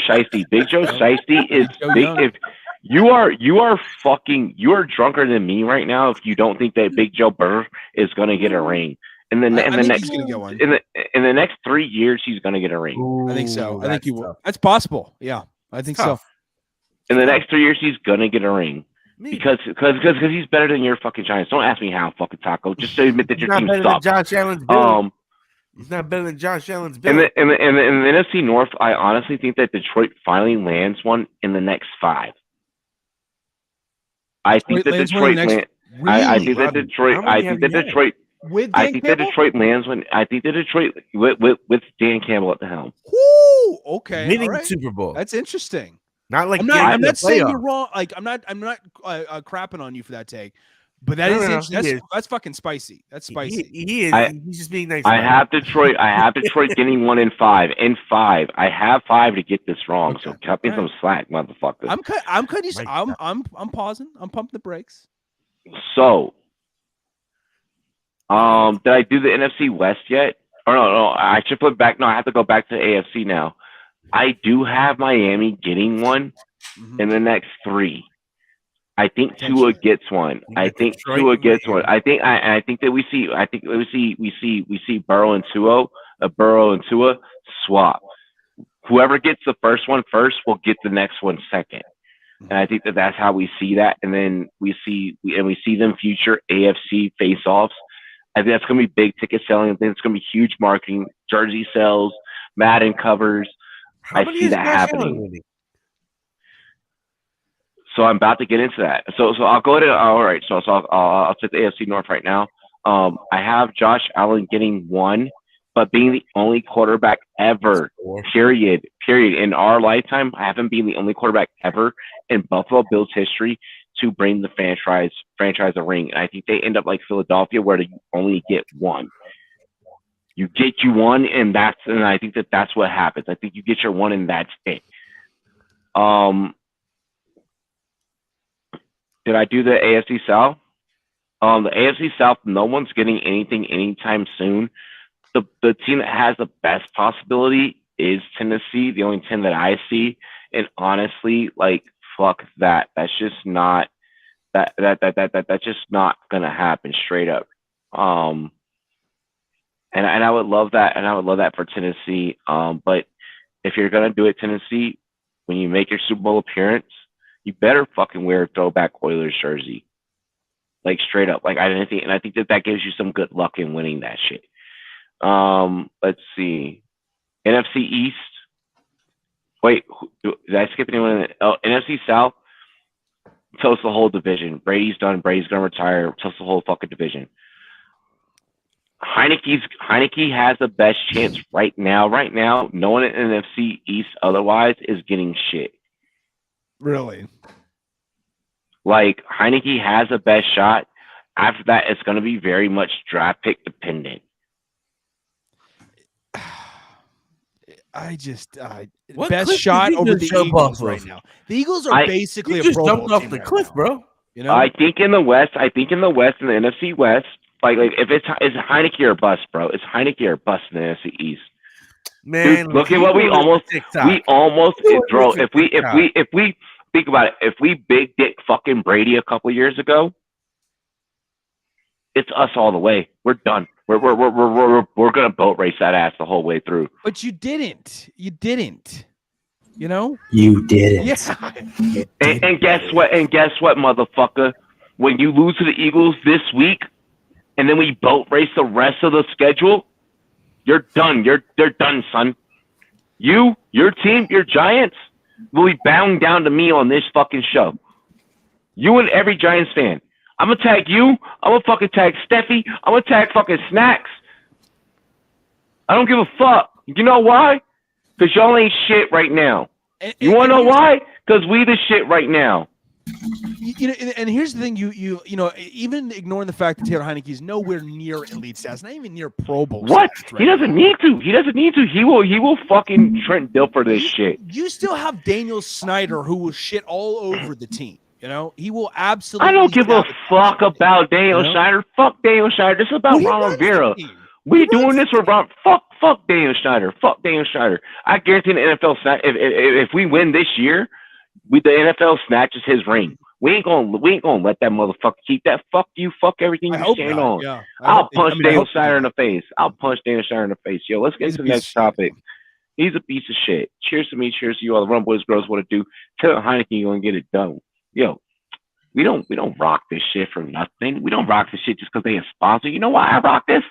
Shiesty. Big Joe Shiesty is big. If you are drunker than me right now if you don't think that Big Joe Burr is gonna get a ring. In the next 3 years, he's gonna get a ring. I think so. I think he will. That's possible. Yeah, I think so. In the next 3 years, he's gonna get a ring. Because he's better than your fucking Giants. Don't ask me how, fucking Taco. Just admit that your team sucks. Josh Allen's bill. He's not better than Josh Allen's bill. In the NFC North, I honestly think that Detroit finally lands one in the next 5. I think that Detroit lands one. I think that Detroit with Dan Campbell at the helm. Woo! Okay, winning the Super Bowl. That's interesting. Not like I'm not saying you're wrong. Like I'm not crapping on you for that take, but that's fucking spicy. That's spicy. He is. He's just being nice. I have Detroit getting 1 in 5. In 5, I have 5 to get this wrong. Okay. So cut me some slack, motherfucker. I'm pausing. I'm pumping the brakes. So, did I do the NFC West yet? Or no, I should put back. No, I have to go back to the AFC now. I do have Miami getting one in the next 3. I think Tua gets one. I think Tua gets one. I think that we see Burrow and Tua swap. Whoever gets the first one first will get the next one second. And I think that that's how we see that. And then we see them future AFC face-offs. I think that's going to be big ticket selling. I think it's going to be huge marketing, jersey sales, Madden covers. I see that happening. So I'm about to get into that. So I'll go to all right. So I'll take the AFC North right now. I have Josh Allen getting 1, but being the only quarterback ever, period, in our lifetime. I haven't been the only quarterback ever in Buffalo Bills history to bring the franchise a ring. And I think they end up like Philadelphia, where you only get 1. You get you 1, and I think that that's what happens. I think you get your 1, and that's it. Did I do the AFC South? The AFC South, no one's getting anything anytime soon. The team that has the best possibility is Tennessee, the only team that I see. And honestly, like, fuck that. That's just not that's just not gonna happen straight up. And I would love that, for Tennessee. But if you're gonna do it, Tennessee, when you make your Super Bowl appearance, you better fucking wear a throwback Oilers jersey, like straight up. Like I think that gives you some good luck in winning that shit. Let's see, NFC East. Wait, did I skip anyone? NFC South. toast the whole division. Brady's done. Brady's gonna retire. Toast the whole fucking division. Heineke has the best chance right now. Right now, no one in NFC East otherwise is getting shit. Really? Like, Heineke has the best shot. After that, it's going to be very much draft pick dependent. I just What best cliff shot did you over just the jump Eagles off right of? now. The Eagles are basically You a just Pro jumped Bowl off team the right cliff, now. bro. You know? I think in the West, in the NFC West, like if it's Heineke or bust, bro. It's Heineke or bust in the NFC East. Man, dude, look at what we almost bro. If we think about it, if we big dick fucking Brady a couple years ago, it's us all the way. We're done. We're gonna boat race that ass the whole way through. But you didn't. You didn't. You know? You didn't. Yeah. And guess what? And guess what, motherfucker? When you lose to the Eagles this week, and then we boat race the rest of the schedule, you're done. They're done, son. You, your team, your Giants will be bowing down to me on this fucking show. You and every Giants fan. I'm gonna tag you. I'm gonna fucking tag Steffi. I'm gonna tag fucking Snacks. I don't give a fuck. You know why? Because y'all ain't shit right now. You wanna know why? Because we the shit right now. You know, and here's the thing: you know, even ignoring the fact that Taylor Heineke is nowhere near elite stats, not even near Pro Bowl. What? Stats right He doesn't need to. He doesn't need to. He will fucking Trent Dilfer this shit. You still have Daniel Snyder, who will shit all over the team. You know, he will absolutely. I don't give a fuck about Daniel Snyder. Fuck Daniel Snyder. This is about Ron Rivera. We doing this for Ron. Fuck Daniel Snyder. Fuck Daniel Snyder. I guarantee the NFL if we win this year, the NFL snatches his ring. We ain't gonna let that motherfucker keep that. Fuck you. Fuck everything you stand on. Yeah. I'll punch Daniel Snyder in the face. I'll punch Daniel Snyder in the face. Yo, let's get into the next topic. He's a piece of shit. Cheers to me. Cheers to you all. The Rumboyz girls want to do. Tell Heineke you're gonna get it done. Yo, we don't rock this shit for nothing. We don't rock this shit just because they a sponsor. You know why I rock this?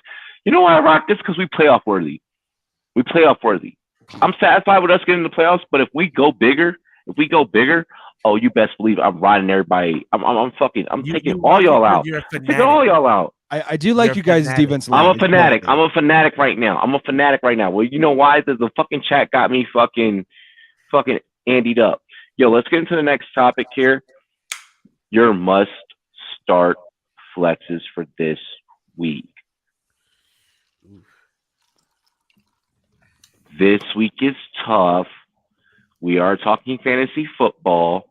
You know why I rock this? Because we playoff worthy. We playoff worthy. I'm satisfied with us getting the playoffs, but if we go bigger, oh, you best believe I'm riding everybody. I'm taking all y'all out. Taking all y'all out. I do like you guys' defense. I'm a fanatic. I'm a fanatic right now. Well, you know why? The fucking chat got me fucking andied up. Yo, let's get into the next topic here. Your must start flexes for this week. This week is tough. We are talking fantasy football.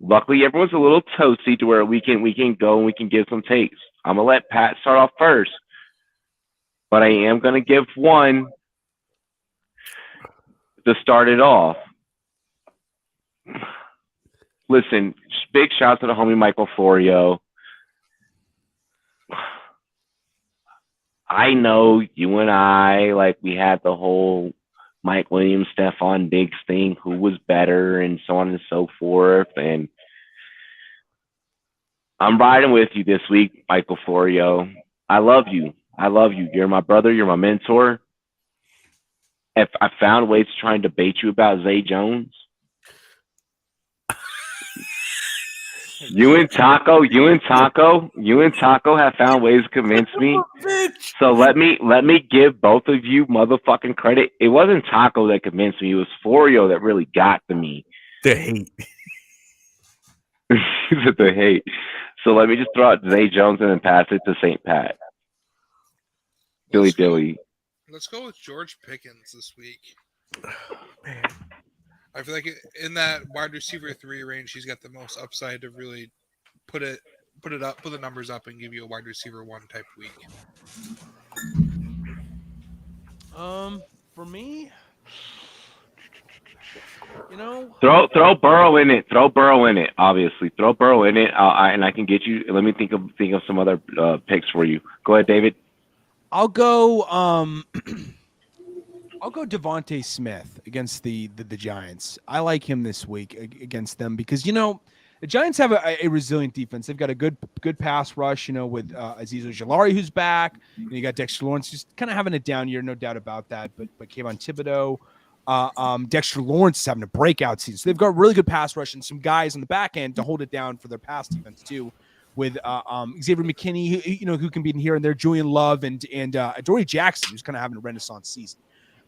Luckily, everyone's a little toasty to where we can go and we can give some takes. I'm gonna let Pat start off first, but I am gonna give one to start it off. Listen, big shout out to the homie Michael Florio. I know you and I, like, we had the whole Mike Williams, Stephon Diggs thing, who was better, and so on and so forth. And I'm riding with you this week, Michael Florio. I love you. You're my brother. You're my mentor. If I found ways to try and debate you about Zay Jones, you and Taco have found ways to convince me. So let me give both of you motherfucking credit. It wasn't Taco that convinced me. It was Florio that really got to me. The hate. The hate. So let me just throw out Zay Jones and then pass it to St. Pat. Dilly. Let's go with George Pickens this week. Man. I feel like in that wide receiver 3 range, he's got the most upside to really put the numbers up and give you a wide receiver 1 type week. For me, you know, throw Burrow in it. Obviously, throw Burrow in it, and I can get you. Let me think of some other picks for you. Go ahead, David. I'll go Devontae Smith against the Giants. I like him this week against them because, you know, the Giants have a resilient defense. They've got a good pass rush, you know, with Azeez Ojulari, who's back. You got Dexter Lawrence just kind of having a down year, no doubt about that. But Kayvon Thibodeau, Dexter Lawrence is having a breakout season. So they've got really good pass rush and some guys on the back end to hold it down for their pass defense too. With Xavier McKinney, who can be in here and there, Julian Love and Dory Jackson, who's kind of having a renaissance season.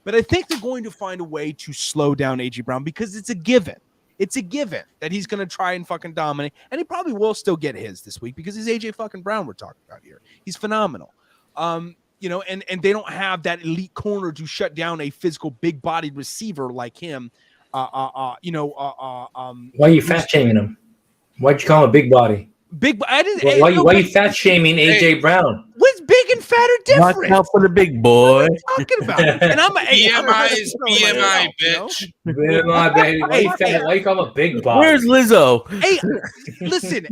But I think they're going to find a way to slow down AJ Brown because it's a given. It's a given that he's going to try and fucking dominate, and he probably will still get his this week because he's AJ fucking Brown we're talking about here. He's phenomenal. And they don't have that elite corner to shut down a physical, big-bodied receiver like him. Why are you fat shaming him? Why'd you call him a big body? I didn't. Why are you fat shaming AJ Brown? What's big and fat are different? Watch out for the big boy. What are you talking about? And I'm BMI is BMI, bitch. BMI, baby. Why you call him a big body? Where's Lizzo? Hey, listen.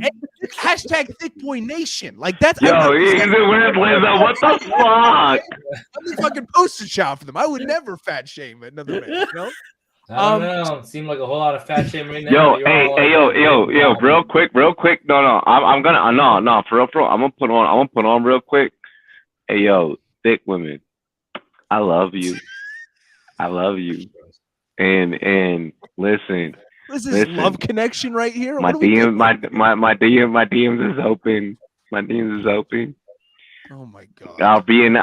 Hashtag Thick Boy Nation. Like that's. Yo, where's Lizzo? What the fuck? I'm the fucking poster child for them. I would never fat shame another man. I don't know. Seemed like a whole lot of fat shame right now. Yo, real quick. No, I'm gonna for real. I'm gonna put on real quick. Hey, yo, thick women, I love you. And listen. This is love connection right here. My DMs is open. Oh my god! I'll be in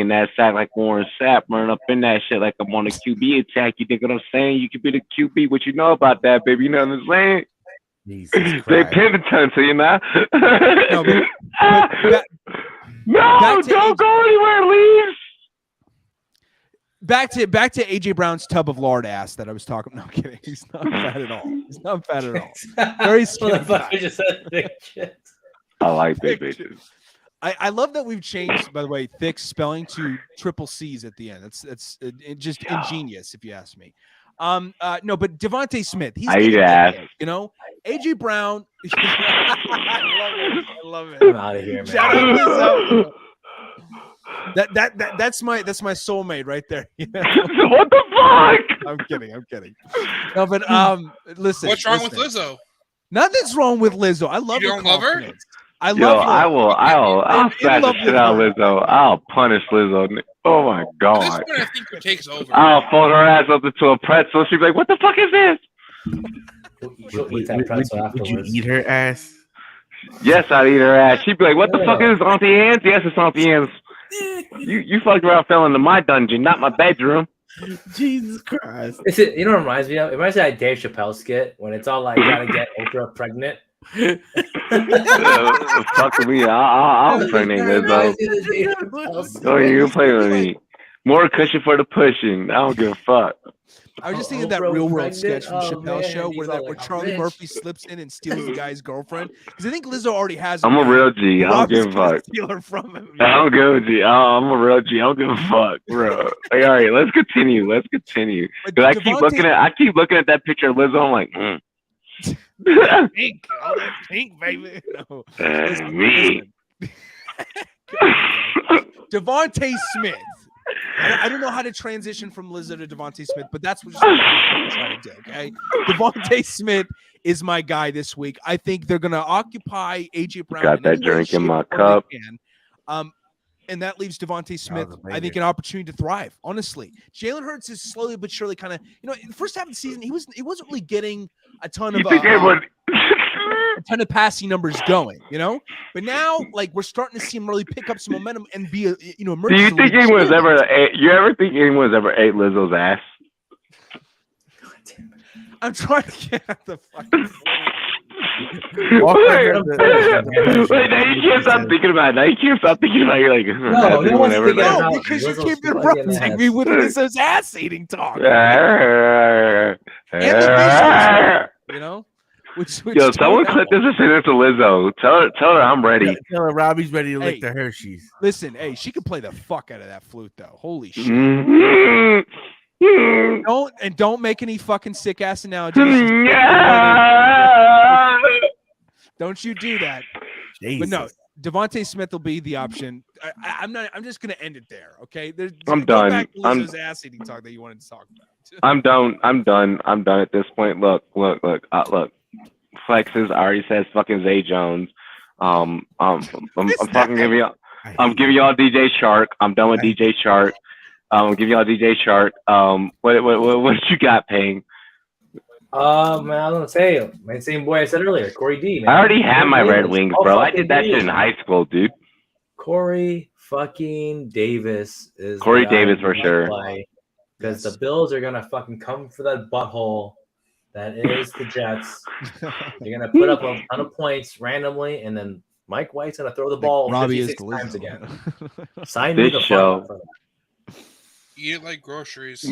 that sack like Warren Sapp, running up in that shit like I'm on a QB attack. You think what I'm saying? You could be the QB. What you know about that, baby? You know what I'm saying? They Pemberton, so you know. No, don't go anywhere. Leave. Back to AJ Brown's tub of lard ass that I was talking. No, I'm kidding. He's not fat at all. Very skinny guy. I like big bitches. I love that we've changed, by the way, thick spelling to triple C's at the end. That's just ingenious, if you ask me. No, but Devontae Smith, he's AJ Brown. I love it. I'm out of here, man. Shout out that's my soulmate right there. What the fuck? I'm kidding. No, but listen. What's wrong with Lizzo? Nothing's wrong with Lizzo. I love you her. Don't love her? I love her. I'll smash the shit out of Lizzo. I'll punish Lizzo. Oh my god. At this point, I think it takes over. I'll fold her ass up into a pretzel. She'll be like, "What the fuck is this?" She'll eat that pretzel afterwards. Would you eat her ass? Yes, I'd eat her ass. She'd be like, "What the fuck is this, Auntie Anne's?" Yes, it's Auntie Anne's. You fucked around, fell into my dungeon, not my bedroom. Jesus Christ! You know what it reminds me of? It reminds me of that Dave Chappelle skit when it's all like, "Gotta get Oprah pregnant." Fuck with me. I'll pregnant Lizzo. Oh, you play with me. More cushion for the pushing. I don't give a fuck. I was just thinking of that Real World sketch from Chappelle's show where Charlie Murphy slips in and steals the guy's girlfriend. Because I think Lizzo already has. I'm a real G. I don't give a fuck. Steal her from him. I don't give a G. I'm a real G. I don't give a fuck, bro. Like, all right, let's continue. Because I keep looking at that picture of Lizzo. I'm like, pink, all that pink, baby. No. Me. Devontae Smith. I don't know how to transition from Lizzo to Devontae Smith, but that's what I'm trying to do. Okay, Devontae Smith is my guy this week. I think they're going to occupy AJ Brown. Got that drink in my cup. And that leaves Devontae Smith, I think, an opportunity to thrive. Honestly, Jalen Hurts is slowly but surely kind of, in the first half of the season, he wasn't really getting a ton of passing numbers going, But now, like, we're starting to see him really pick up some momentum and be a, Do you think anyone's ever think anyone's ever ate Lizzo's ass? I'm trying to get at the fucking. Wait, now you can't stop thinking about it. You're like, no, because you keep interrupting me with Lizzo's ass eating talk. Which yo, someone clip this and send it to Lizzo. Tell her I'm ready. Tell her Robbie's ready to lick the Hershey's. Listen, she can play the fuck out of that flute though. Holy shit. Don't make any fucking sick ass analogies. Don't you do that. Jesus. But no, Devontae Smith will be the option. I'm just gonna end it there. Okay. I'm done. Back to Lizzo's ass eating talk that you wanted to talk about. I'm done at this point. Look. Flexes already says fucking Zay Jones. I'm fucking giving y'all DJ Shark. I'm done with DJ Shark. Give y'all DJ chart. What you got, Payne? Man, I was gonna say, my same boy I said earlier, Corey D. Man. I already had my Red Wings, bro. I did that Davis. shit in high school, dude. Corey fucking Davis is Corey Davis for sure. Because the Bills are gonna fucking come for that butthole that is the Jets. They're gonna put up a ton of points randomly, and then Mike White's gonna throw the ball Robbie 56 is times again. delusional. Sign me This the show. fuck up for that. Eat it like groceries.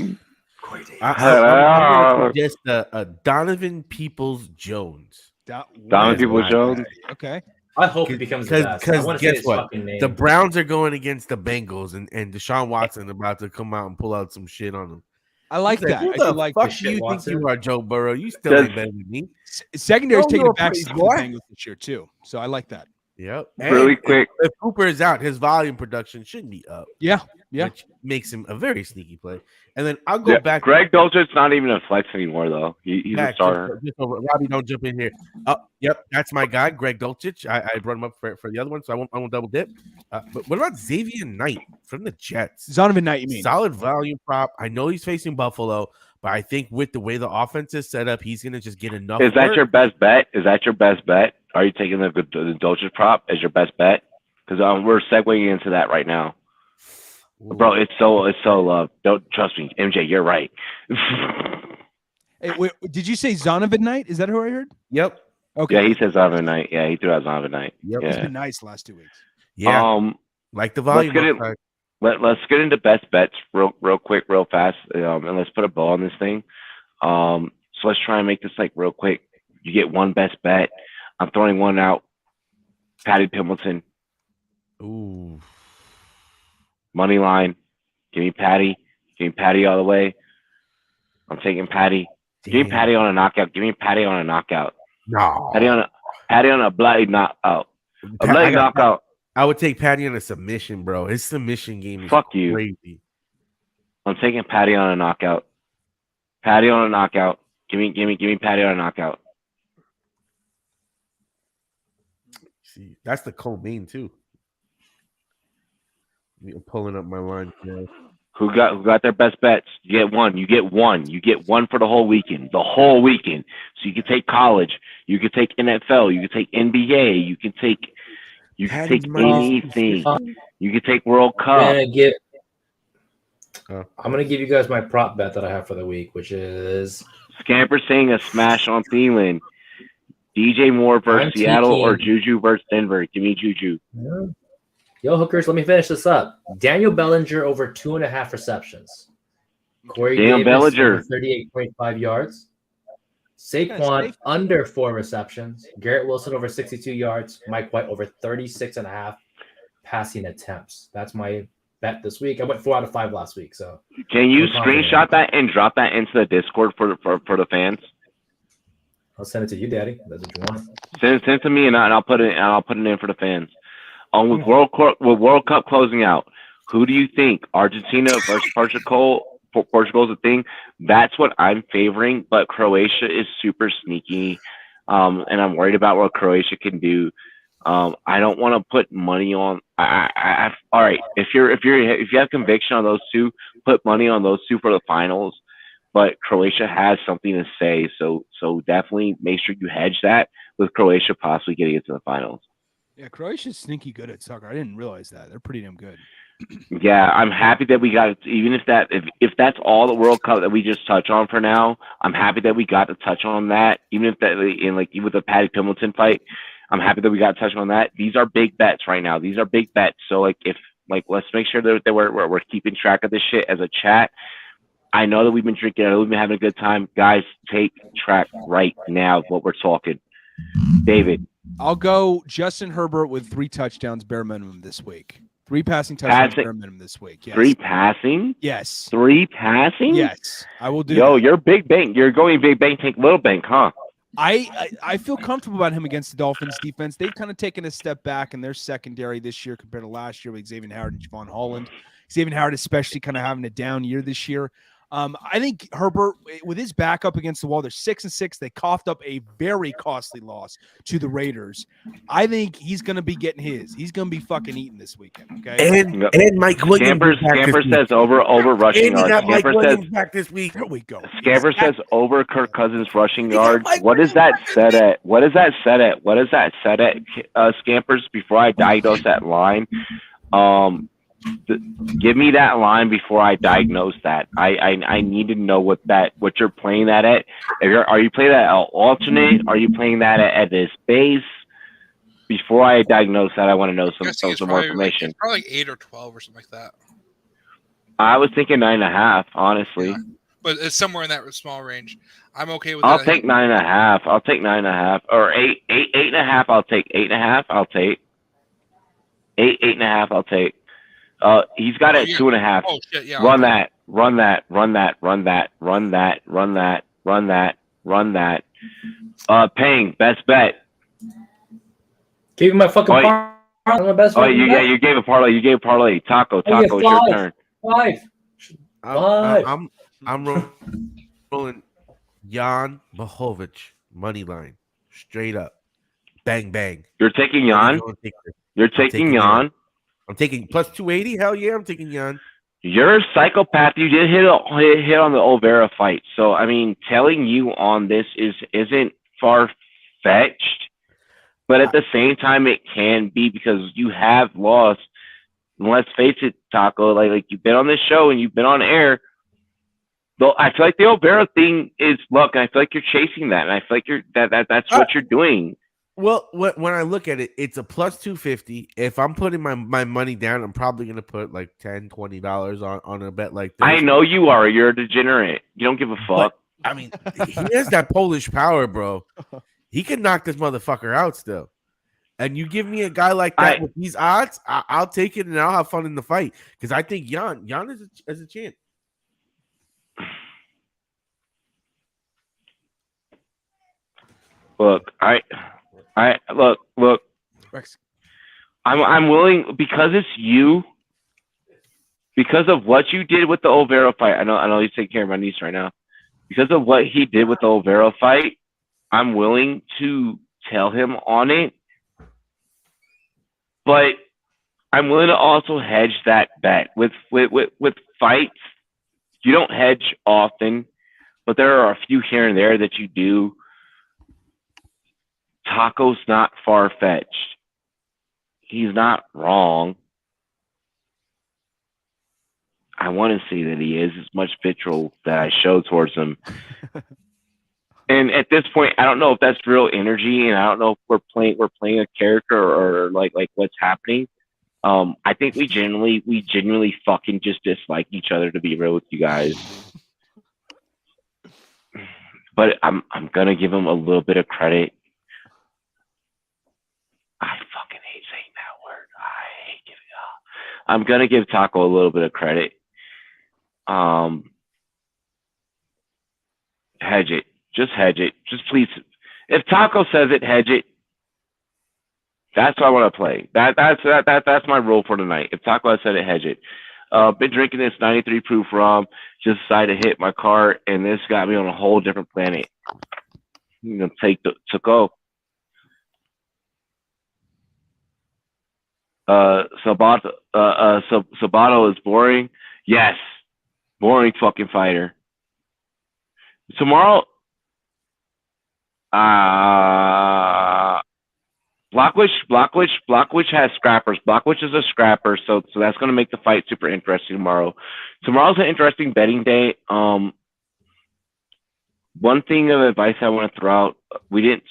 Corey Davis. I'm gonna suggest a Donovan Peoples-Jones. Donovan Peoples-Jones. Okay. I hope he becomes the best. I want Because to say guess his what? fucking name. The Browns are going against the Bengals, and Deshaun Watson about to come out and pull out some shit on them. I like He's that. Who I the do like fuck that. do you think Watson. you are, Joe Burrow? You still ain't better than me. Secondary's Throw taking a your back praise, seat for the boy. Bengals this year too. So I like that. Yep. Really And quick. If Cooper is out, his volume production should be up. Yeah. Which makes him a very sneaky play. And then I'll go back. Greg Dulcich's not even a flex anymore, though. He's Back, a starter. just over. Robbie, don't jump in here. Oh, yep, that's my guy, Greg Dulcich. I brought him up for the other one, so I won't double dip. But what about Xavier Knight from the Jets? Zonovan Knight, you mean? Solid volume prop. I know he's facing Buffalo, but I think with the way the offense is set up, he's going to just get enough. Is that work. your best bet? Is that your best bet? Are you taking the Dulcich prop as your best bet? Because we're segueing into that right now. Ooh. Bro, it's so love. Don't trust me, MJ. You're right. Hey, wait, did you say Zonovan Knight? Is that who I heard? Yep. Okay. Yeah, he says Zonovan Knight. Yeah, he threw out Zonovan Knight. Yep. He's Yeah. been nice the last 2 weeks. Yeah. Like the volume. Let's get into best bets real quick, real fast, and let's put a bow on this thing. So let's try and make this like real quick. You get one best bet. I'm throwing one out. Patty Pimbleton. Ooh. Money line. Give me Patty. Give me Patty all the way. I'm taking Patty. Give me Patty on a knockout. Give me Patty on a knockout. No. Patty on a bloody knockout. A bloody knockout. I would take Patty on a submission, bro. His submission game is crazy. I'm taking Patty on a knockout. Patty on a knockout. Give me Patty on a knockout. See, that's the co-main too. I'm pulling up my line. Yeah. Who got their best bets? You get one. You get one. You get one for the whole weekend. The whole weekend. So you can take college. You can take NFL. You can take NBA. You can take anything. You can take World Cup. I'm gonna give you guys my prop bet that I have for the week, which is Scamper saying a smash on Thielen. DJ Moore versus Seattle or Juju versus Denver. Give me Juju. Yeah. Yo, hookers, let me finish this up. Daniel Bellinger over 2.5 receptions. Corey Davis Bellinger over 38.5 yards. Saquon under 4 receptions. Garrett Wilson over 62 yards. Mike White over 36.5 passing attempts. That's my bet this week. I went 4 out of 5 last week. So can you screenshot that and drop that into the Discord for the fans? I'll send it to you, Daddy. That's what you want. Send it to me and I'll put it in for the fans. With World Cup closing out, who do you think? Argentina versus Portugal? Portugal's a thing. That's what I'm favoring, but Croatia is super sneaky, and I'm worried about what Croatia can do. I don't want to put money on. All right, if you have conviction on those two, put money on those two for the finals. But Croatia has something to say, so definitely make sure you hedge that with Croatia possibly getting into the finals. Yeah, Croatia's sneaky good at soccer. I didn't realize that. They're pretty damn good. Yeah, I'm happy that we got it. Even if that's all the World Cup that we just touch on for now, I'm happy that we got to touch on that. Even if that even with the Patty Pimbleton fight, I'm happy that we got to touch on that. These are big bets right now. These are big bets. So let's make sure that we're keeping track of this shit as a chat. I know that we've been drinking. I know we've been having a good time. Guys, take track right now of what we're talking. David. I'll go Justin Herbert with 3 touchdowns bare minimum this week. 3 passing touchdowns bare minimum this week. Yes. 3 passing? Yes. 3 passing? Yes. I will do that. You're big bank. You're going big bank, take little bank, huh? I feel comfortable about him against the Dolphins defense. They've kind of taken a step back in their secondary this year compared to last year with Xavier Howard and Javon Holland. Xavier Howard especially kind of having a down year this year. I think Herbert, with his back up against the wall, they're 6-6. They coughed up a very costly loss to the Raiders. I think he's going to be getting his. He's going to be fucking eating this weekend. Okay. And Mike Williams. Scamper says over rushing yards. Scamper says back this week. There we go. Scamper says over Kirk Cousins rushing yards. What is that set at? What is that set at? What is that set at? Scampers, before I diagnose that line. Give me that line before I diagnose that. I need to know what you're playing that at. Are you playing that at alternate? Are you playing that at this base? Before I diagnose that, I want to know some more information. It's probably like 8 or 12 or something like that. I was thinking 9.5, honestly. Yeah. But it's somewhere in that small range. I'm okay with I'll that. take 9.5. I'll take 9.5 or 8.5. I'll take 8.5. I'll take 8.5. I'll take. He's got it 2.5. Oh shit! Yeah. Run that. Paying best bet. Give me my fucking parlay. My best you gave a parlay. You gave a parlay. Taco, it's your turn. 5. I'm rolling Jan Blachowicz money line, straight up, bang bang. You're taking Jan. You're taking Jan. I'm taking plus 280. Hell yeah, I'm taking Jan. You're a psychopath. You did hit on the Olvera fight. So I mean, telling you on this isn't far fetched, but at the same time, it can be because you have lost. And let's face it, Taco. Like you've been on this show and you've been on air. Though I feel like the Olvera thing is luck, and I feel like you're chasing that, and I feel like that's what you're doing. Well, when I look at it, it's a plus 250. If I'm putting my money down, I'm probably going to put like $10, $20 on a bet like this. I know you are. You're a degenerate. You don't give a fuck. But, I mean, he has that Polish power, bro. He can knock this motherfucker out still. And you give me a guy like that with these odds, I'll take it and I'll have fun in the fight. Because I think Jan is a champ. Look, look. I'm willing, because it's you, because of what you did with the Olvera fight. I know he's taking care of my niece right now. Because of what he did with the Olvera fight, I'm willing to tell him on it. But I'm willing to also hedge that bet. With fights, you don't hedge often, but there are a few here and there that you do. Taco's not far-fetched. He's not wrong. I want to see that he is as much vitriol that I show towards him. And at this point, I don't know if that's real energy, and I don't know if we're playing a character or like what's happening. I think we genuinely fucking just dislike each other, to be real with you guys. But I'm gonna give him a little bit of credit. I fucking hate saying that word. I hate giving up. I'm gonna give Taco a little bit of credit. Hedge it. Just hedge it. Just please. If Taco says it, hedge it. That's what I want to play. That's my rule for tonight. If Taco has said it, hedge it. Been drinking this 93 proof rum. Just decided to hit my car, and this got me on a whole different planet. I'm gonna take to go. Sabato is boring. Yes, boring fucking fighter. Tomorrow, Blockwich has scrappers. Blockwich is a scrapper, so that's going to make the fight super interesting tomorrow. Tomorrow's an interesting betting day. One thing of advice I want to throw out: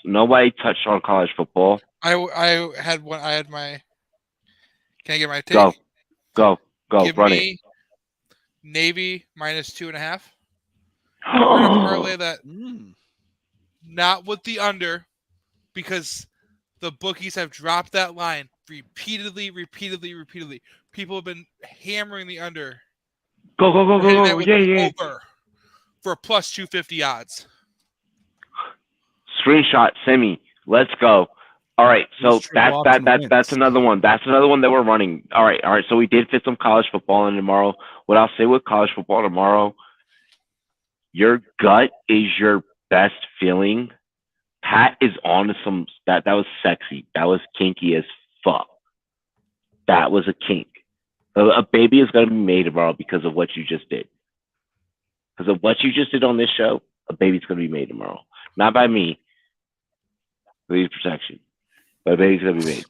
nobody touched on college football. I had one. I had my. Can I get my take? Go. Give Run me it. Navy minus 2.5. We're gonna parlay that. Not with the under, because the bookies have dropped that line repeatedly. People have been hammering the under. Go. Yeah. Over for plus 250 odds. Screenshot, send me. Let's go. All right, so that's another one. That's another one that we're running. All right. So we did fit some college football in tomorrow. What I'll say with college football tomorrow, Your gut is your best feeling. Pat is on to some that was sexy. That was kinky as fuck. That was a kink. A baby is going to be made tomorrow because of what you just did. Because of what you just did on this show, a baby's going to be made tomorrow. Not by me. Ladies protection. But a baby's going to be made.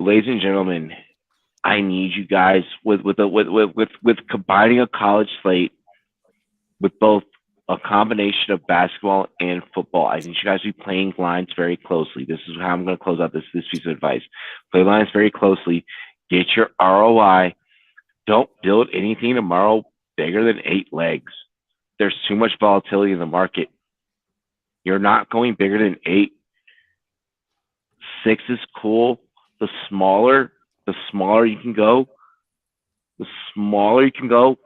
Ladies and gentlemen, I need you guys with combining a college slate with both a combination of basketball and football. I need you guys to be playing lines very closely. This is how I'm going to close out this piece of advice. Play lines very closely. Get your ROI. Don't build anything tomorrow bigger than 8 legs. There's too much volatility in the market. You're not going bigger than 8. 6 is cool. The smaller you can go,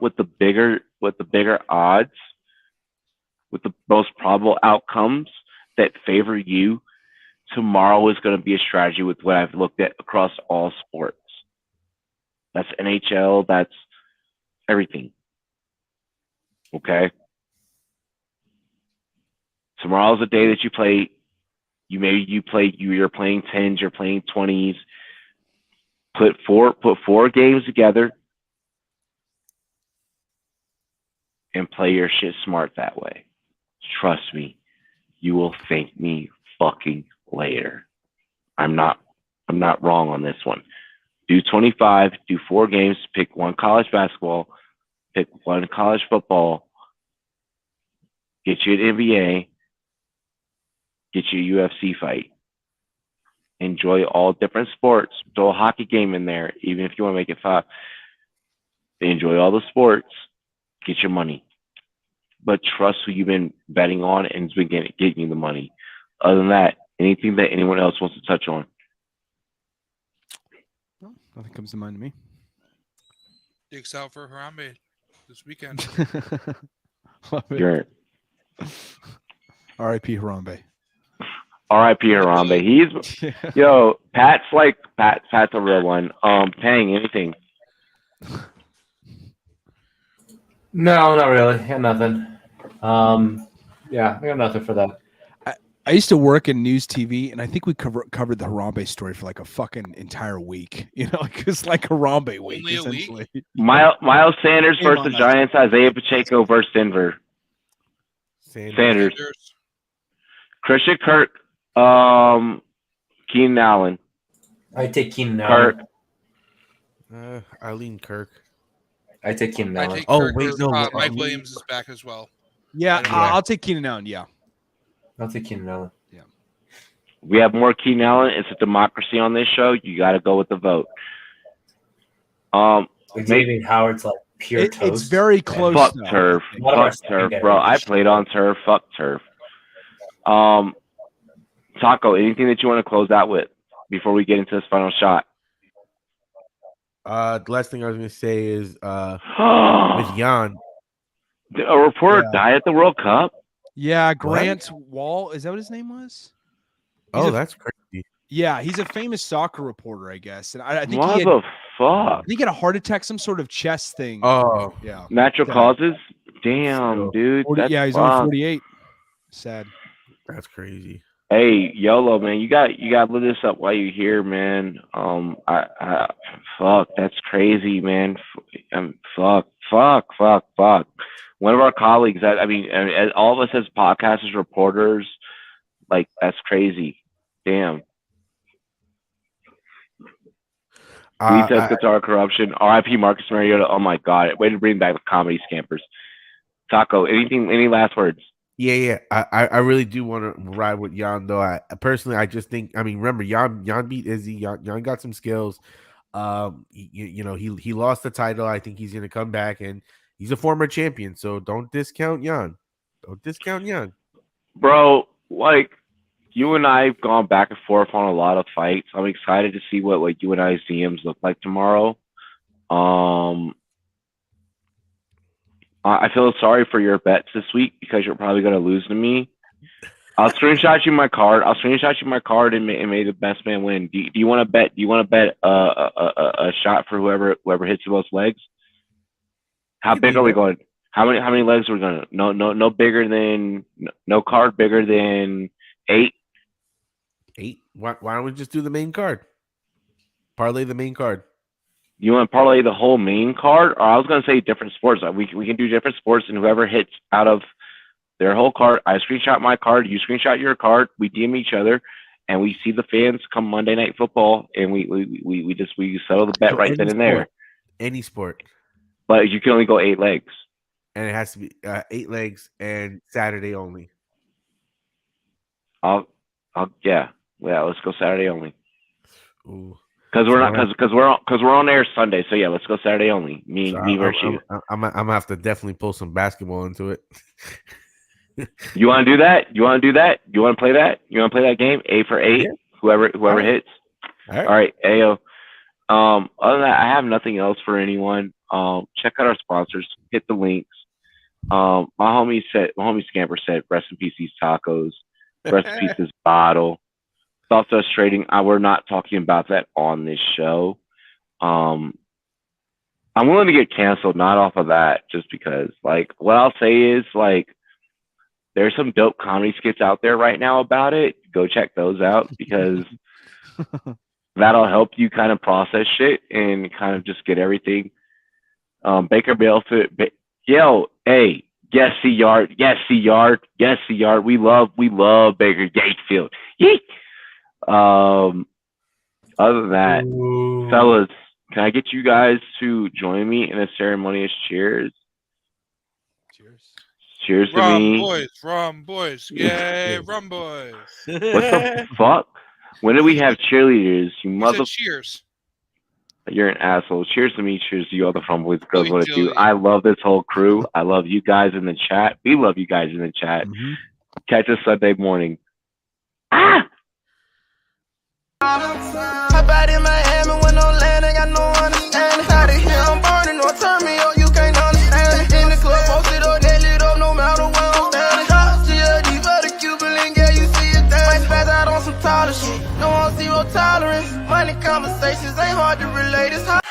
with the bigger odds, with the most probable outcomes that favor you. Tomorrow is going to be a strategy with what I've looked at across all sports. That's NHL, that's everything. Okay? Tomorrow's a day that you play. You're playing 10s, you're playing 20s. Put four games together and play your shit smart that way. Trust me, you will thank me fucking later. I'm not wrong on this one. Do 25, do 4 games, pick 1 college basketball, pick 1 college football, get you an NBA, get you a UFC fight. Enjoy all different sports. Throw a hockey game in there, even if you want to make it 5. Enjoy all the sports. Get your money. But trust who you've been betting on and it's been getting you the money. Other than that, anything that anyone else wants to touch on? No, nothing comes to mind to me. Dicks out for Harambe this weekend. You're R.I.P. Harambe. R.I.P. Harambe. He's Pat's a real one. Paying anything. No, not really. I got nothing. I got nothing for that. I used to work in news TV, and I think we covered the Harambe story for like a fucking entire week. It's like Harambe week. Only a essentially. week? Miles Sanders versus the Giants. Isaiah Pacheco versus Denver. Sanders. Christian Kirk. Keenan Allen. I take Keenan Allen. Eileen Kirk. I take Keenan Allen. Kirk or, Mike Williams is back as well. Yeah, I'll take Keenan Allen. Yeah, I'll take Keenan Allen. Yeah. We have more Keenan Allen. It's a democracy on this show. You got to go with the vote. Xavier Howard's like pure toast. It's very close. Fuck turf. Fuck turf, bro. I played on turf. Fuck turf. Taco, anything that you want to close out with before we get into this final shot? The last thing I was going to say is with Jan. A reporter died at the World Cup? Yeah, Grant Wall. Is that what his name was? That's crazy. Yeah, he's a famous soccer reporter, I guess. And I think he had a heart attack, some sort of chest thing. Oh, yeah. Natural causes? Damn, dude. He's only 48. Sad. That's crazy. Hey, YOLO, man, you got to live this up while you're here, man. Fuck, that's crazy, man. Fuck. One of our colleagues, all of us as podcasters, reporters, like, that's crazy. Damn. Test guitar corruption. R.I.P. Marcus Mariota. Oh my God! Way to bring back the comedy scampers. Taco, any last words? Yeah. I really do want to ride with Jan, though. I just think. Remember, Jan beat Izzy. Jan got some skills. He lost the title. I think he's going to come back, and he's a former champion. So don't discount Jan. Bro. Like, you and I have gone back and forth on a lot of fights. I'm excited to see what you and I's DMs look like tomorrow. I feel sorry for your bets this week because you're probably going to lose to me. I'll screenshot you my card. And may the best man win. Do you want to bet? Do you want to bet a shot for whoever hits the most legs? How big are we going? How many legs we're gonna? No bigger than no card bigger than 8. 8. Why don't we just do the main card? Parlay the main card. You want to parlay the whole main card, or I was gonna say different sports. We can do different sports, and whoever hits out of their whole card, I screenshot my card, you screenshot your card, we DM each other, and we see the fans come Monday Night Football, and we settle the bet right then and there. Any sport, but you can only go 8 legs, and it has to be 8 legs and Saturday only. Yeah. Let's go Saturday only. Ooh. Because we're on air Sunday, so yeah, let's go Saturday only. Me versus you. I'm gonna have to definitely pull some basketball into it. You want to do that? You want to play that? You want to play that game? 8 for 8. Yeah. Whoever hits. All right, Ayo. Other than that, I have nothing else for anyone. Check out our sponsors. Hit the links. My homie Scamper said, "Rest in peace, these tacos. Rest in peace, this bottle." Thoughts us trading. We're not talking about that on this show. I'm willing to get canceled, not off of that, just because. Like, what I'll say is, like, there's some dope comedy skits out there right now about it. Go check those out, because that'll help you kind of process shit and kind of just get everything. Baker Mayfield, hey, yes, C-Yard, yes, C-Yard, yes, C-Yard. We love Baker Mayfield. Yeet. Other than that, fellas, can I get you guys to join me in a ceremonious cheers? Cheers to me. Rumboyz, yay, Rumboyz. What the fuck? When did we have cheerleaders? You mother. Cheers. You're an asshole. Cheers to me. Cheers to you, all the Rumboyz girls. What it do? I love this whole crew. I love you guys in the chat. We love you guys in the chat. Mm-hmm. Catch us Sunday morning. Hop out in Miami when no land, ain't got no understanding. Out of here, I'm burning, or turn me up, you can't understand it. In the club, posted up, they lit up, no matter where I'm standing. Drop CLD for the Cuban link, yeah, you see it there. Might spaz out on some taller shit, no on zero tolerance. Money conversations ain't hard to relate, it's hard.